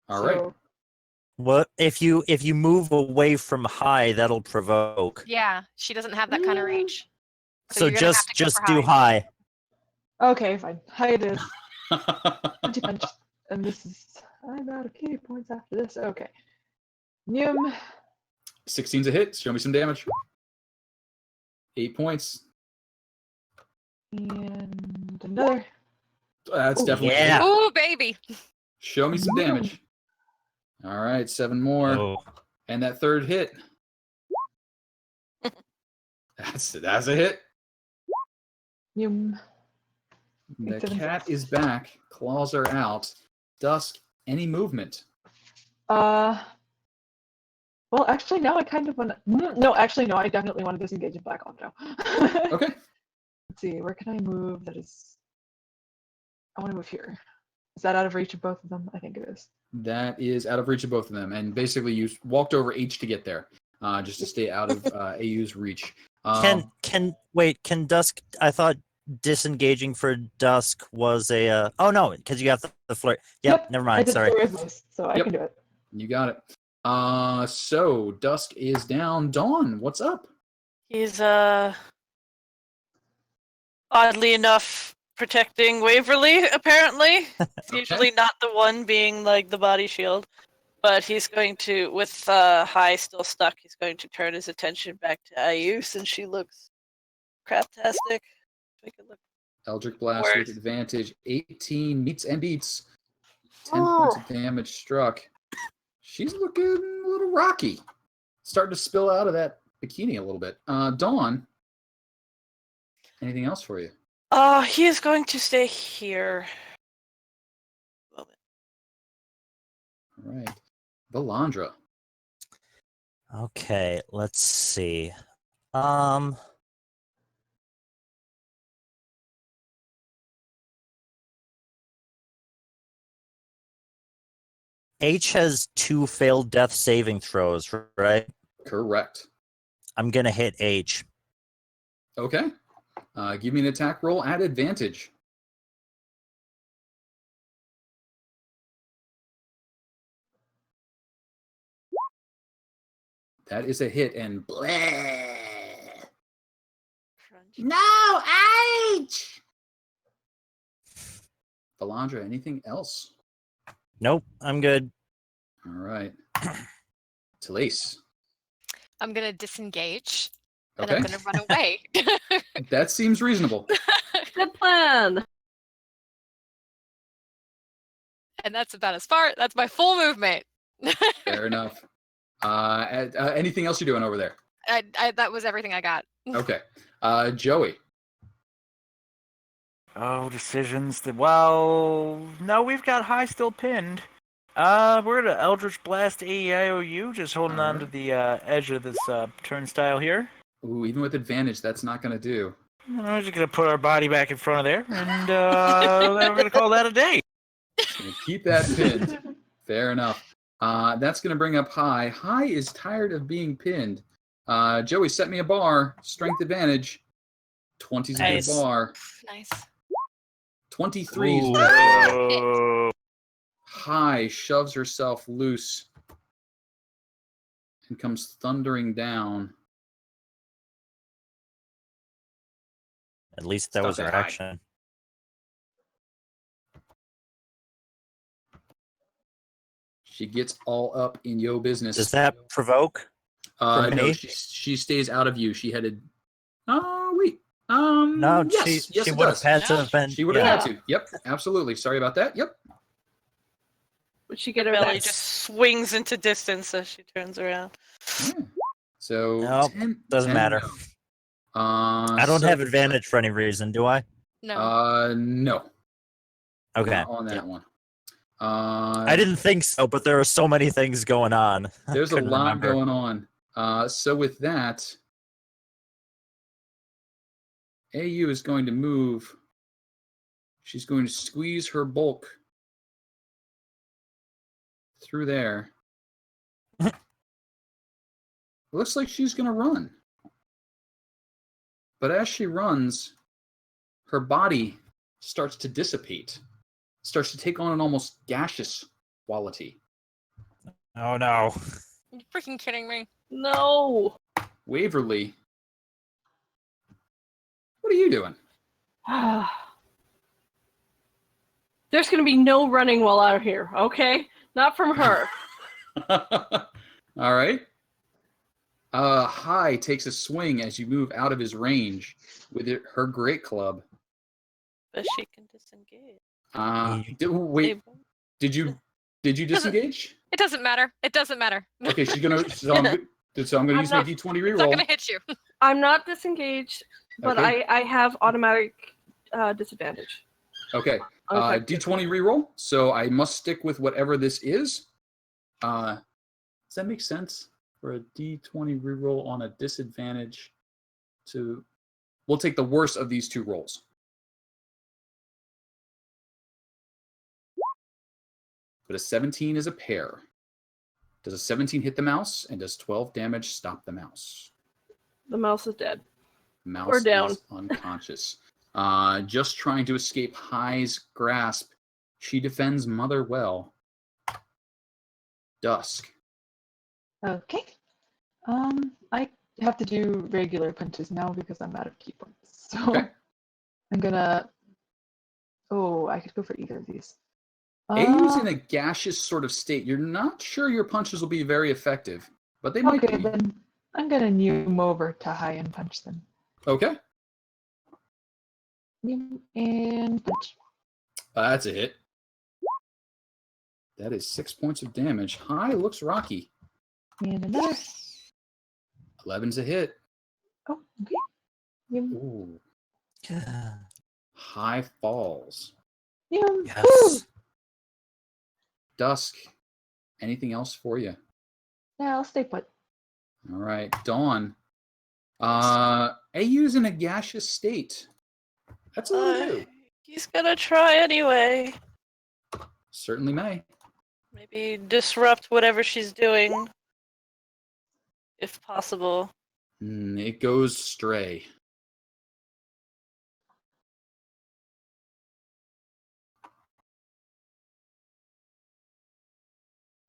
All right. So, What if you move away from high, that'll provoke. Yeah, she doesn't have that kind of reach. So you're gonna have to go just for do high. Okay, fine. High it is. Punchy punch. And this is I'm out of key points after this. Okay. Yum. 16's a hit. Show me some damage. 8 points. And another. That's Ooh, definitely a yeah. hit. Ooh, baby. Show me some damage. All right, 7 more. Oh. And that third hit. That's a hit. Yum. The 8, 7, cat 6. is back. Claws are out. Dusk, any movement? Well, actually, now I kind of want to. No, actually, no. I definitely want to disengage and back off now. Okay. Let's see. Where can I move? That is. I want to move here. Is that out of reach of both of them? I think it is. That is out of reach of both of them. And basically, you walked over H to get there, just to stay out of AU's reach. Can Dusk? I thought disengaging for Dusk was a. Oh no, because you have the flirt. Yep. Never I mind. did Sorry. flurry of blows, so I Yep. can do it. You got it. So Dusk is down. Dawn, what's up? He's oddly enough protecting Waverly, apparently. It's usually not the one being like the body shield. But he's going to, with High still stuck, he's going to turn his attention back to IU since she looks craptastic. Make it look Eldritch Blast with worse. advantage. 18 meets and beats. 10 points of damage struck. She's looking a little rocky. Starting to spill out of that bikini a little bit. Dawn, anything else for you? He is going to stay here. All right. Valandra. Okay. Let's see. H has 2 failed death saving throws, right? Correct. I'm gonna hit H. Okay. Give me an attack roll at advantage. That is a hit, and bleh. No, H! Valandra, anything else? Nope, I'm good. All right. Talise. I'm gonna disengage and Okay. I'm gonna run away. That seems reasonable. Good plan. And that's about as far. That's my full movement. Fair enough. Anything else you're doing over there? That was everything I got. Okay. Joey. Oh, decisions. Well, no, we've got High still pinned. We're gonna Eldritch Blast AEIOU, just holding on to the edge of this turnstile here. Ooh, even with advantage, that's not going to do. We're just gonna put our body back in front of there, and then we're gonna call that a day. Gonna keep that pinned. Fair enough. That's going to bring up High. High is tired of being pinned. Joey, set me a bar. Strength advantage. 20's a Nice. good bar. Nice. 23 is Ooh. better. Oh, High shoves herself loose and comes thundering down. At least that Stop was her that high. action. She gets all up in yo business. Does that provoke? No, me? she stays out of you. She headed. Oh wait. No, Yes, she it would have does. had to have been. She would have yeah. had to. Yep, absolutely. Sorry about that. Yep. Would she get her Belly back? just swings into distance as she turns around. Yeah. So Nope, 10, doesn't 10 matter. no. I don't so- have advantage for any reason, do I? No. No. Okay. Not on that one. I didn't think so, but there are so many things going on. There's a Couldn't lot remember. going on. So with that, AU is going to move. She's going to squeeze her bulk through there. Looks like she's going to run. But as she runs, her body starts to dissipate, starts to take on an almost gaseous quality. Oh no. You freaking kidding me? No. Waverly, what are you doing? There's going to be no running while out here, okay? Not from her. All right. High takes a swing as you move out of his range with her great club. But she can disengage. Wait, did you disengage? It doesn't matter. It doesn't matter. Okay, she's gonna. So I'm gonna use my D20 It's not reroll. gonna hit you. I'm not disengaged, but Okay. I have automatic disadvantage. Okay. Okay. D20 reroll. So I must stick with whatever this is. Does that make sense? For a D20 reroll on a disadvantage, we'll take the worst of these two rolls. But a 17 is a pair. Does a 17 hit the mouse, and does 12 damage stop the mouse? The mouse is dead. Mouse Or down. is unconscious. Just trying to escape High's grasp. She defends Mother well. Dusk. Okay. I have to do regular punches now because I'm out of key points. So Okay. I'm gonna. Oh, I could go for either of these. AU's in a gaseous sort of state. You're not sure your punches will be very effective, but they might Okay, be. then I'm gonna Neum over to High and punch them. Okay. Neum and punch. That's a hit. That is 6 points of damage. High looks rocky. And another. 11's a hit. Oh, okay. Neum. Ooh. High falls. Neum. Woo! Yes. Dusk. Anything else for you? Yeah, I'll stay put. All right. Dawn. AU's in a gaseous state. That's all I do. He's gonna try anyway. Certainly may. Maybe disrupt whatever she's doing, if possible. It goes stray.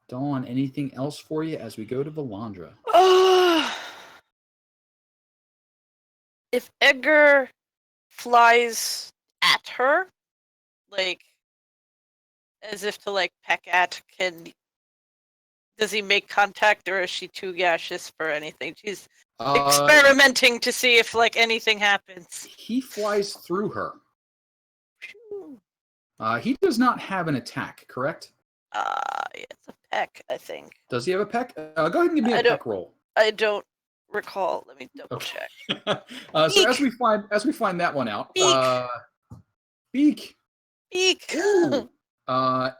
Dawn, anything else for you as we go to Valandra? If Edgar flies at her, like as if to like peck at, can Does he make contact, or is she too gaseous for anything? She's Uh, experimenting to see if like anything happens. he flies through her. He does not have an attack, correct? It's a peck, I think. Does he have a peck? Go ahead and give me a I don't- peck roll. I don't recall. Let me double check. So as we find that one out, beak. Eek! Ooh.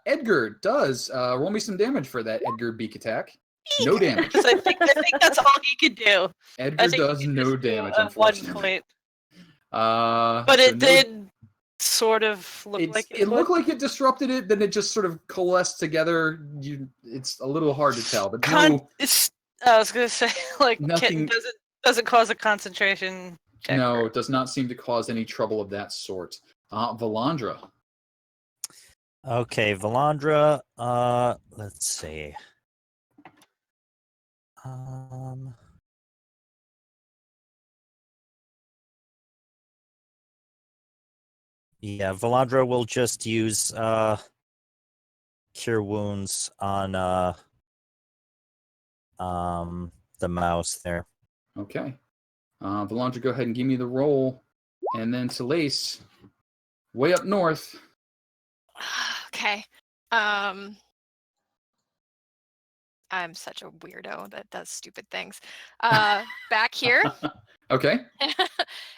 Edgar does roll me some damage for that Edgar beak attack. No damage. I think that's all he could do. Edgar think does he could no just do damage, at one unfortunately. point. But But it did sort of look like it looked like it disrupted it, then it just sort of coalesced together. It's a little hard to tell, but no, I was gonna say like Nothing- kitten doesn't cause a concentration check. no, it does not seem to cause any trouble of that sort. Valandra. Okay, Valandra. Let's see. Yeah, Valandra will just use cure wounds on the mouse there. Okay. Valandra, go ahead and give me the roll. And then Talace, way up north. Okay. I'm such a weirdo that does stupid things. Back here, Okay.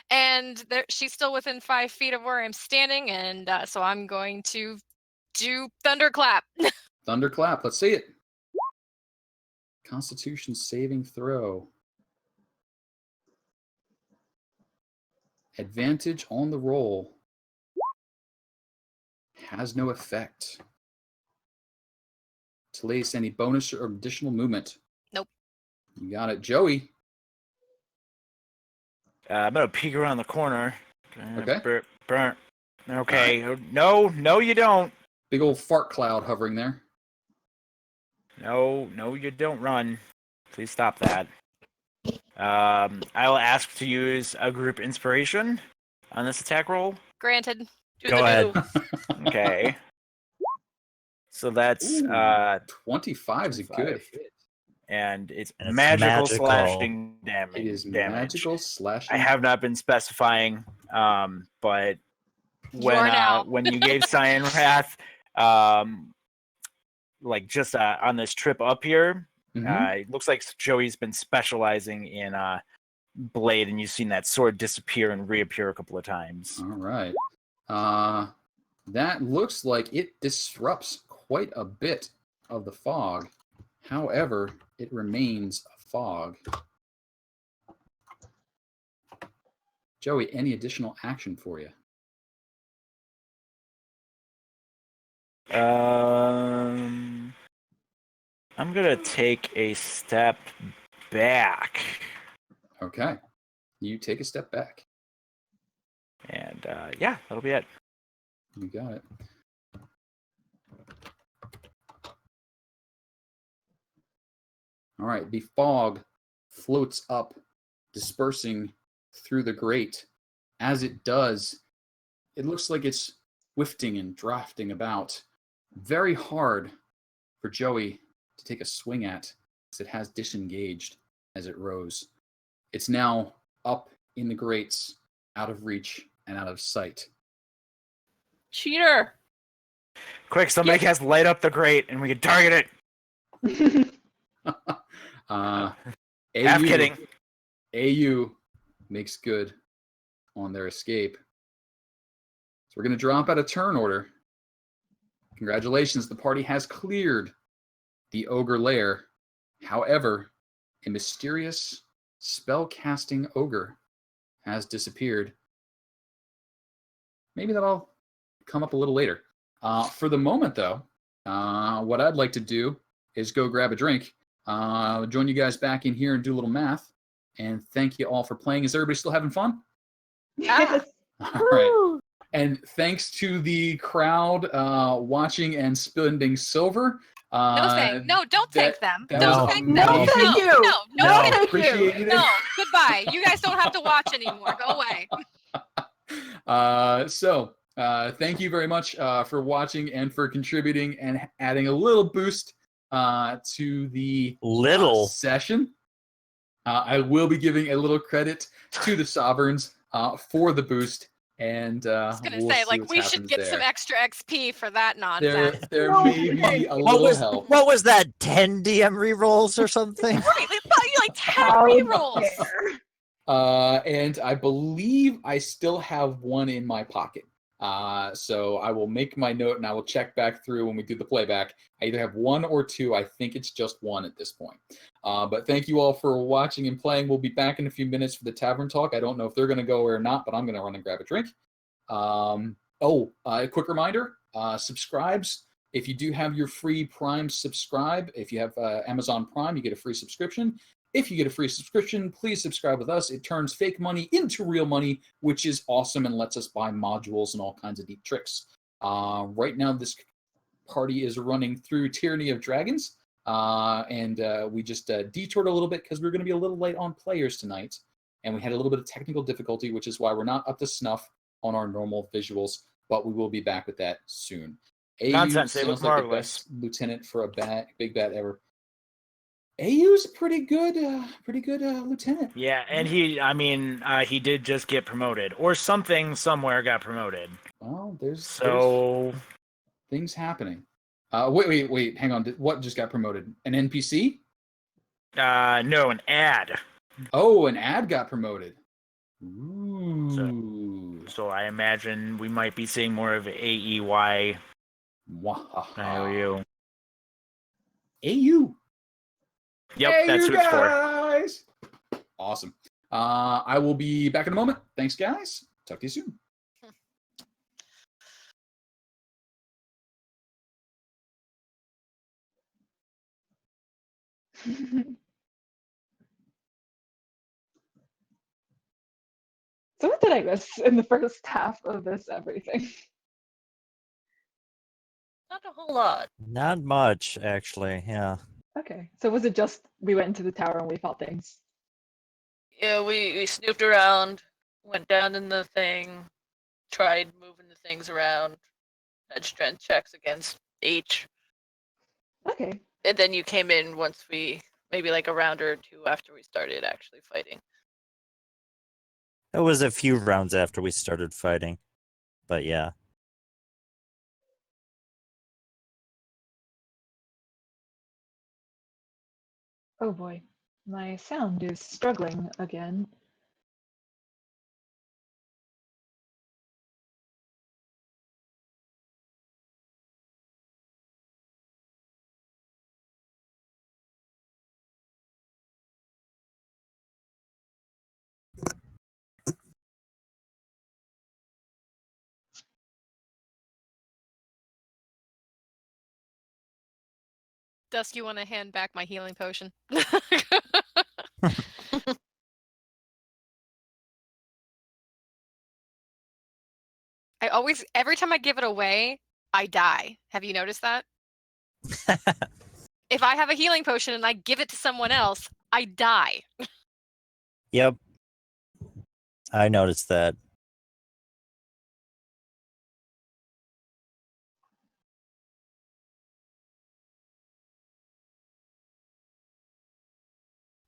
and she's still within 5 feet of where I'm standing, and so I'm going to do thunderclap. Thunderclap. Let's see it. Constitution saving throw. Advantage on the roll. Has no effect. Talace, any bonus or additional movement? Nope. You got it. Joey. I'm gonna peek around the corner. Okay. Burnt. Okay. No, you don't. Big old fart cloud hovering there. No, you don't run. Please stop that. I will ask to use a group inspiration on this attack roll. Granted. Do Go the ahead. do. Okay. So that's Ooh, 25 is a good hit. and it's And it's magical magical. slashing damage. It is damage. magical slashing. I have not been specifying, but You are now. when you gave Cyan Wrath, like just on this trip up here, Mhm. it looks like Joey's been specializing in blade, and you've seen that sword disappear and reappear a couple of times. All right. That looks like it disrupts quite a bit of the fog. However, it remains a fog. Joey, any additional action for you? I'm gonna take a step back, Okay. You take a step back. and yeah, that'll be it. You got it. All right. The fog floats up, dispersing through the grate. As it does, it looks like it's wafting and drafting about. Very hard for Joey to take a swing at, as it has disengaged as it rose. It's now up in the grates, out of reach and out of sight. Cheater. Quick, somebody has light up the grate, and we can target it. Half kidding. AU makes good on their escape. So we're going to drop out of turn order. Congratulations, the party has cleared the ogre lair. However, a mysterious spell-casting ogre has disappeared. Maybe that'll come up a little later. For the moment, though, what I'd like to do is go grab a drink, join you guys back in here and do a little math. And thank you all for playing. Is everybody still having fun? Yes. All right. And thanks to the crowd watching and spending silver. No, don't thank them. that Don't was thank them. No, thank you. No, No, thank appreciate you. it. No, goodbye. You guys don't have to watch anymore. Go away. So thank you very much for watching and for contributing and adding a little boost to the Little. session. I will be giving a little credit to the Sovereigns for the boost, and I was gonna we'll say, see like, what we should happens get there. some extra XP for that nonsense. There No, may be a What little was help. what was that? 10 DM rerolls or something? Right, they thought you like 10 How rerolls. dare. And I believe I still have one in my pocket. So I will make my note and I will check back through when we do the playback. I either have one or two. I think it's just one at this point. But thank you all for watching and playing. We'll be back in a few minutes for the tavern talk. I don't know if they're going to go or not, but I'm going to run and grab a drink. A quick reminder, subscribes. If you do have your free Prime subscribe, if you have Amazon Prime, you get a free subscription. If you get a free subscription, please subscribe with us. It turns fake money into real money, which is awesome and lets us buy modules and all kinds of neat tricks. Right now, this party is running through Tyranny of Dragons, and we just detoured a little bit because we were going to be a little late on players tonight, and we had a little bit of technical difficulty, which is why we're not up to snuff on our normal visuals, but we will be back with that soon. AU Nonsense, they sounds look like the marvelous. best lieutenant for a big bat ever. AU's a pretty good lieutenant. Yeah, and he did just get promoted, or something somewhere got promoted. Well, there's So things happening. Wait, hang on. What just got promoted? An NPC? no, an ad. Oh, an ad got promoted. Ooh. So I imagine we might be seeing more of AEY. Wahaha. IOU. AU. Yep, that's AU who it's for. guys. Awesome. I will be back in a moment. Thanks, guys. Talk to you soon. So what did I miss in the first half of this everything? Not a whole lot. Not much, actually. Yeah. Okay, so was it just we went into the tower and we fought things? Yeah, we snooped around, went down in the thing, tried moving the things around, had strength checks against each, Okay, and then you came in once we, maybe like a round or two after we started actually fighting. It was a few rounds after we started fighting. But yeah. oh boy, my sound is struggling again. Dusk, you want to hand back my healing potion? Every time I give it away, I die. Have you noticed that? If I have a healing potion and I give it to someone else, I die. Yep. I noticed that.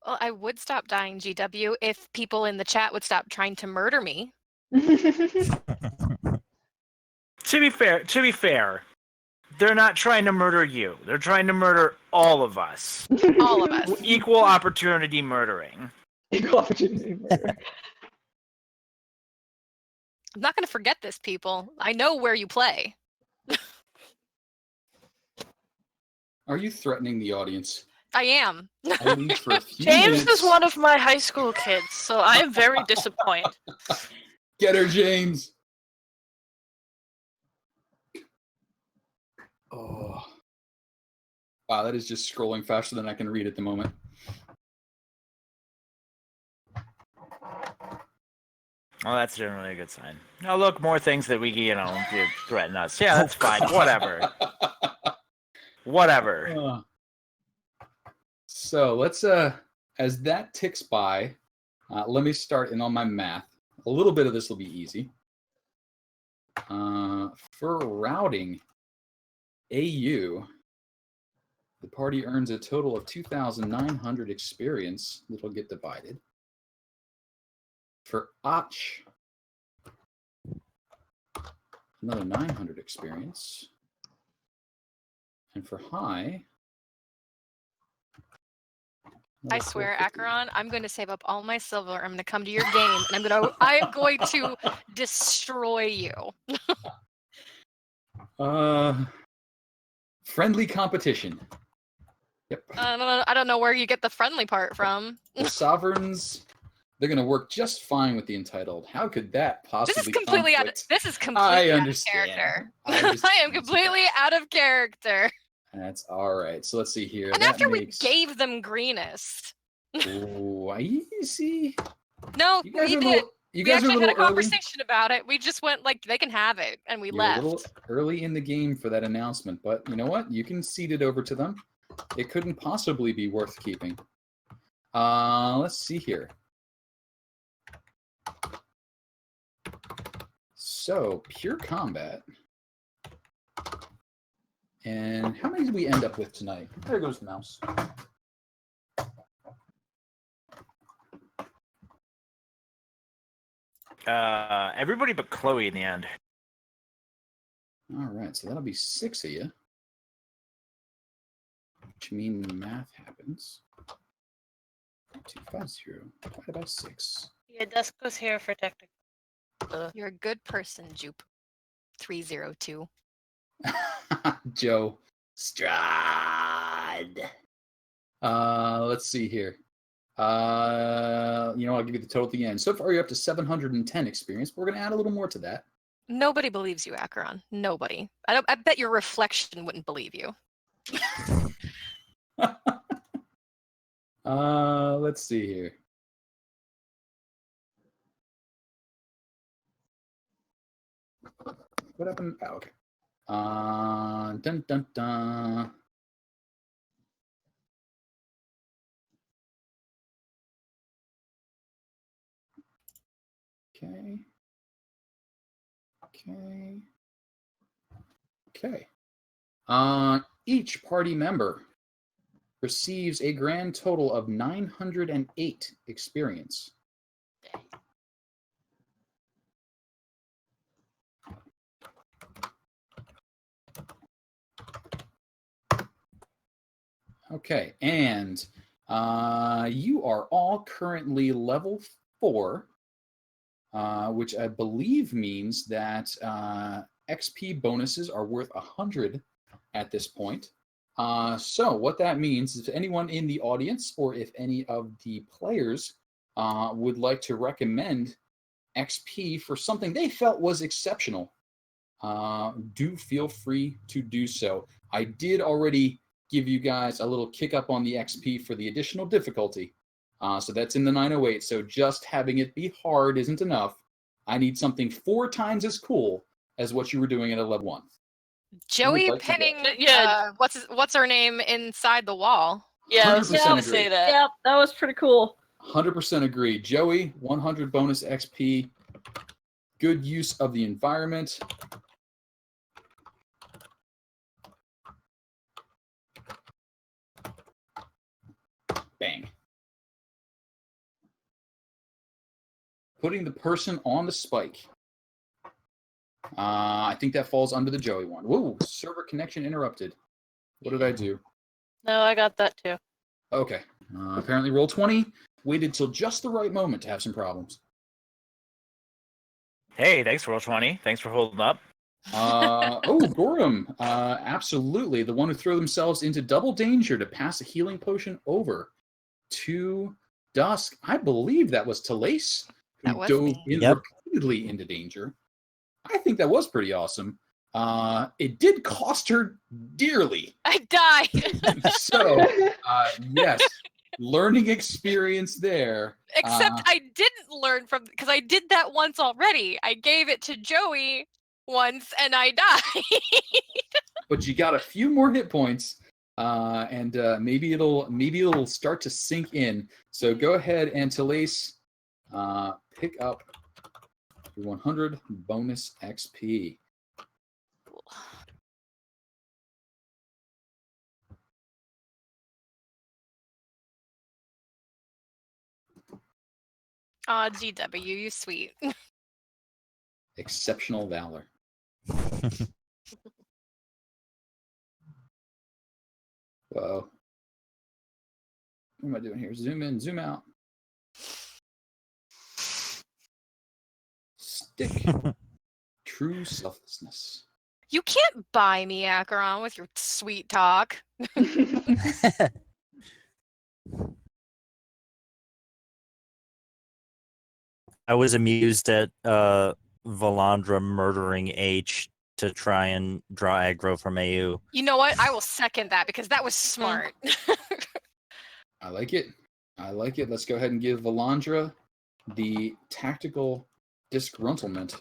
Well, I would stop dying, GW, if people in the chat would stop trying to murder me. To be fair, they're not trying to murder you. They're trying to murder all of us. All of us. Equal opportunity murdering. Equal opportunity murder. I'm not going to forget this, people. I know where you play. Are you threatening the audience? I am. I leave for a few James minutes. is one of my high school kids, so I am very disappointed. Get her, James. Oh. Wow, that is just scrolling faster than I can read at the moment. Well, that's generally a good sign. Now look, more things that we, could threaten us. Yeah, that's fine. Whatever. Whatever. So let's, as that ticks by, let me start in on my math. A little bit of this will be easy. For routing, AU The party earns a total of 2,900 experience. It'll get divided. For Och, another 900 experience. And for High, I swear, Acheron, I'm going to save up all my silver. I'm going to come to your game, and I'm going to destroy you. Friendly competition. Yep. I don't know where you get the friendly part from. The sovereigns, they're going to work just fine with the entitled. How could that possibly This is completely conflict? This is completely out of understand. character. I I understand. am completely out of character. That's all right. So let's see here. And That after makes... we gave them Greenest. Ooh, I see. No, You guys we are a did. little, you We guys are a actually had little a early. conversation about it. We just went like, they can have it, and we You're left. a little early in the game for that announcement, but you know what? You can cede it over to them. It couldn't possibly be worth keeping. Let's see here. So, pure combat. And how many did we end up with tonight? There goes the mouse. Everybody but Chloe in the end. All right, so that'll be 6 of you. Which means the math happens. 250 divided by 6. Yeah, Dusko's here for technical. You're a good person, Jupe. 302. Joe Strad. Let's see here. I'll give you the total at the end. So far, you're up to 710 experience. But we're going to add a little more to that. Nobody believes you, Acheron. Nobody. I bet your reflection wouldn't believe you. Let's see here. What happened? Oh, okay. Dun dun dun. Okay. Each party member receives a grand total of 908 experience. Okay, and you are all currently level 4, which I believe means that XP bonuses are worth 100 at this point. So what that means is if anyone in the audience or if any of the players would like to recommend XP for something they felt was exceptional, do feel free to do so. I did already give you guys a little kick up on the XP for the additional difficulty. So that's in the 908. So just having it be hard isn't enough. I need something 4 times as cool as what you were doing at a level 1. Joey like to go? pinning, Yeah. what's her name inside the wall? Yeah, I was 100% just gonna agree. say that. Yep, that was pretty cool. 100% agree. Joey, 100 bonus XP. Good use of the environment. Bang. Putting the person on the spike. I think that falls under the Joey one. Whoa, server connection interrupted. What did I do? No, I got that too. Okay. Apparently roll 20 waited till just the right moment to have some problems. Hey, thanks for Roll20. Thanks for holding up. Gorham. Absolutely. The one who threw themselves into double danger to pass a healing potion over to Dusk. I believe that was Talace who That was dove me. in Yep. repeatedly into danger. I think that was pretty awesome. It did cost her dearly. I died. So, yes, learning experience there. Except I didn't learn from, because I did that once already. I gave it to Joey once and I died. But you got a few more hit points, and maybe it'll start to sink in. So go ahead and Talace, pick up your 100 bonus XP. Aw, GW, you sweet. Exceptional valor. Whoa. What am I doing here? Zoom in, zoom out. Stick. True selflessness. You can't buy me, Acheron, with your sweet talk. I was amused at Valandra murdering H to try and draw aggro from AU. You know what? I will second that because that was smart. I like it. I like it. Let's go ahead and give Valandra the tactical disgruntlement.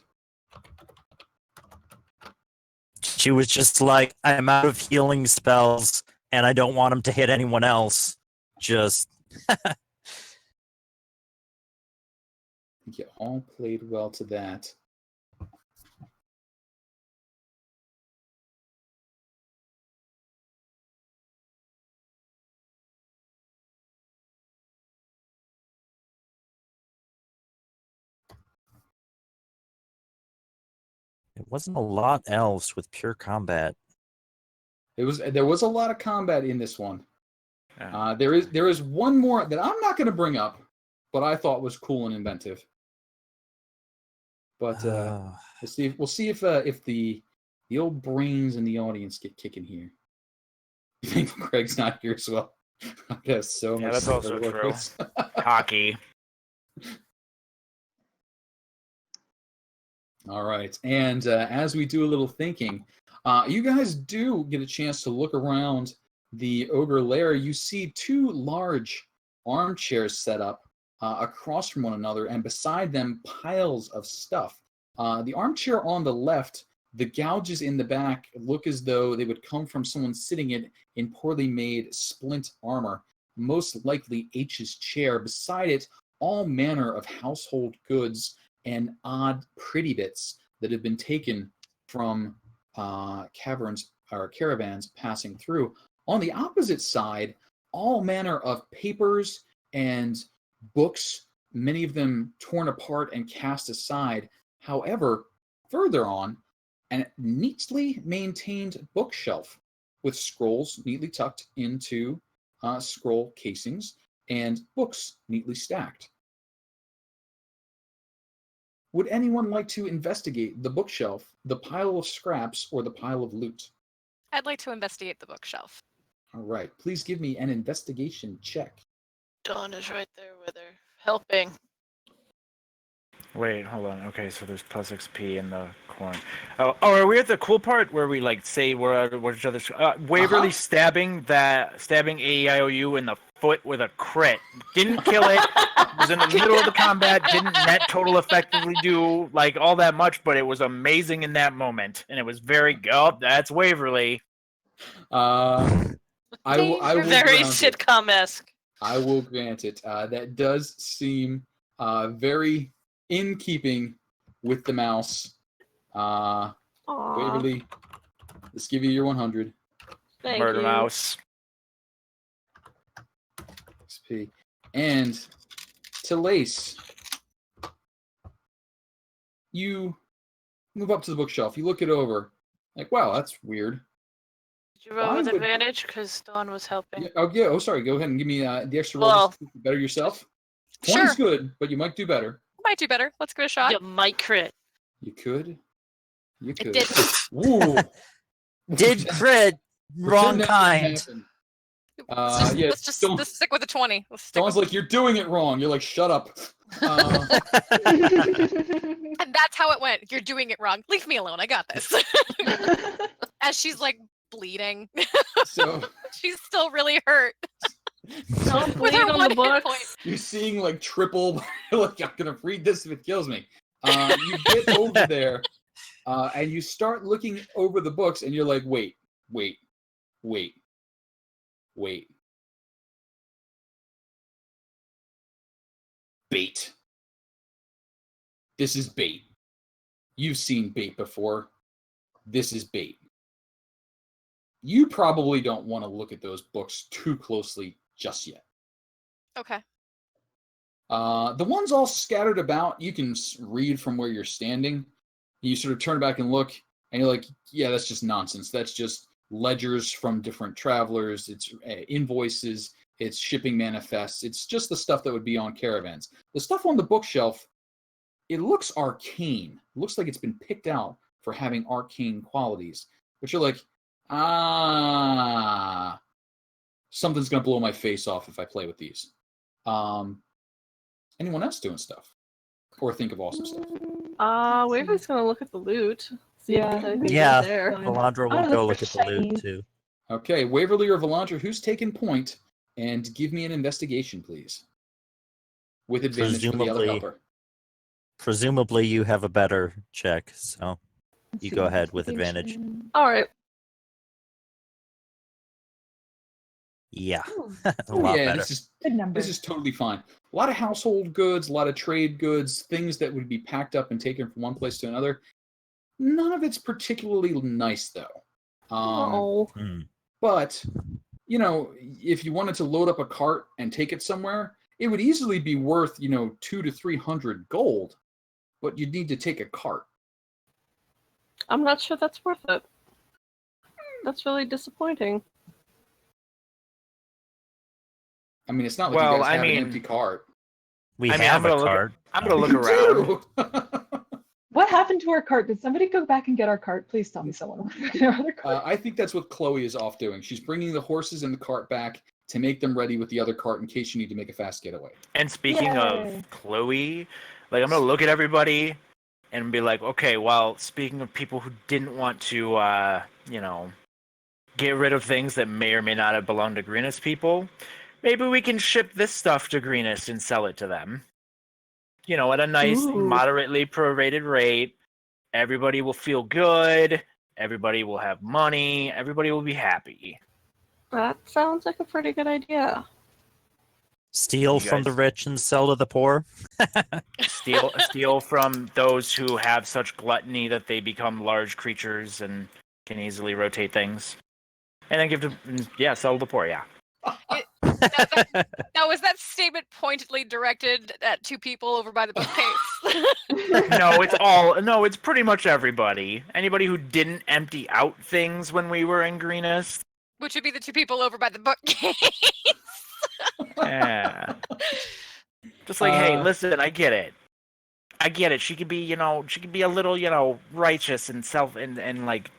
She was just like, I'm out of healing spells, and I don't want him to hit anyone else. Just... I think you all played well to that. It wasn't a lot else with pure combat. There was a lot of combat in this one. Yeah. There is one more that I'm not going to bring up, but I thought was cool and inventive. But we'll see if the old brains in the audience get kicking here. You think Craig's not here as well? I guess so. Yeah, that's also true. Hockey. All right, and as we do a little thinking, you guys do get a chance to look around the ogre lair. You see two large armchairs set up across from one another, and beside them piles of stuff. The armchair on the left, the gouges in the back look as though they would come from someone sitting in poorly made splint armor, most likely H's chair. Beside it, all manner of household goods and odd pretty bits that have been taken from caverns or caravans passing through. On the opposite side, all manner of papers and books, many of them torn apart and cast aside. However, further on, a neatly maintained bookshelf with scrolls neatly tucked into scroll casings and books neatly stacked. Would anyone like to investigate the bookshelf, the pile of scraps, or the pile of loot? I'd like to investigate the bookshelf. All right, please give me an investigation check. Dawn is right there with her, helping. Wait, hold on. Okay, so there's plus XP in the corner. Oh, are we at the cool part where we like say we're each other's? Waverly stabbing AEIOU in the foot with a crit. Didn't kill it. Was in the middle of the combat. Didn't net total effectively do like all that much, but it was amazing in that moment, and it was very. Oh, that's Waverly. I will Very grant it. sitcom-esque. I will grant it. That does seem very in keeping with the mouse. Aw. Waverly, let's give you your 100 Thank Murder you. mouse. XP. And to Lace, you move up to the bookshelf. You look it over. Like, wow, that's weird. Did you roll Why with would- advantage? Because Dawn was helping. Yeah, oh, sorry. Go ahead and give me the extra roll. Well, to better yourself. 20's Sure. good, but you might do better. Might do better. Let's give it a shot. You might crit. You could. You could. did. Ooh. Did crit, wrong Pretend that kind. didn't happen. Let's just Dawn- let's stick with the 20. Let's stick Dawn's like, you're doing it wrong. You're like, shut up. And that's how it went. You're doing it wrong. Leave me alone. I got this. As she's like bleeding. So She's still really hurt. Don't With bleed her on one the hit books. point. you're seeing like triple. Like, I'm gonna read this if it kills me. You get over there, and you start looking over the books, and you're like, wait. Bait. This is bait. You've seen bait before. This is bait. You probably don't want to look at those books too closely just yet. Okay. The ones all scattered about, you can read from where you're standing. You sort of turn back and look, and you're like, yeah, that's just nonsense. That's just ledgers from different travelers. It's invoices. It's shipping manifests. It's just the stuff that would be on caravans. The stuff on the bookshelf, it looks arcane. It looks like it's been picked out for having arcane qualities. But you're like, something's going to blow my face off if I play with these. Anyone else doing stuff? Or think of awesome stuff? Waverly's gonna look at the loot. See if Yeah. there's anything Yeah. good there. Valandra I will go look look for at the loot shiny. too. Okay, Waverly or Valandra, who's taking point? And give me an investigation, please. With advantage for the other Presumably- helper. Presumably, you have a better check, so Let's you see, go ahead with investigation. advantage. All right. Yeah, Ooh, a lot Yeah, better. good number. this is totally fine. A lot of household goods, a lot of trade goods, things that would be packed up and taken from one place to another. None of it's particularly nice, though. Oh. Hmm. But, you know, if you wanted to load up a cart and take it somewhere, it would easily be worth, 200 to 300 gold. But you'd need to take a cart. I'm not sure that's worth it. That's really disappointing. I mean, it's not like Well, you guys I have mean- an empty cart. We I mean, have I'm a gonna look- card. I'm gonna look around. What happened to our cart? Did somebody go back and get our cart? Please tell me someone went to our other cart. I think that's what Chloe is off doing. She's bringing the horses and the cart back to make them ready with the other cart in case you need to make a fast getaway. And speaking Yay. of Chloe, like I'm gonna look at everybody and be like, okay, well, speaking of people who didn't want to, get rid of things that may or may not have belonged to Greenest people, maybe we can ship this stuff to Greenest and sell it to them. At a nice, Ooh. moderately prorated rate. Everybody will feel good. Everybody will have money. Everybody will be happy. That sounds like a pretty good idea. Steal You from the guys- rich and sell to the poor. Steal from those who have such gluttony that they become large creatures and can easily rotate things. And then sell to the poor, yeah. Now, was that statement pointedly directed at two people over by the bookcase? It's pretty much everybody. Anybody who didn't empty out things when we were in Greenest. Which would be the two people over by the bookcase. Yeah. Just like, hey, Uh, listen, I get it. She could be, she could be a little, righteous and and like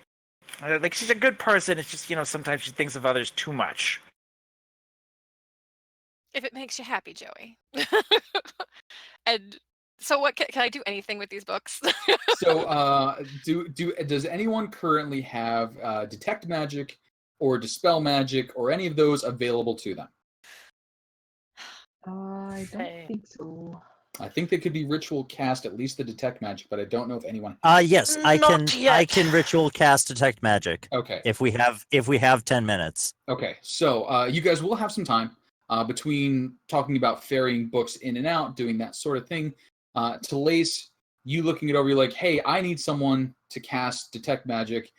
she's a good person. It's just, sometimes she thinks of others too much. If it makes you happy, Joey. And so, what can I do anything with these books? So, does anyone currently have detect magic or dispel magic or any of those available to them? I don't Hey. think so. I think they could be ritual cast at least the detect magic, but I don't know if anyone. Yes, I Not can. yet. I can ritual cast detect magic Okay. if we have 10 minutes. Okay. So you guys will have some time between talking about ferrying books in and out, doing that sort of thing. To Lace, you looking it over, you're like, hey, I need someone to cast detect magic.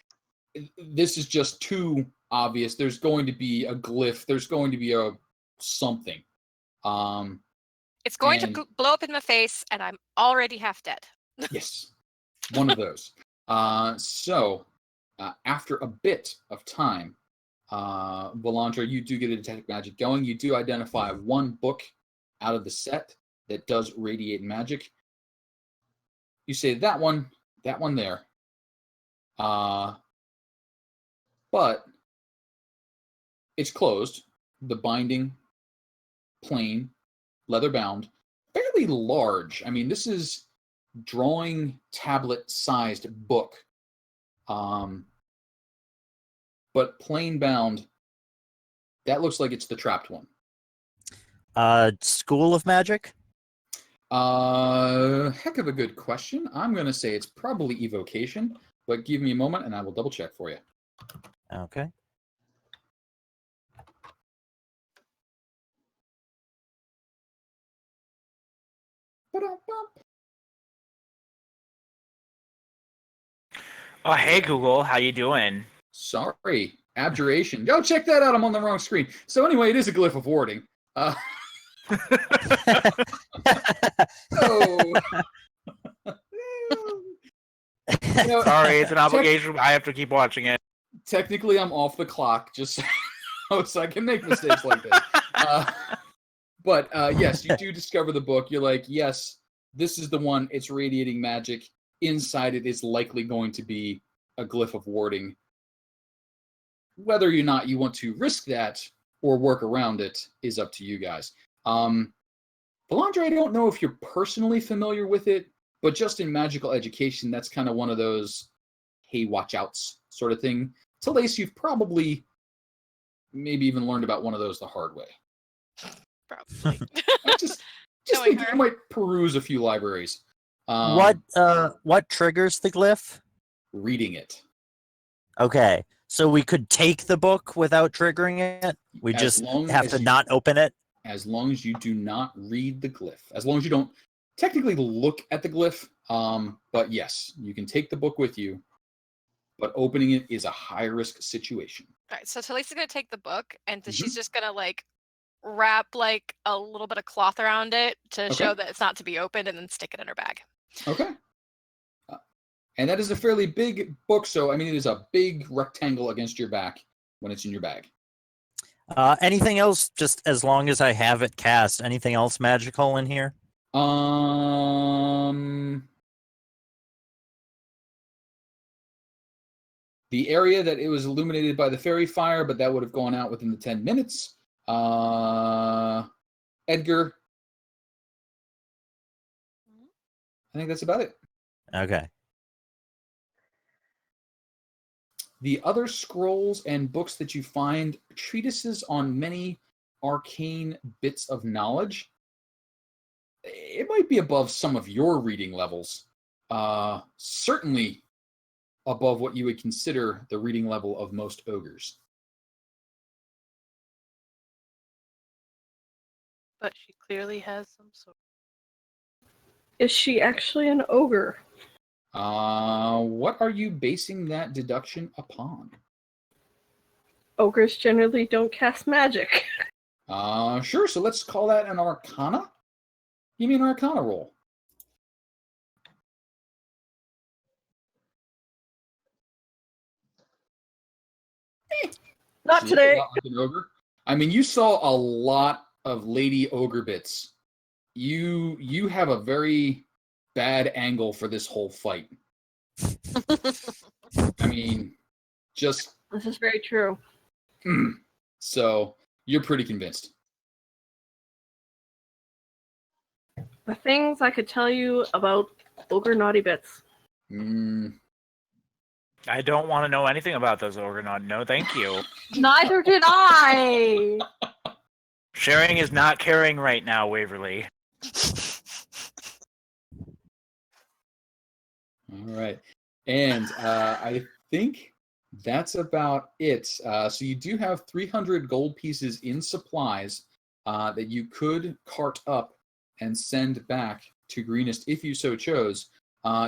This is just too obvious. There's going to be a glyph. There's going to be a something. It's going And- to blow up in my face, and I'm already half dead. Yes, one of those. So, after a bit of time, Valandra, you do get a detect magic going. You do identify one book out of the set that does radiate magic. You say that one there. But it's closed. The binding, plain, leather bound, fairly large. I mean, this is drawing tablet sized book. But plain bound, that looks like it's the trapped one. School of Magic. Heck of a good question. I'm gonna say it's probably evocation, but give me a moment and I will double check for you. Okay. Ba-dum-bum. Oh, hey Google, how you doing? Sorry, abjuration. Go check that out. I'm on the wrong screen. So anyway, it is a glyph of warding. Oh. You know, Sorry, it's an obligation. I have to keep watching it. technically, I'm off the clock just so I can make mistakes like this. But yes, you do discover the book. You're like, yes, this is the one. It's radiating magic. Inside it is likely going to be a glyph of warding. Whether or not you want to risk that or work around it is up to you guys. Valandra, I don't know if you're personally familiar with it, but just in magical education, that's kind of one of those, hey, watch outs sort of thing. Talace, you've probably maybe even learned about one of those the hard way. Probably. Just Knowing think her. you might peruse a few libraries. What triggers the glyph? Reading it. Okay, so we could take the book without triggering it. We As just long have as to you- not open it. As long as you do not read the glyph. As long as you don't technically look at the glyph. But yes, you can take the book with you, but opening it is a high-risk situation. All right, so Talisa's gonna take the book, and Mhm. she's just gonna like wrap like a little bit of cloth around it to Okay. show that it's not to be opened, and then stick it in her bag. Okay. And that is a fairly big book, so I mean, it is a big rectangle against your back when it's in your bag. Anything else? Just as long as I have it cast. Anything else magical in here? The area that it was illuminated by the fairy fire, but that would have gone out within the 10 minutes. Edgar. I think that's about it. Okay. The other scrolls and books that you find, treatises on many arcane bits of knowledge. It might be above some of your reading levels. Certainly above what you would consider the reading level of most ogres. But she clearly has some sort. Is she actually an ogre? What are you basing that deduction upon? Ogres generally don't cast magic. Sure, so let's call that an arcana. Give me an arcana roll. Not She looks a today. lot like an ogre. I mean, you saw a lot of lady ogre bits. You have a very bad angle for this whole fight. I mean, just This is very true. so you're pretty convinced. The things I could tell you about ogre naughty bits. I don't want to know anything about those Orgonaut. No, thank you. Neither did I. Sharing is not caring right now, Waverly. All right. And I think that's about it. So you do have 300 gold pieces in supplies that you could cart up and send back to Greenest if you so chose.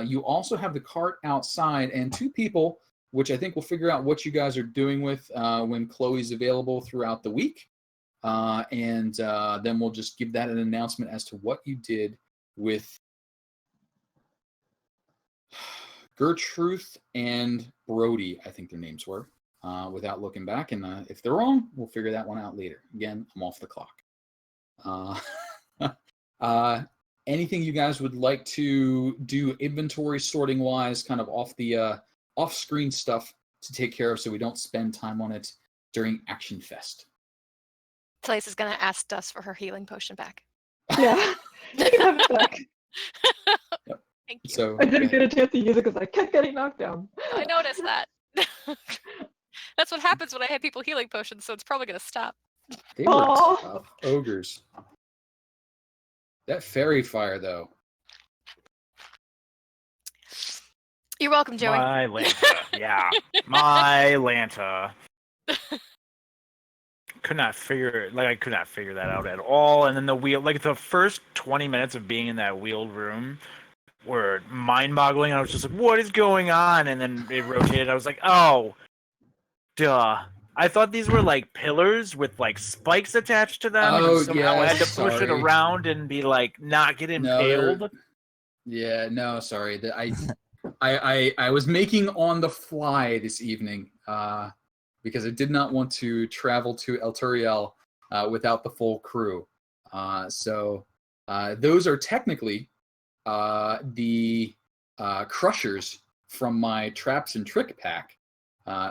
You also have the cart outside and two people, which I think we'll figure out what you guys are doing with when Chloe's available throughout the week. And then we'll just give that an announcement as to what you did with Gertrude and Brody, I think their names were, without looking back. And if they're wrong, we'll figure that one out later. Again, I'm off the clock. Anything you guys would like to do inventory sorting wise, kind of off the off-screen stuff to take care of so we don't spend time on it during Action Fest? Talisa is gonna ask Dust for her healing potion back. Yeah. You can have it back. Thank you. So I didn't get a chance to use it because I kept getting knocked down. I noticed that. That's what happens when I have people healing potions, so it's probably gonna stop. they were Aw. tough ogres. That fairy fire, though. You're welcome, Joey. My Lanta. Yeah. My Lanta. Could not figure that out at all. And then the wheel, like the first 20 minutes of being in that wheeled room were mind-boggling. I was just like, what is going on? And then it rotated. I was like, oh, duh. I thought these were like pillars with like spikes attached to them, Oh, and somehow I yeah, had to push it sorry. around and be like not get No, they're- impaled. Yeah, no, sorry. I was making on the fly this evening because I did not want to travel to El Turiel without the full crew. So those are technically the crushers from my traps and trick pack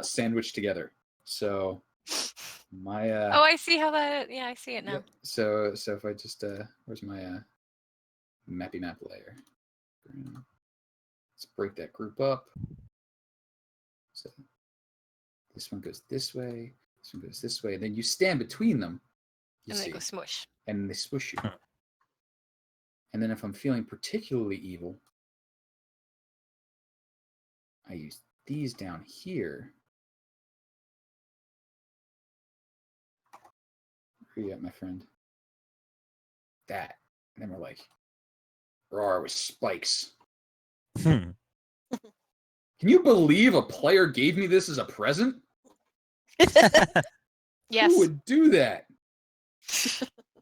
sandwiched together. So my Oh, I see how that. Yeah, I see it now. yep. So if I just where's my mappy map layer? Let's break that group up. So this one goes this way, this one goes this way, and then you stand between them. You And then see, it goes smush. and they squish you. And then if I'm feeling particularly evil, I use these down here. Where you at, my friend? That. And then we're like, roar with spikes. Hmm. Can you believe a player gave me this as a present? Yes. Who would do that?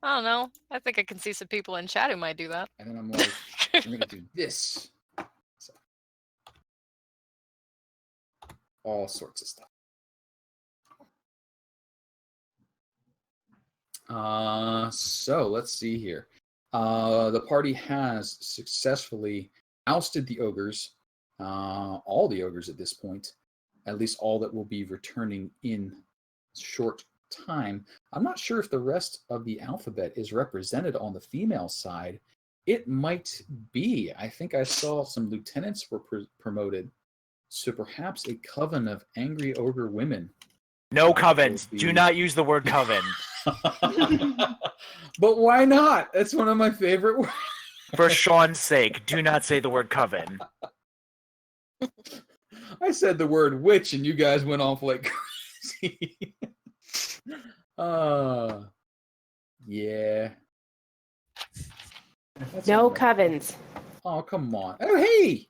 I don't know. I think I can see some people in chat who might do that. And then I'm like, I'm going to do this. So, all sorts of stuff. So let's see here. The party has successfully ousted the ogres, all the ogres at this point, at least all that will be returning in short time. I'm not sure if the rest of the alphabet is represented on the female side. It might be. I think I saw some lieutenants were promoted, so perhaps a coven of angry ogre women. No covens. Do not use the word coven. But why not? That's one of my favorite words. For Sean's sake, do not say the word coven. I said the word witch and you guys went off like crazy. Yeah. That's No all right. covens. Oh, come on. Oh, hey!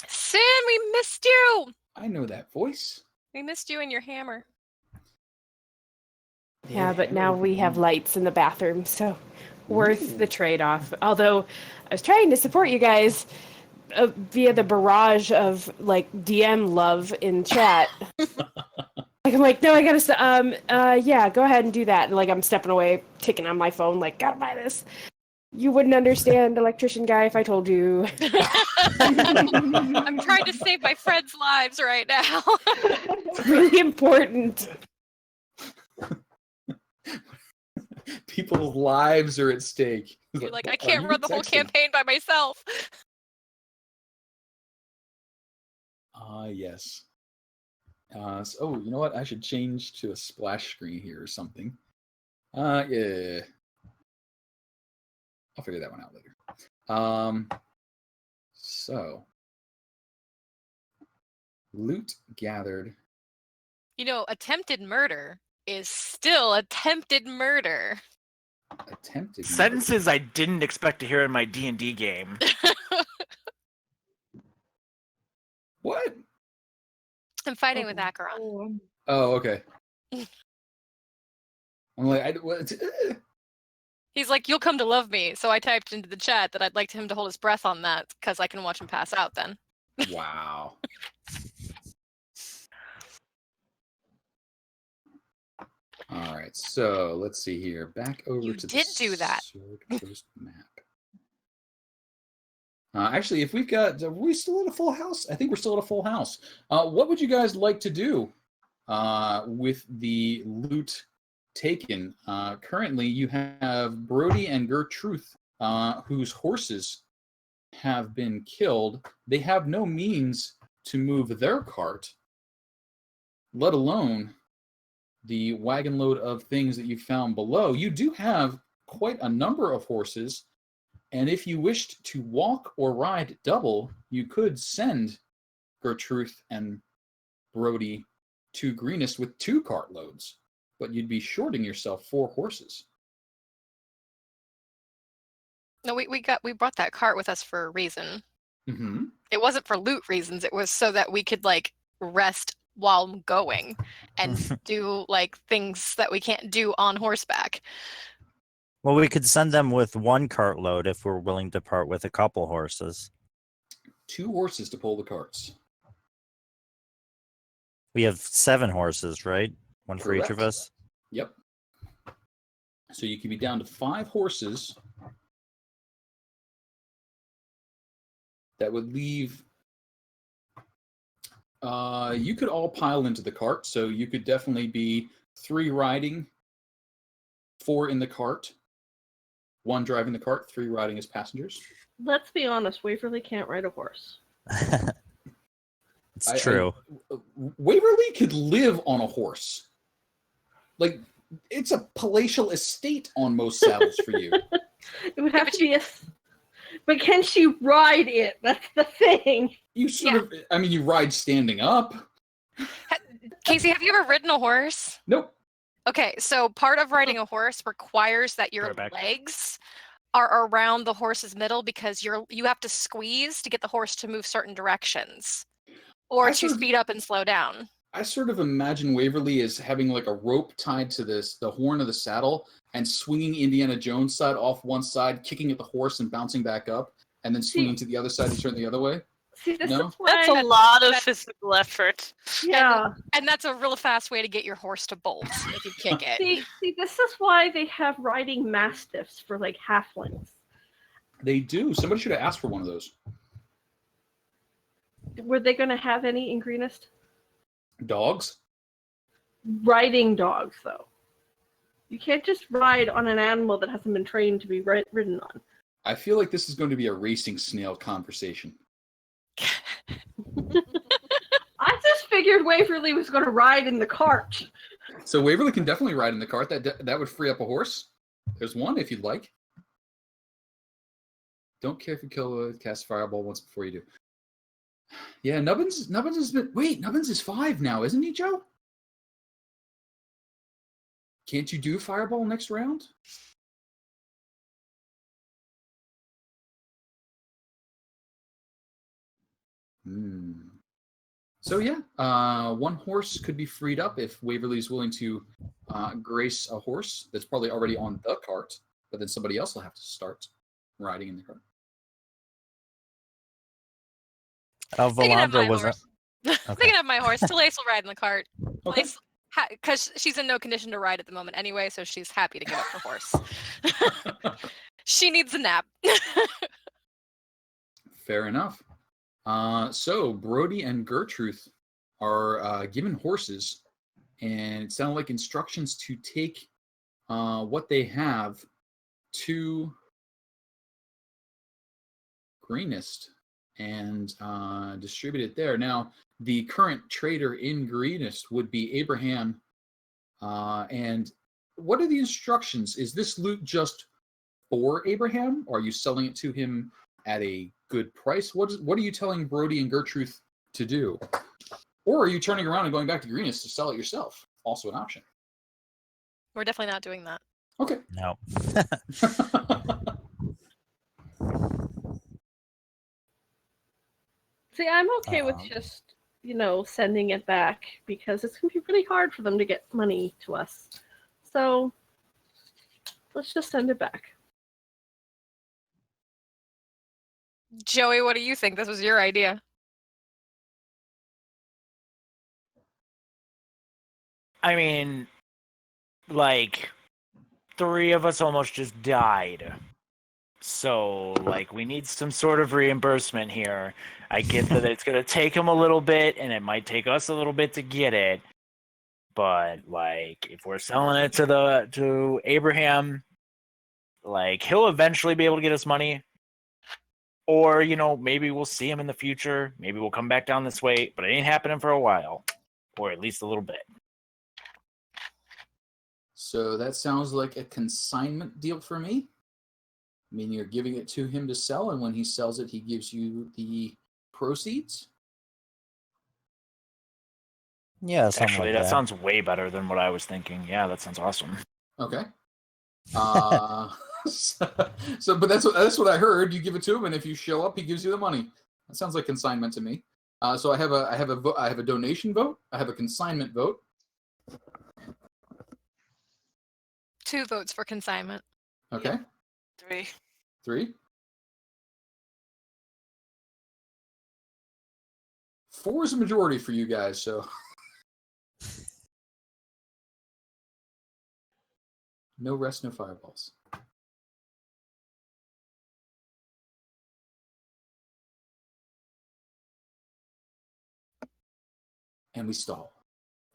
Sin, we missed you. I know that voice. We missed you and your hammer. Yeah, but now we have lights in the bathroom, so worth the trade-off. Although I was trying to support you guys via the barrage of like DM love in chat. Like I'm like, no, I gotta. Yeah, go ahead and do that. And like I'm stepping away, ticking on my phone, like gotta buy this. You wouldn't understand, electrician guy, if I told you. I'm trying to save my friends' lives right now. It's really important. People's lives are at stake. You're like, I "Are can't you run the whole texting?" campaign by myself. Yes. Oh, you know what? I should change to a splash screen here or something. Yeah. I'll figure that one out later. So loot gathered. You know, attempted murder is still attempted murder. Attempted murder. Sentences I didn't expect to hear in my D&D game. What? I'm fighting with Acheron. Oh, okay. I'm like, what? He's like, you'll come to love me. So I typed into the chat that I'd like him to hold his breath on that because I can watch him pass out then. Wow. All right, so let's see here. Back over You to did the do that. Sword Coast map. Actually, if we've got, are we still at a full house? I think we're still at a full house. What would you guys like to do with the loot taken? Currently, you have Brody and Gertruth, whose horses have been killed. They have no means to move their cart, let alone the wagon load of things that you found below. You do have quite a number of horses, and if you wished to walk or ride double, you could send Gertruth and Brody to Greenest with 2 cartloads, but you'd be shorting yourself 4 horses. No, we brought that cart with us for a reason. Mm-hmm. It wasn't for loot reasons. It was so that we could like rest while I'm going and do like things that we can't do on horseback. Well, we could send them with one cartload if we're willing to part with a couple horses. 2 horses to pull the carts. We have 7 horses, right? One for each of Correct. us. Yep. So you could be down to 5 horses. That would leave. You could all pile into the cart, so you could definitely be 3 riding, 4 in the cart, 1 driving the cart, 3 riding as passengers. Let's be honest, Waverly can't ride a horse. It's true. Waverly could live on a horse. Like, it's a palatial estate on most saddles for you. It would have to be a... But can she ride it? That's the thing. You sort of, I mean, you ride standing up. Casey, have you ever ridden a horse? Nope. Okay, so part of riding a horse requires that your legs are around the horse's middle because you have to squeeze to get the horse to move certain directions or to speed up and slow down. I sort of imagine Waverly as having like a rope tied to the horn of the saddle and swinging Indiana Jones side off one side, kicking at the horse and bouncing back up, and then swinging to the other side and turn the other way. See, this No? is why... That's a lot of physical effort. Yeah. And that's a real fast way to get your horse to bolt if you kick it. See, this is why they have riding mastiffs for like halflings. They do. Somebody should have asked for one of those. Were they going to have any in Greenest? Dogs? Riding dogs, though. You can't just ride on an animal that hasn't been trained to be ridden on. I feel like this is going to be a racing snail conversation. I just figured Waverly was going to ride in the cart. So Waverly can definitely ride in the cart. That would free up a horse. There's one if you'd like. Don't care if you cast Fireball once before you do. Yeah, Nubbins has been... Wait, Nubbins is 5 now, isn't he, Joe? Can't you do Fireball next round? So yeah, 1 horse could be freed up if Waverly's willing to grace a horse that's probably already on the cart, but then somebody else will have to start riding in the cart. They can have Valandra my was horse. They can have my horse. Talace will ride in the cart. Okay. Because she's in no condition to ride at the moment anyway, so she's happy to give up her horse. She needs a nap. Fair enough. So Brody and Gertrude are given horses, and it sounded like instructions to take what they have to Greenest and distribute it there. Now, the current trader in Greenest would be Abraham. And what are the instructions? Is this loot just for Abraham, or are you selling it to him at a good price? What are you telling Brody and Gertrude to do? Or are you turning around and going back to Greenest to sell it yourself? Also an option. We're definitely not doing that. Okay. No. See, I'm okay with just, sending it back because it's going to be really hard for them to get money to us. So let's just send it back. Joey, what do you think? This was your idea. I mean, like, 3 of us almost just died. So, like, we need some sort of reimbursement here. I get that it's going to take him a little bit, and it might take us a little bit to get it. But, like, if we're selling it to Abraham, like, he'll eventually be able to get us money. Or, maybe we'll see him in the future. Maybe we'll come back down this way, but it ain't happening for a while. Or at least a little bit. So that sounds like a consignment deal for me. I mean, you're giving it to him to sell, and when he sells it, he gives you the proceeds? Yeah, something Actually, like that sounds way better than what I was thinking. Yeah, that sounds awesome. Okay. But that's what I heard. You give it to him, and if you show up, he gives you the money. That sounds like consignment to me. So I have a donation vote. I have a consignment vote. 2 votes for consignment. Okay. 3. 3. 4 is a majority for you guys, so no rest, no fireballs. And we stall.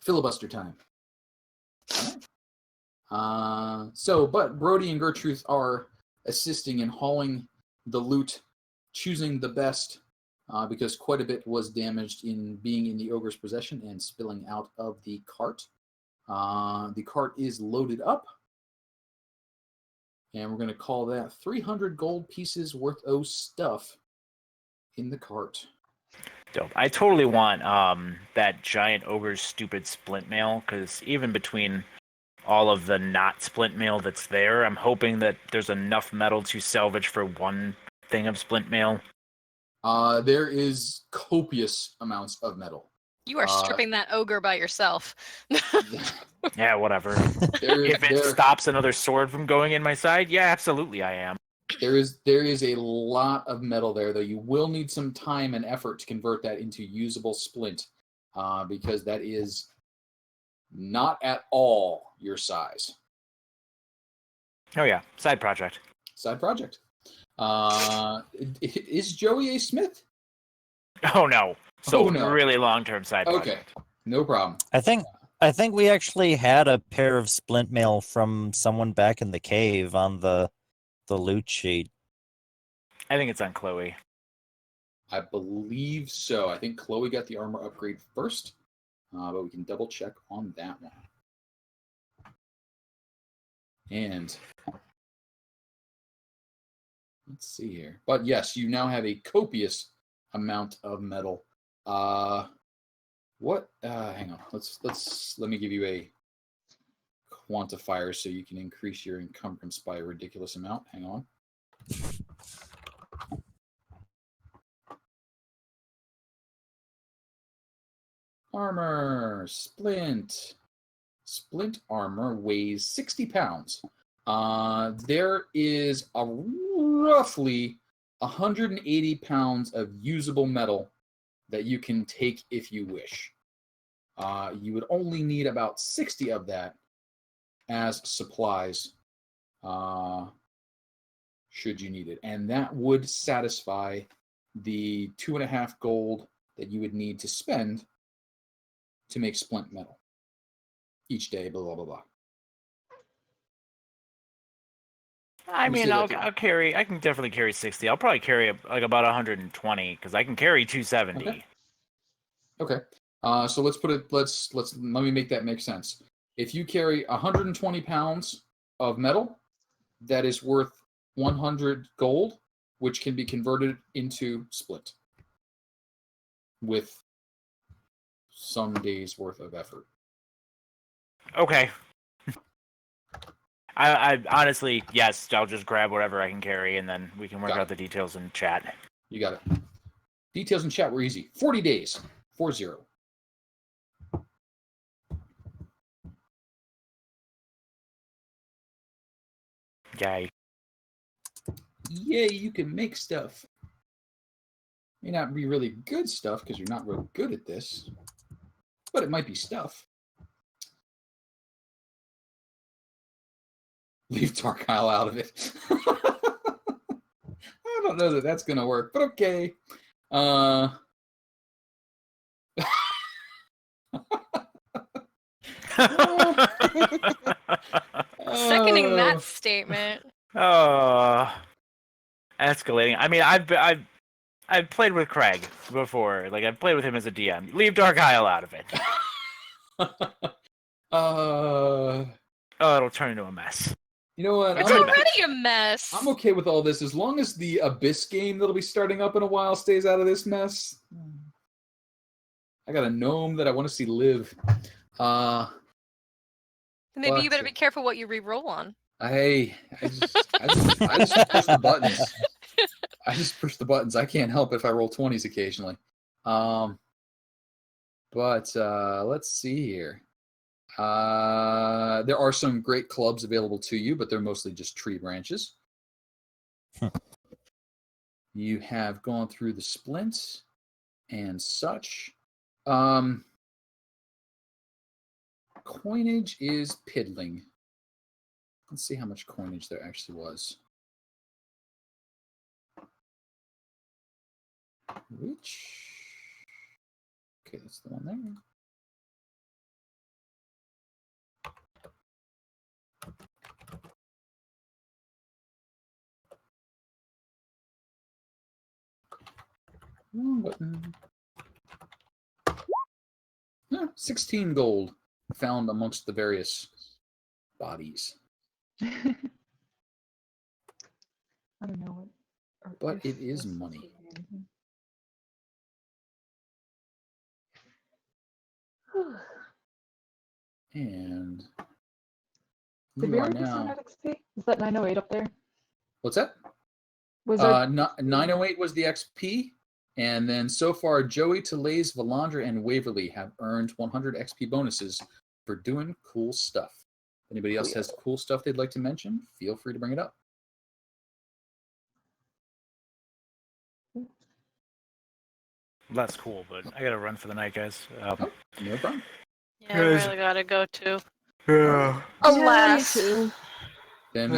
Filibuster time. But Brody and Gertrude are assisting in hauling the loot, choosing the best, because quite a bit was damaged in being in the ogre's possession and spilling out of the cart. The cart is loaded up, and we're going to call that 300 gold pieces worth of stuff in the cart. Dope. I totally want that giant ogre's stupid splint mail, because even between all of the not splint mail that's there, I'm hoping that there's enough metal to salvage for 1 thing of splint mail. There is copious amounts of metal. You are stripping that ogre by yourself. Yeah, whatever. If it stops another sword from going in my side, yeah, absolutely I am. There is a lot of metal there, though. You will need some time and effort to convert that into usable splint, because that is not at all your size. Oh yeah, side project. Side project. Is Joey a smith? Oh no. So Oh, no. really long-term side project. Okay, no problem. I think we actually had a pair of splint mail from someone back in the cave on the loot sheet. I think it's on Chloe. I believe so. I think Chloe got the armor upgrade first, but we can double check on that one. And let's see here. But yes, you now have a copious amount of metal. Hang on. Let me give you a quantifier so you can increase your encumbrance by a ridiculous amount. Hang on. Armor, splint. Splint armor weighs 60 pounds. There is roughly 180 pounds of usable metal that you can take if you wish. You would only need about 60 of that as supplies, should you need it. And that would satisfy the 2.5 gold that you would need to spend to make splint metal each day, blah, blah, blah, blah. I mean, I can definitely carry 60. I'll probably carry like about 120 because I can carry 270. Okay. So let me make that make sense. If you carry 120 pounds of metal, that is worth 100 gold, which can be converted into splint with some days worth of effort. Okay. I honestly, yes, I'll just grab whatever I can carry, and then we can work out the details in chat. You got it. Details in chat were easy. 40 days. 40. Yay. Yay, you can make stuff. May not be really good stuff because you're not real good at this, but it might be stuff. Leave Tarkyle out of it. I don't know that that's going to work, but okay. Seconding that statement. Oh, escalating. I mean, I've played with Craig before. Like, I've played with him as a DM. Leave Dark Isle out of it. Oh, it'll turn into a mess. You know what? It's already a mess. I'm okay with all this as long as the Abyss game that'll be starting up in a while stays out of this mess. I got a gnome that I want to see live. Maybe you better be careful what you re-roll on. I just push the buttons. I just push the buttons. I can't help if I roll 20s occasionally. But let's see here. There are some great clubs available to you, but they're mostly just tree branches. You have gone through the splints and such. Coinage is piddling. Let's see how much coinage there actually was. Okay, that's the one there. Wrong button. 16 gold found amongst the various bodies. I don't know what. But it is money. And Did you we are already now. send out XP? Is that 908 up there? What's that? Was there... 908 was the XP. And then so far, Joey, Telays, Valandra, and Waverly have earned 100 XP bonuses for doing cool stuff. If anybody else has cool stuff they'd like to mention, feel free to bring it up. That's cool, but I gotta run for the night, guys. No problem. Yeah, I really gotta go too. Yeah. Alas. Then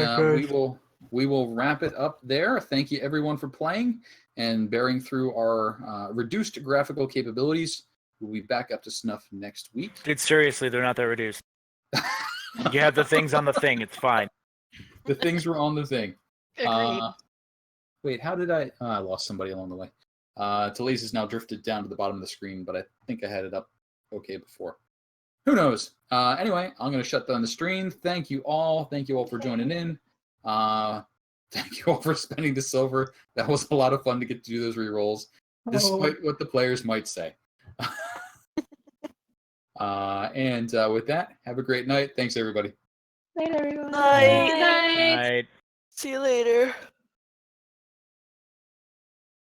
we will wrap it up there. Thank you everyone for playing and bearing through our reduced graphical capabilities. We'll be back up to snuff next week. Dude, seriously, they're not that reduced. You have the things on the thing. It's fine. The things were on the thing. Agreed. Wait, how did I lost somebody along the way. Talise is now drifted down to the bottom of the screen, but I think I had it up okay before. Who knows? Anyway, I'm going to shut down the stream. Thank you all. Thank you all for joining in. Thank you all for spending the silver. That was a lot of fun to get to do those rerolls, despite what the players might say. And with that, have a great night. Thanks, everybody. Night, everyone. Night. Night. See you later.